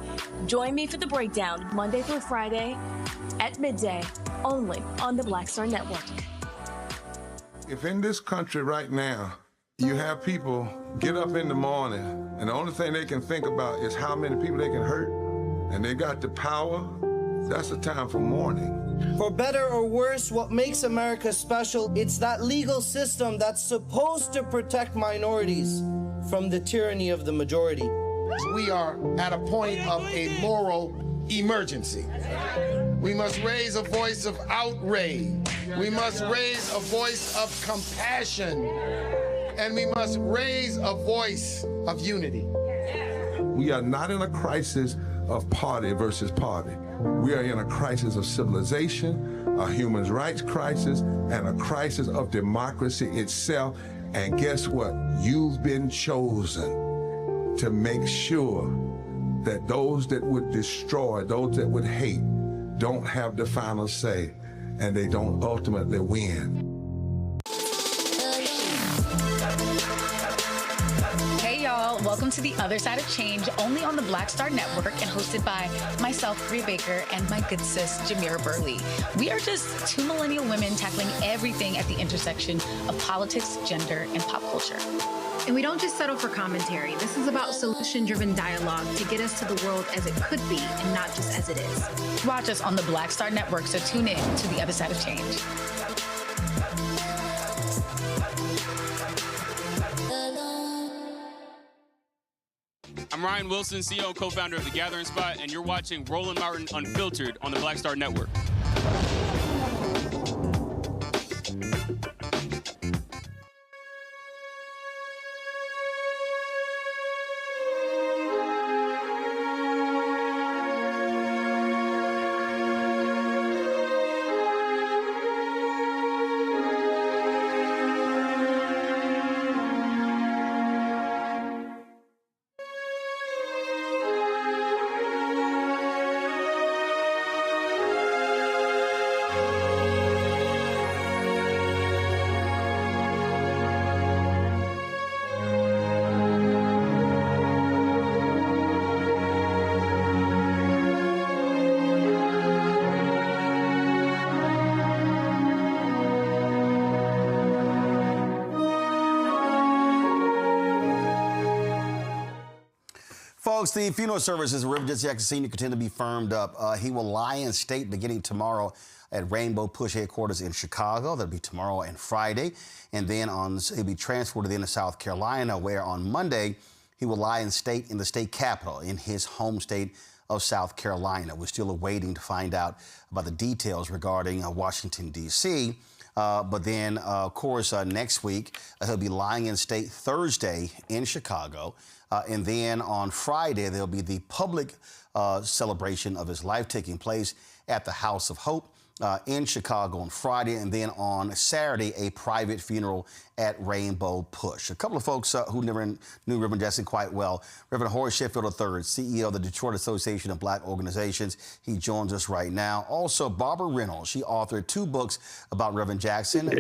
Join me for The Breakdown, Monday through Friday at midday, only on the Black Star Network. If in this country right now, you have people get up in the morning and the only thing they can think about is how many people they can hurt, and they got the power, that's the time for mourning. For better or worse, what makes America special, it's that legal system that's supposed to protect minorities from the tyranny of the majority. We are at a point of a moral emergency. We must raise a voice of outrage. We must raise a voice of compassion. And we must raise a voice of unity. We are not in a crisis of party versus party. We are in a crisis of civilization, a human rights crisis, and a crisis of democracy itself. And guess what? You've been chosen to make sure that those that would destroy, those that would hate, don't have the final say, and they don't ultimately win. Hey y'all, welcome to The Other Side of Change, only on the Black Star Network and hosted by myself, Rhea Baker, and my good sis, Jamira Burley. We are just 2 millennial women tackling everything at the intersection of politics, gender, and pop culture. And we don't just settle for commentary. This is about solution-driven dialogue to get us to the world as it could be and not just as it is. Watch us on the Black Star Network, so tune in to The Other Side of Change. I'm Ryan Wilson, CEO and co-founder of The Gathering Spot, and you're watching Roland Martin Unfiltered on the Black Star Network. Folks, the funeral services of Reverend Jesse Jackson Sr. continue to be firmed up. He will lie in state beginning tomorrow at Rainbow Push headquarters in Chicago. That'll be tomorrow and Friday. And then he'll be transported into South Carolina, where on Monday he will lie in state in the state capitol in his home state of South Carolina. We're still awaiting to find out about the details regarding Washington, D.C. But then, of course, next week, he'll be lying in state Thursday in Chicago. And then on Friday, there'll be the public celebration of his life taking place at the House of Hope in Chicago on Friday. And then on Saturday, a private funeral at Rainbow Push. A couple of folks who never knew Reverend Jackson quite well. Reverend Horace Sheffield III, CEO of the Detroit Association of Black Organizations. He joins us right now. Also, Barbara Reynolds. She authored 2 books about Reverend Jackson.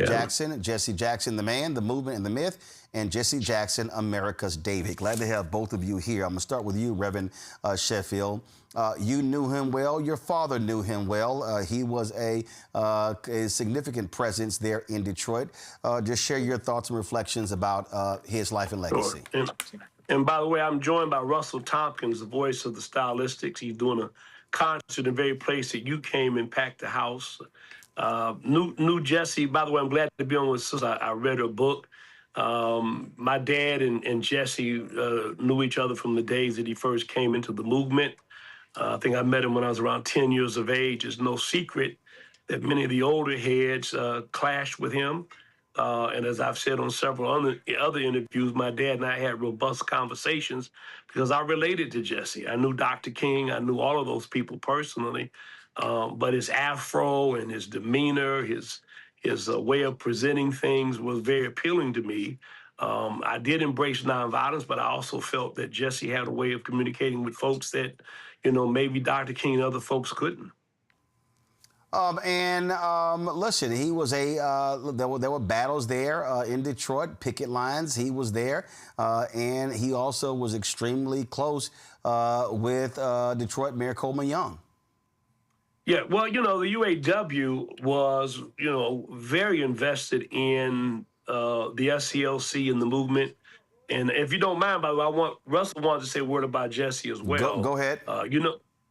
Jesse Jackson, the Man, the Movement, and the Myth. And Jesse Jackson, America's David. Glad to have both of you here. I'm going to start with you, Reverend Sheffield. You knew him well. Your father knew him well. He was a significant presence there in Detroit. Just share your thoughts and reflections about his life and legacy. Sure. And by the way, I'm joined by Russell Tompkins, the voice of the Stylistics. He's doing a concert in the very place that you came and packed the house. Knew Jesse. By the way, I'm glad to be on with Sister. I read her book. My dad and Jesse knew each other from the days that he first came into the movement. I think I met him when I was around 10 years of age. It's no secret that many of the older heads clashed with him. And as I've said on several other interviews, my dad and I had robust conversations because I related to Jesse. I knew Dr. King. I knew all of those people personally. But his afro and his demeanor, his way of presenting things was very appealing to me. I did embrace nonviolence, but I also felt that Jesse had a way of communicating with folks that, maybe Dr. King and other folks couldn't. Listen, he was there were battles there in Detroit, picket lines. He was there, and he also was extremely close with Detroit Mayor Coleman Young. Yeah, well, the UAW was, very invested in the SCLC and the movement. And if you don't mind, by the way, Russell wanted to say a word about Jesse as well. Go ahead.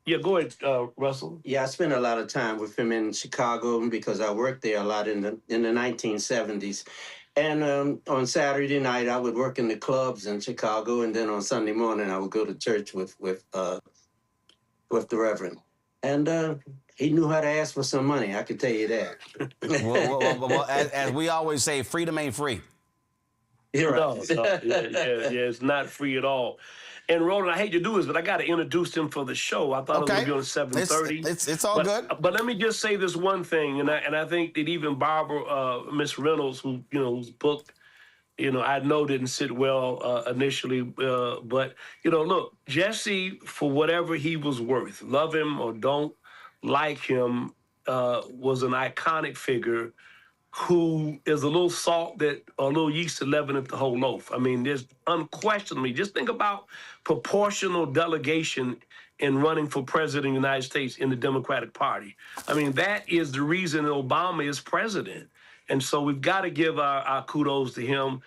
Yeah, go ahead, Russell. Yeah, I spent a lot of time with him in Chicago because I worked there a lot in the 1970s. And on Saturday night, I would work in the clubs in Chicago, and then on Sunday morning, I would go to church with the Reverend. And he knew how to ask for some money, I can tell you that. well, as we always say, freedom ain't free. You're right. No, it's not free at all. And Roland, I hate to do this, but I got to introduce him for the show. I thought it was going to be on 7:30. It's all good. But let me just say this one thing, and I think that even Barbara, Miss Reynolds, whose book, I know didn't sit well initially, but look, Jesse, for whatever he was worth, love him or don't like him, was an iconic figure who is a little salt or a little yeast to leaven up the whole loaf. I mean, there's unquestionably, just think about proportional delegation in running for president of the United States in the Democratic Party. I mean, that is the reason Obama is president. And so we've got to give our kudos to him.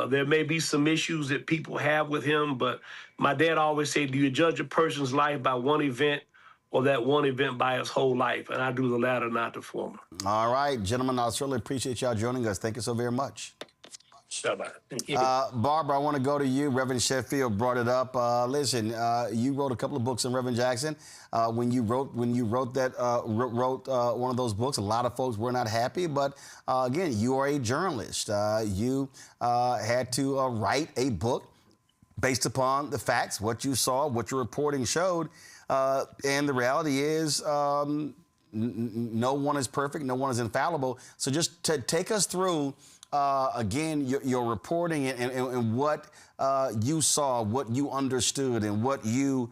There may be some issues that people have with him, but my dad always said, do you judge a person's life by one event or that one event by his whole life? And I do the latter, not the former. All right, gentlemen, I certainly appreciate y'all joining us. Thank you so very much. Barbara, I want to go to you. Reverend Sheffield brought it up. Listen, you wrote a couple of books on Reverend Jackson. When you wrote one of those books, a lot of folks were not happy. But again, you are a journalist. You had to write a book based upon the facts, what you saw, what your reporting showed. And the reality is no one is perfect. No one is infallible. So just to take us through, again, your reporting and what you saw, what you understood, and what you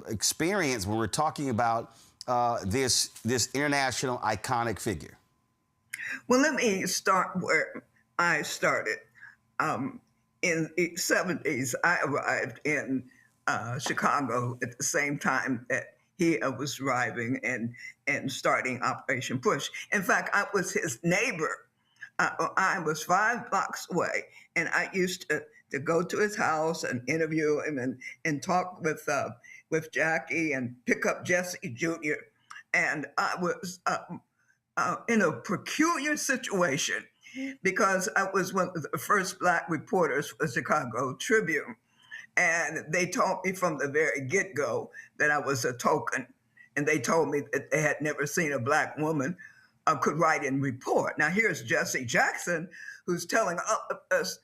experienced when we're talking about this international iconic figure. Well, let me start where I started. In the 70s, I arrived in Chicago at the same time that he was arriving and starting Operation Push. In fact, I was his neighbor. I was 5 blocks away, and I used to to go to his house and interview him and talk with Jackie and pick up Jesse Jr. And I was in a peculiar situation because I was one of the first Black reporters for the Chicago Tribune. And they told me from the very get-go that I was a token. And they told me that they had never seen a Black woman could write and report. Now here's Jesse Jackson, who's telling us,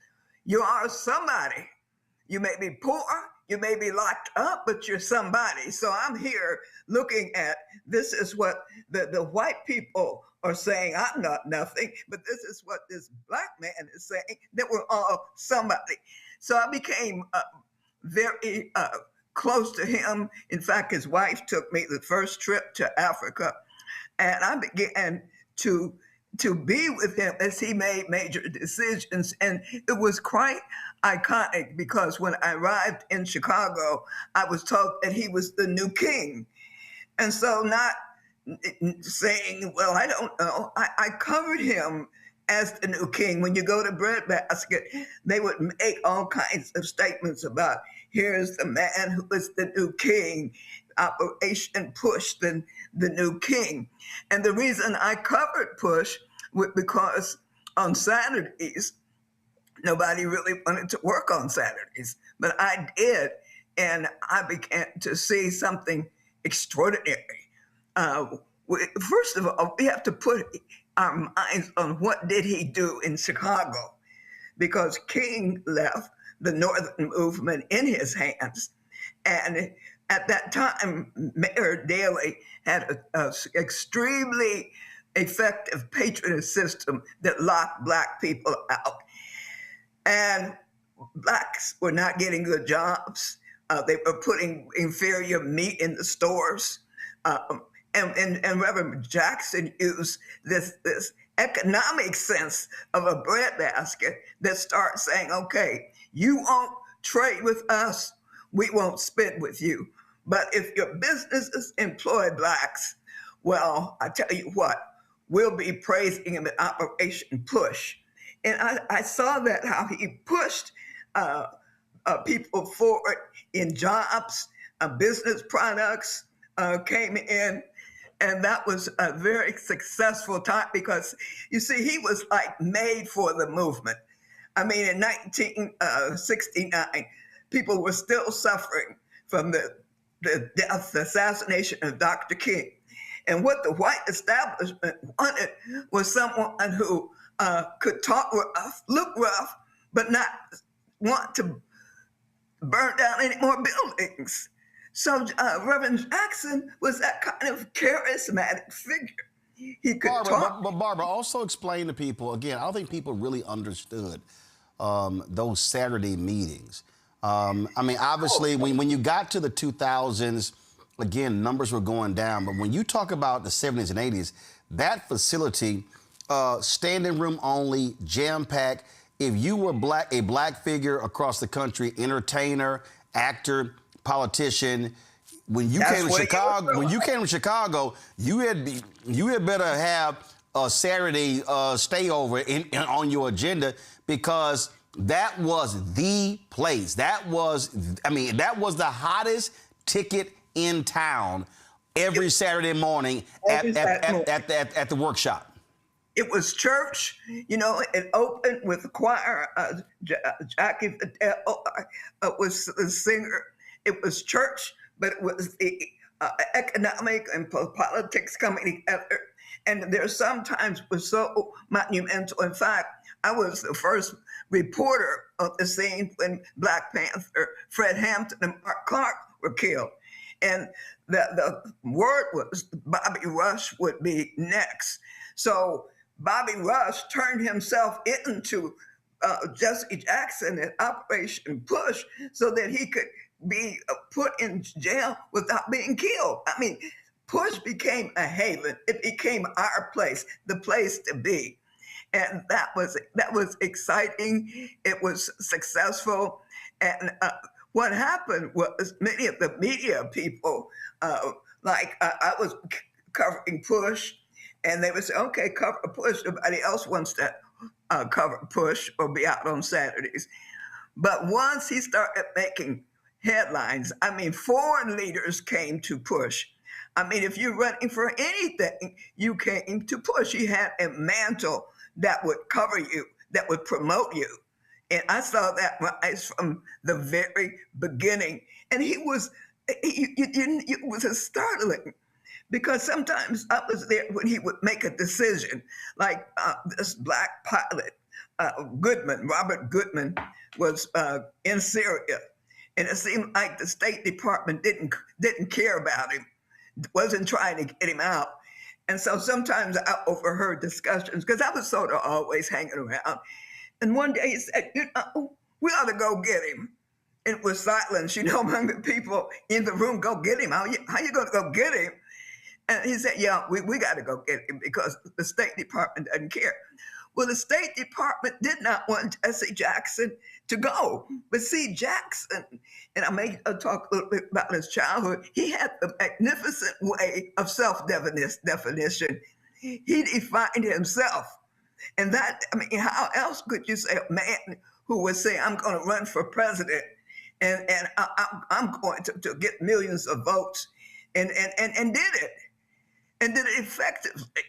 you are somebody. You may be poor, you may be locked up, but you're somebody. So I'm here looking at, this is what the white people are saying, I'm not nothing, but this is what this Black man is saying, that we're all somebody. So I became very close to him. In fact, his wife took me the first trip to Africa, and I began to be with him as he made major decisions. And it was quite iconic because when I arrived in Chicago, I was told that he was the new king. And so not saying, well, I don't know, I covered him as the new king. When you go to Breadbasket, they would make all kinds of statements about, here's the man who is the new king, Operation Push, the new king. And the reason I covered Push was because on Saturdays, nobody really wanted to work on Saturdays, but I did. And I began to see something extraordinary. First of all, we have to put our minds on what did he do in Chicago, because King left the Northern movement in his hands. And at that time, Mayor Daley had an extremely effective patronage system that locked Black people out. And Blacks were not getting good jobs. They were putting inferior meat in the stores. And Reverend Jackson used this economic sense of a breadbasket that starts saying, okay, you won't trade with us, we won't spend with you. But if your businesses employ Blacks, well, I tell you what, we'll be praising him at Operation Push. And I saw that, how he pushed people forward in jobs, business products came in. And that was a very successful time because, you see, he was like made for the movement. I mean, in 1969, people were still suffering from the death, the assassination of Dr. King. And what the white establishment wanted was someone who could talk rough, look rough, but not want to burn down any more buildings. So Reverend Jackson was that kind of charismatic figure. He could talk. But Barbara, also explain to people, again, I don't think people really understood those Saturday meetings. I mean, obviously, when you got to the 2000s, again, numbers were going down. But when you talk about the 70s and 80s, that facility, standing room only, jam-packed. If you were a black figure across the country, entertainer, actor, politician, when you came to Chicago, you had better have a Saturday stayover on your agenda, because that was the place. That was the hottest ticket in town every Saturday morning at the workshop. It was church, you know. It opened with the choir. Jackie was the singer. It was church, but it was the economic and politics coming together. And there sometimes was so monumental. In fact, I was the first reporter on the scene when Black Panther, Fred Hampton, and Mark Clark were killed. And the word was Bobby Rush would be next. So Bobby Rush turned himself into Jesse Jackson at Operation Push so that he could be put in jail without being killed. I mean, Push became a haven. It became our place, the place to be. And that was exciting. It was successful. And what happened was many of the media people, I was covering Push, and they would say, okay, cover Push. Nobody else wants to cover Push or be out on Saturdays. But once he started making headlines, I mean, foreign leaders came to push. I mean, if you're running for anything, you came to push. He had a mantle that would cover you, that would promote you. And I saw that rise from the very beginning. And it was startling, because sometimes I was there when he would make a decision, like this black pilot, Robert Goodman, was in Syria. And it seemed like the State Department didn't care about him, wasn't trying to get him out. And so sometimes I overheard discussions, because I was sort of always hanging around. And one day he said, we ought to go get him. And it was silence, among the people in the room. Go get him. How you going to go get him? And he said, yeah, we got to go get him because the State Department doesn't care. Well, the State Department did not want Jesse Jackson to go. But see, Jackson, and I may talk a little bit about his childhood, he had a magnificent way of self-definition. He defined himself. And that, I mean, how else could you say a man who would say, I'm going to run for president and I'm going to get millions of votes, and did it, and did it effectively.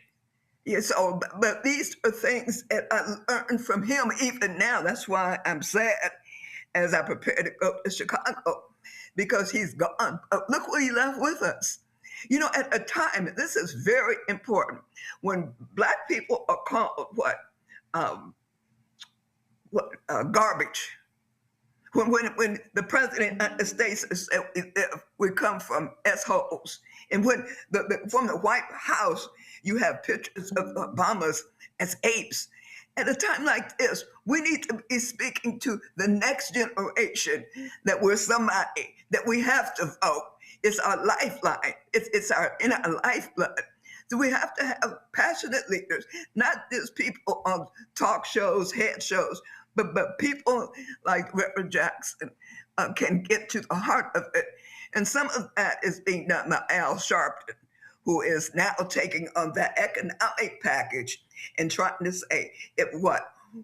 Yeah, so, but these are things that I learned from him even now. That's why I'm sad as I prepare to go to Chicago, because he's gone. Look what he left with us. At a time, and this is very important, when Black people are called garbage. When the president of the States said we come from S-holes, and when from the White House you have pictures of Obama's as apes. At a time like this, we need to be speaking to the next generation that we're somebody, that we have to vote. It's our lifeline. It's our lifeblood. So we have to have passionate leaders, not just people on talk shows, head shows, but people like Reverend Jackson can get to the heart of it. And some of that is being done by Al Sharpton, who is now taking on that economic package and trying to say,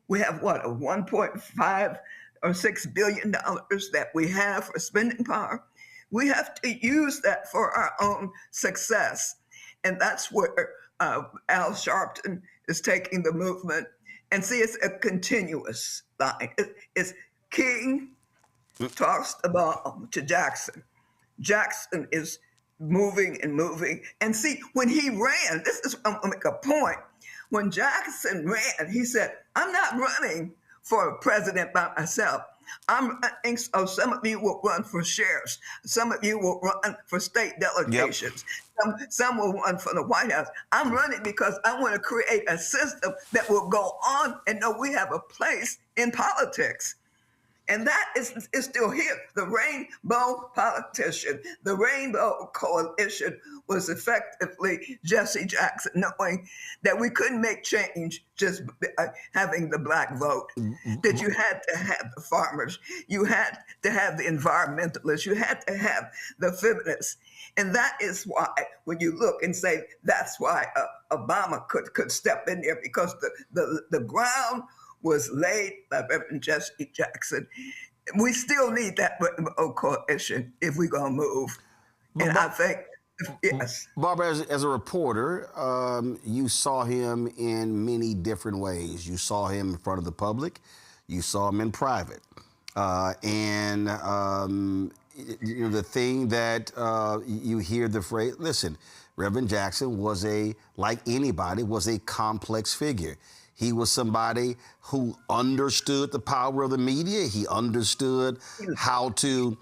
we have a 1.5 or $6 billion that we have for spending power. We have to use that for our own success. And that's where Al Sharpton is taking the movement. And see, it's a continuous line. It's King talks the ball to Jackson. Jackson is moving and moving. And see, when he ran, this is, I'm gonna make a point. When Jackson ran, he said, I'm not running for president by myself. I'm running so some of you will run for sheriffs. Some of you will run for state delegations. Yep. Some will run for the White House. I'm running because I want to create a system that will go on and know we have a place in politics. And that is still here. The rainbow politician, the rainbow coalition was effectively Jesse Jackson, knowing that we couldn't make change just having the Black vote, that you had to have the farmers, you had to have the environmentalists, you had to have the feminists. And that is why, when you look and say, that's why Obama could step in there, because the ground was laid by Reverend Jesse Jackson. We still need that coalition if we're going to move. And I think, yes. Barbara, as a reporter, you saw him in many different ways. You saw him in front of the public. You saw him in private. The thing that you hear the phrase, listen, Reverend Jackson was like anybody, was a complex figure. He was somebody who understood the power of the media. He understood how to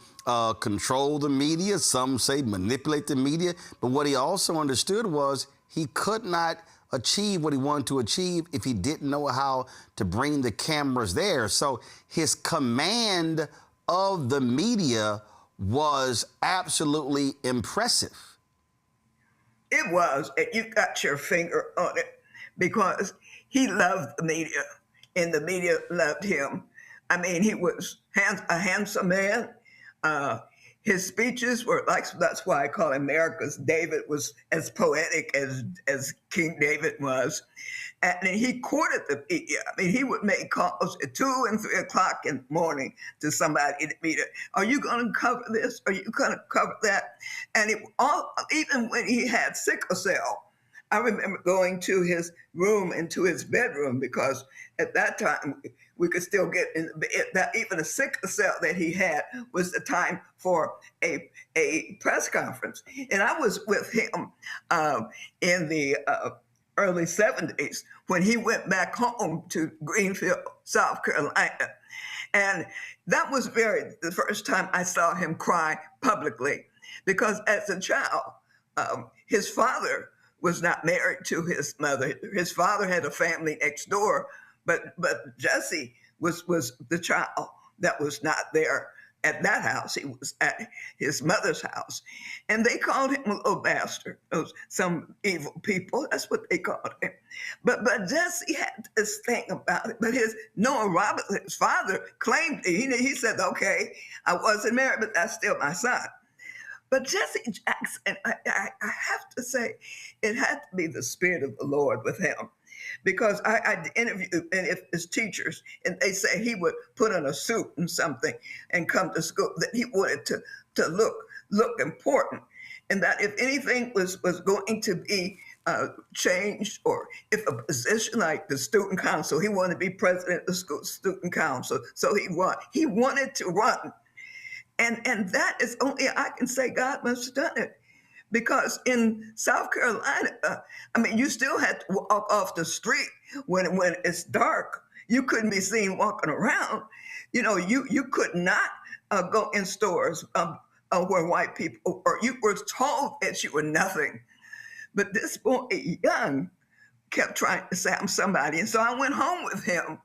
control the media. Some say manipulate the media. But what he also understood was he could not achieve what he wanted to achieve if he didn't know how to bring the cameras there. So his command of the media was absolutely impressive. It was, and you got your finger on it, because he loved the media, and the media loved him. I mean, he was a handsome man. His speeches were like, that's why I call America's David was as poetic as King David was. And he courted the media. I mean, he would make calls at 2 and 3 o'clock in the morning to somebody in the media. Are you going to cover this? Are you going to cover that? And even when he had sickle cell, I remember going to his room and to his bedroom, because at that time we could still get in the bed. That even a sickle cell that he had was the time for a press conference. And I was with him in the early 70s when he went back home to Greenfield, South Carolina. And that was the first time I saw him cry publicly, because as a child, his father was not married to his mother. His father had a family next door, but Jesse was the child that was not there at that house. He was at his mother's house. And they called him a little bastard. Some evil people, that's what they called him. But Jesse had this thing about it. But Noah Roberts, his father, claimed, he said, okay, I wasn't married, but that's still my son. But Jesse Jackson, I have to say, it had to be the Spirit of the Lord with him. Because I interviewed his teachers, and they say he would put on a suit and something and come to school, that he wanted to look important, and that if anything was going to be changed, or if a position like the student council, he wanted to be president of the school student council, so he wanted to run. And that is only, I can say, God must have done it. Because in South Carolina, I mean, you still had to walk off the street when it's dark. You couldn't be seen walking around. You could not go in stores where white people, or you were told that you were nothing. But this boy, young, kept trying to say, I'm somebody. And so I went home with him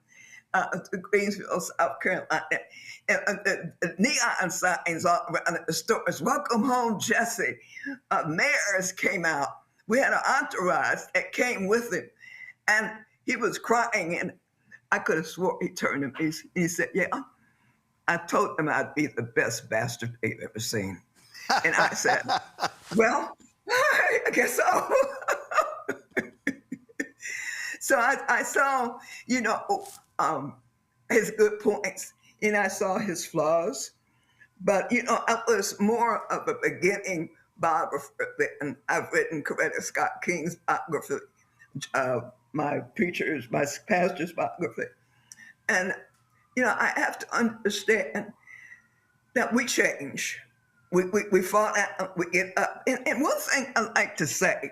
to Greensville, South Carolina. And neon signs all around the stores. Welcome home, Jesse. Mayors came out. We had an entourage that came with him. And he was crying. And I could have swore he turned to me. He said, yeah, I told him I'd be the best bastard they've ever seen. And I said, well, I guess so. So I saw, his good points. And I saw his flaws, but I was more of a beginning biographer than I've written Coretta Scott King's biography, my pastor's biography. And, I have to understand that we change. We fall out, we get up. And one thing I like to say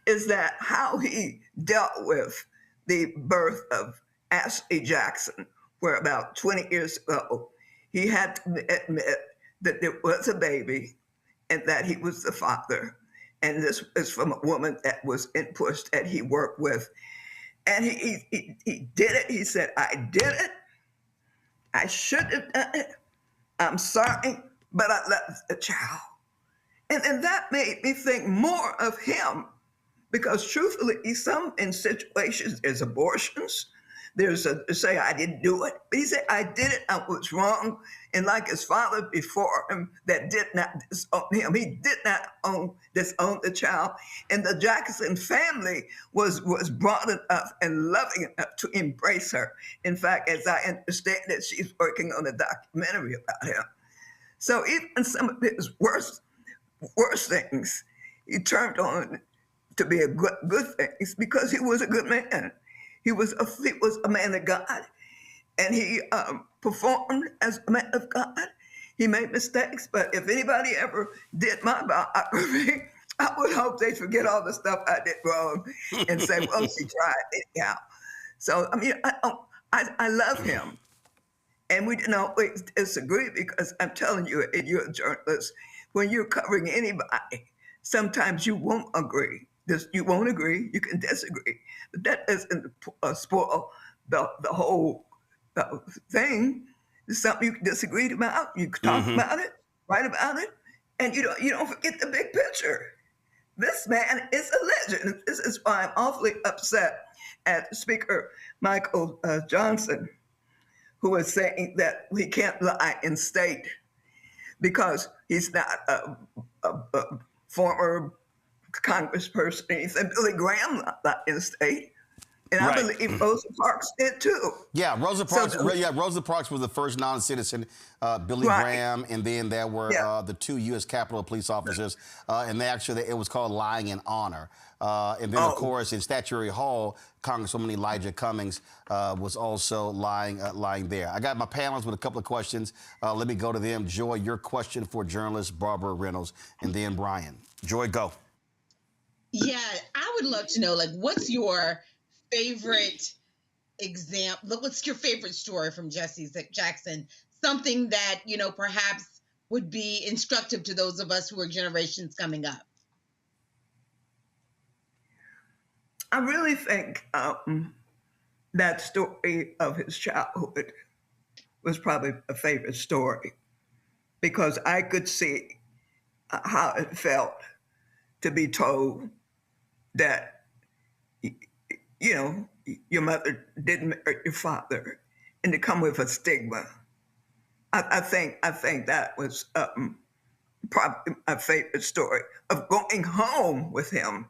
is that how he dealt with the birth of Ashley Jackson, where about 20 years ago, he had to admit that there was a baby and that he was the father. And this is from a woman that was in Push that he worked with. And he did it. He said, I did it. I should have done it. I'm sorry, but I love the child. And that made me think more of him, because truthfully, in situations, there's abortions. There's say, I didn't do it. But he said, I did it, I was wrong. And like his father before him that did not disown him, he did not disown the child. And the Jackson family was brought enough and loving enough to embrace her. In fact, as I understand it, she's working on a documentary about him. So even some of his worst things, he turned on to be a good things, because he was a good man. He was a man of God, and he performed as a man of God. He made mistakes, but if anybody ever did my biography, I would hope they forget all the stuff I did wrong and say, well, he tried anyhow. So, I mean, I love him. And we didn't always disagree, because I'm telling you, you're a journalist. When you're covering anybody, sometimes you won't agree. You won't agree, you can disagree. But that doesn't spoil the whole thing. It's something you can disagree about. You can talk about it, write about it, and you don't forget the big picture. This man is a legend. This is why I'm awfully upset at Speaker Michael Johnson, who is saying that we can't lie in state. because he's not a former congressperson. He's a Billy Graham in the state. And I believe Rosa Parks did too. Yeah, Rosa Parks. Rosa Parks was the first non-citizen. Billy Graham, and then there were the 2 U.S. Capitol police officers, and it was called lying in honor. And then, of course, in Statuary Hall, Congresswoman Elijah Cummings was also lying there. I got my panelists with a couple of questions. Let me go to them. Joy, your question for journalist Barbara Reynolds, and then Brian. Joy, go. Yeah, I would love to know, like, what's your favorite example? What's your favorite story from Jesse Jackson? Something that, you know, perhaps would be instructive to those of us who are generations coming up. I really think that story of his childhood was probably a favorite story, because I could see how it felt to be told that, you know, your mother didn't marry your father, and to come with a stigma. I think that was probably my favorite story, of going home with him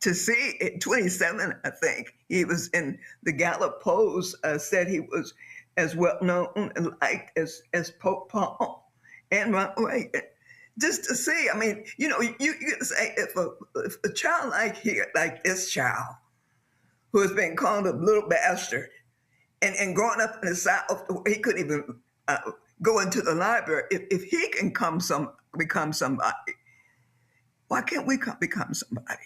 to see at 27, I think, he was in the Gallup polls, said he was as well known and liked as Pope Paul and Ronald Reagan. Just to see, I mean, you know, you can say if a child like this child, who has been called a little bastard, and growing up in the South, he couldn't even go into the library. If he can become somebody, why can't we become somebody?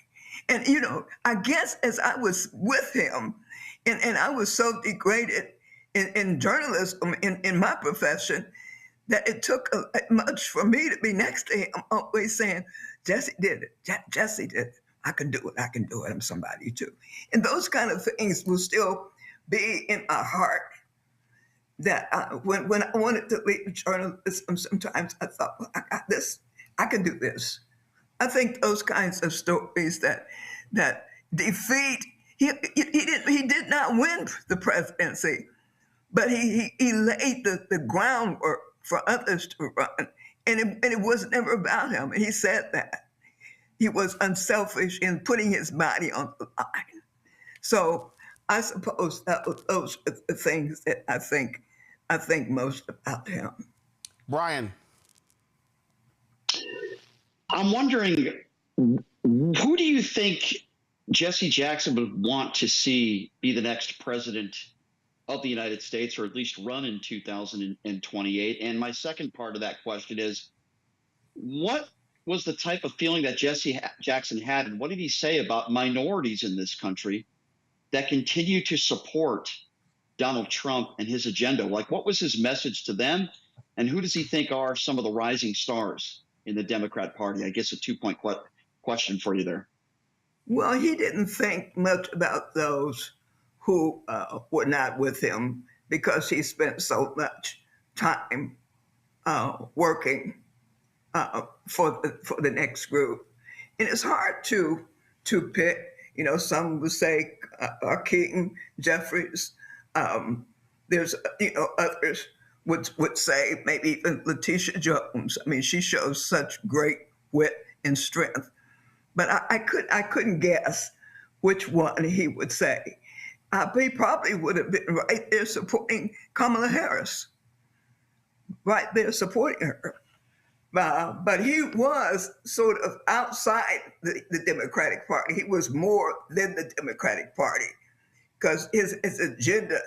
And, you know, I guess as I was with him, and I was so degraded in journalism, in my profession, that it took much for me to be next to him, always saying, Jesse did it. Jesse did it. I can do it. I can do it. I'm somebody too. And those kind of things will still be in my heart. That when I wanted to leave journalism, sometimes I thought, well, I got this. I can do this. I think those kinds of stories that defeat. He did not win the presidency, but he laid the groundwork for others to run, and it was never about him. And he said that he was unselfish in putting his body on the line. So I suppose that those are the things that I think most about him. Brian. I'm wondering, who do you think Jesse Jackson would want to see be the next president of the United States, or at least run in 2028? And my second part of that question is, what was the type of feeling that Jesse Jackson had, and what did he say about minorities in this country that continue to support Donald Trump and his agenda? Like, what was his message to them, and who does he think are some of the rising stars in the Democrat Party? I guess a two-point question for you there. Well, he didn't think much about those who were not with him, because he spent so much time working for the next group. And it's hard to pick. You know, some would say King, Jeffries. There's, you know, others would say maybe even Letitia Jones. I mean, she shows such great wit and strength. But I couldn't guess which one he would say. He probably would have been right there supporting Kamala Harris, right there supporting her. But he was sort of outside the Democratic Party. He was more than the Democratic Party, because his agenda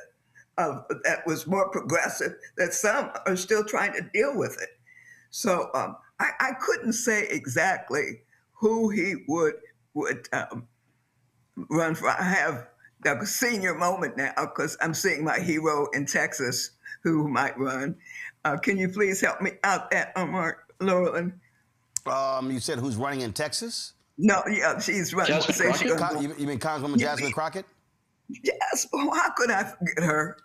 that was more progressive, that some are still trying to deal with it. So I couldn't say exactly who he would run for. I have a senior moment now, because I'm seeing my hero in Texas who might run. Can you please help me out there, Roland? You said who's running in Texas? No, yeah, she's running. You mean Congresswoman Jasmine Crockett? Yes, well, how could I forget her?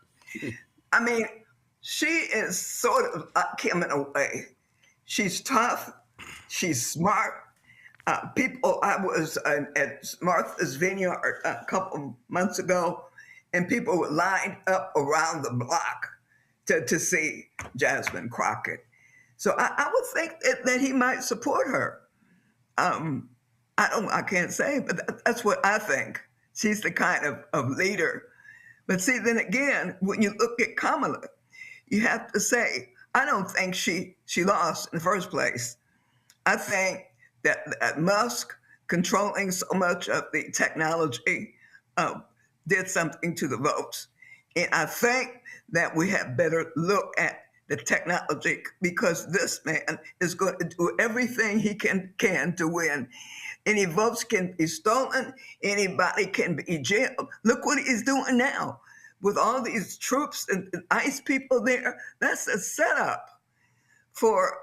I mean, she is sort of like him in a way. She's tough. She's smart. I was at Martha's Vineyard a couple months ago, and people were lined up around the block to see Jasmine Crockett. So I would think that he might support her. I can't say, but that's what I think. She's the kind of leader. But see, then again, when you look at Kamala, you have to say, I don't think she lost in the first place. I think that Musk controlling so much of the technology did something to the votes. And I think that we have better look at the technology, because this man is going to do everything he can to win. Any votes can be stolen. Anybody can be jailed. Look what he's doing now with all these troops and ICE people there. That's a setup for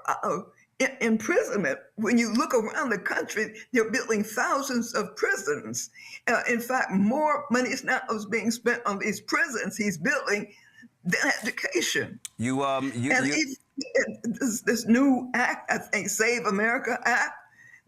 imprisonment. When you look around the country, they're building thousands of prisons. In fact, more money is now being spent on these prisons he's building than education. This new act, I think, Save America Act,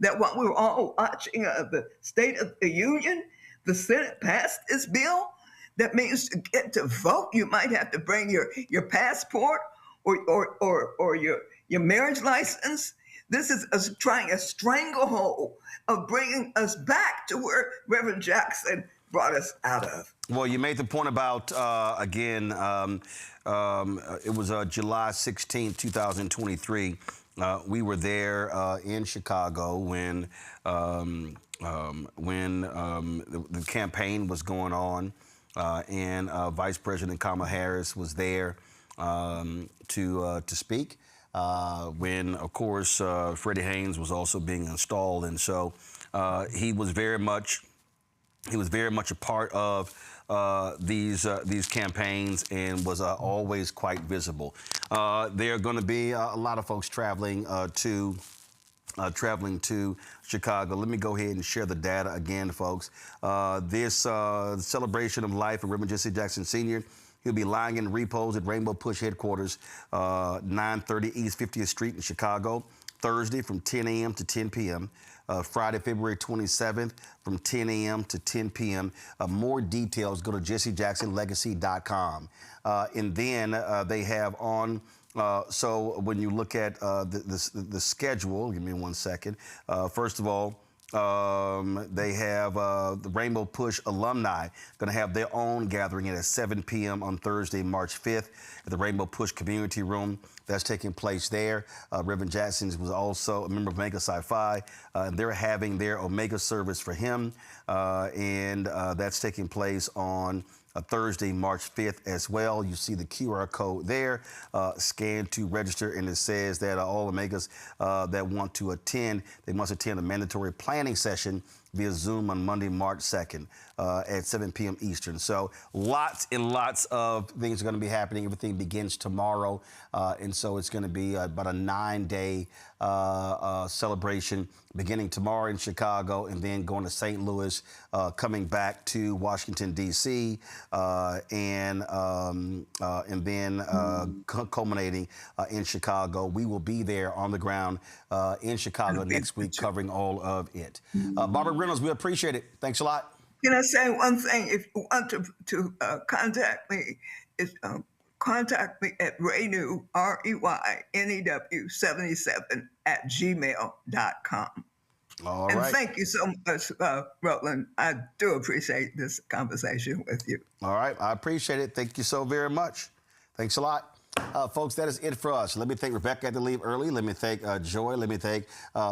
that what we were all watching, the State of the Union, the Senate passed this bill. That means to get to vote, you might have to bring your passport or your marriage license. This is us trying a stranglehold of bringing us back to where Reverend Jackson brought us out of. Well, you made the point about, again, it was July 16, 2023. We were there in Chicago when the campaign was going on, and Vice President Kamala Harris was there to speak. When, of course, Freddie Haynes was also being installed, and so he was very much a part of these campaigns and was always quite visible. There are going to be a lot of folks traveling to Chicago. Let me go ahead and share the data again, folks. This celebration of life of Reverend Jesse Jackson Sr., he'll be lying in repose at Rainbow Push headquarters, 930 East 50th Street in Chicago, Thursday from 10 a.m. to 10 p.m., Friday, February 27th from 10 a.m. to 10 p.m. More details, go to jessejacksonlegacy.com. And then they have on, so when you look at the schedule, give me 1 second. First of all, they have the Rainbow Push alumni going to have their own gathering at 7 p.m. on Thursday, March 5th at the Rainbow Push Community Room. That's taking place there. Reverend Jackson was also a member of Omega Psi Phi, and they're having their Omega service for him, and that's taking place on Thursday, March 5th as well. You see the QR code there. Scan to register, and it says that all Omegas that want to attend, they must attend a mandatory planning session via Zoom on Monday, March 2nd at 7 p.m. Eastern. So lots and lots of things are going to be happening. Everything begins tomorrow, and so it's going to be about a 9-day celebration beginning tomorrow in Chicago and then going to St. Louis, coming back to Washington, D.C., and then culminating in Chicago. We will be there on the ground in Chicago next week covering all of it. Barbara Reynolds, we appreciate it. Thanks a lot. Can I say one thing? If you want to contact me, contact me at Reynew, REYNEW77 @gmail.com. All and right. Thank you so much, Roland. I do appreciate this conversation with you. All right. I appreciate it. Thank you so very much. Thanks a lot. Folks, that is it for us. Let me thank Rebecca had to leave early. Let me thank Joy. Let me thank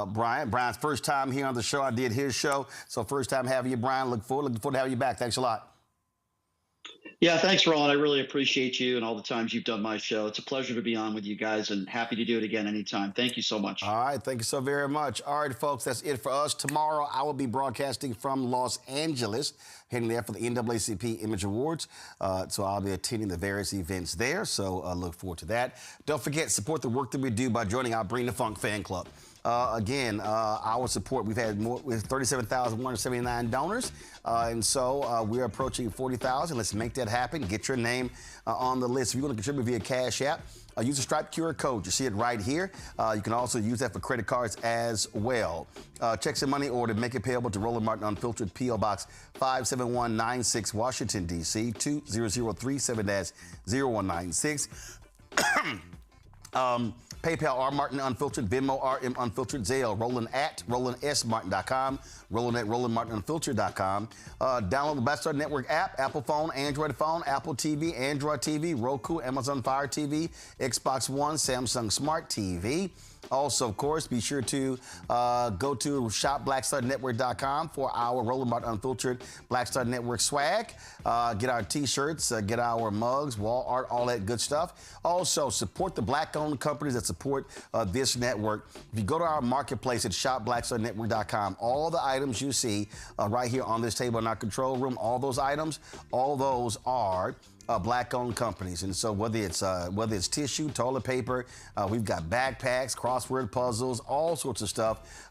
Brian. Brian's first time here on the show. I did his show. So first time having you, Brian. Looking forward to having you back. Thanks a lot. Yeah, thanks, Roland. I really appreciate you and all the times you've done my show. It's a pleasure to be on with you guys and happy to do it again anytime. Thank you so much. All right. Thank you so very much. All right, folks, that's it for us. Tomorrow, I will be broadcasting from Los Angeles, heading there for the NAACP Image Awards. So I'll be attending the various events there. So look forward to that. Don't forget, support the work that we do by joining our Bring the Funk fan club. Again, our support, we have 37,179 donors. And so we're approaching 40,000. Let's make that happen. Get your name on the list. If you want to contribute via Cash App, use the Stripe QR code. You see it right here. You can also use that for credit cards as well. Checks and money order, make it payable to Roland Martin Unfiltered, P.O. Box 57196, Washington, D.C., 20037-0196. PayPal, R. Martin Unfiltered, Venmo, RM Unfiltered, Zelle, Roland at RolandSMartin.com, Roland at RolandMartinUnfiltered.com. Download the Black Star Network app, Apple phone, Android phone, Apple TV, Android TV, Roku, Amazon Fire TV, Xbox One, Samsung Smart TV. Also, of course, be sure to go to shopblackstarnetwork.com for our Roland Martin Unfiltered Black Star Network swag. Get our T-shirts, get our mugs, wall art, all that good stuff. Also, support the Black-owned companies that support this network. If you go to our marketplace at shopblackstarnetwork.com, all the items you see right here on this table in our control room, all those items, all those are Black-owned companies. And so whether it's tissue, toilet paper, we've got backpacks, crossword puzzles, all sorts of stuff.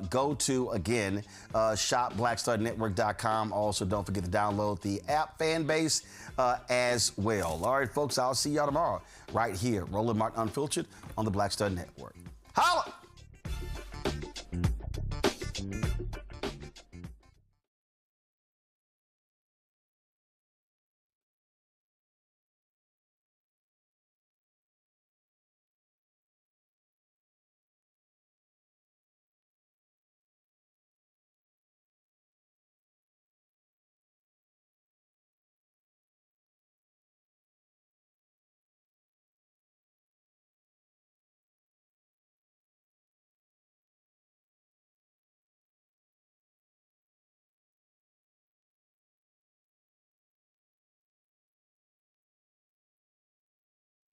Go to, again, shopblackstarnetwork.com. Also, don't forget to download the app fan base as well. All right, folks, I'll see y'all tomorrow right here, Roland Martin Unfiltered on the Black Star Network. Holla!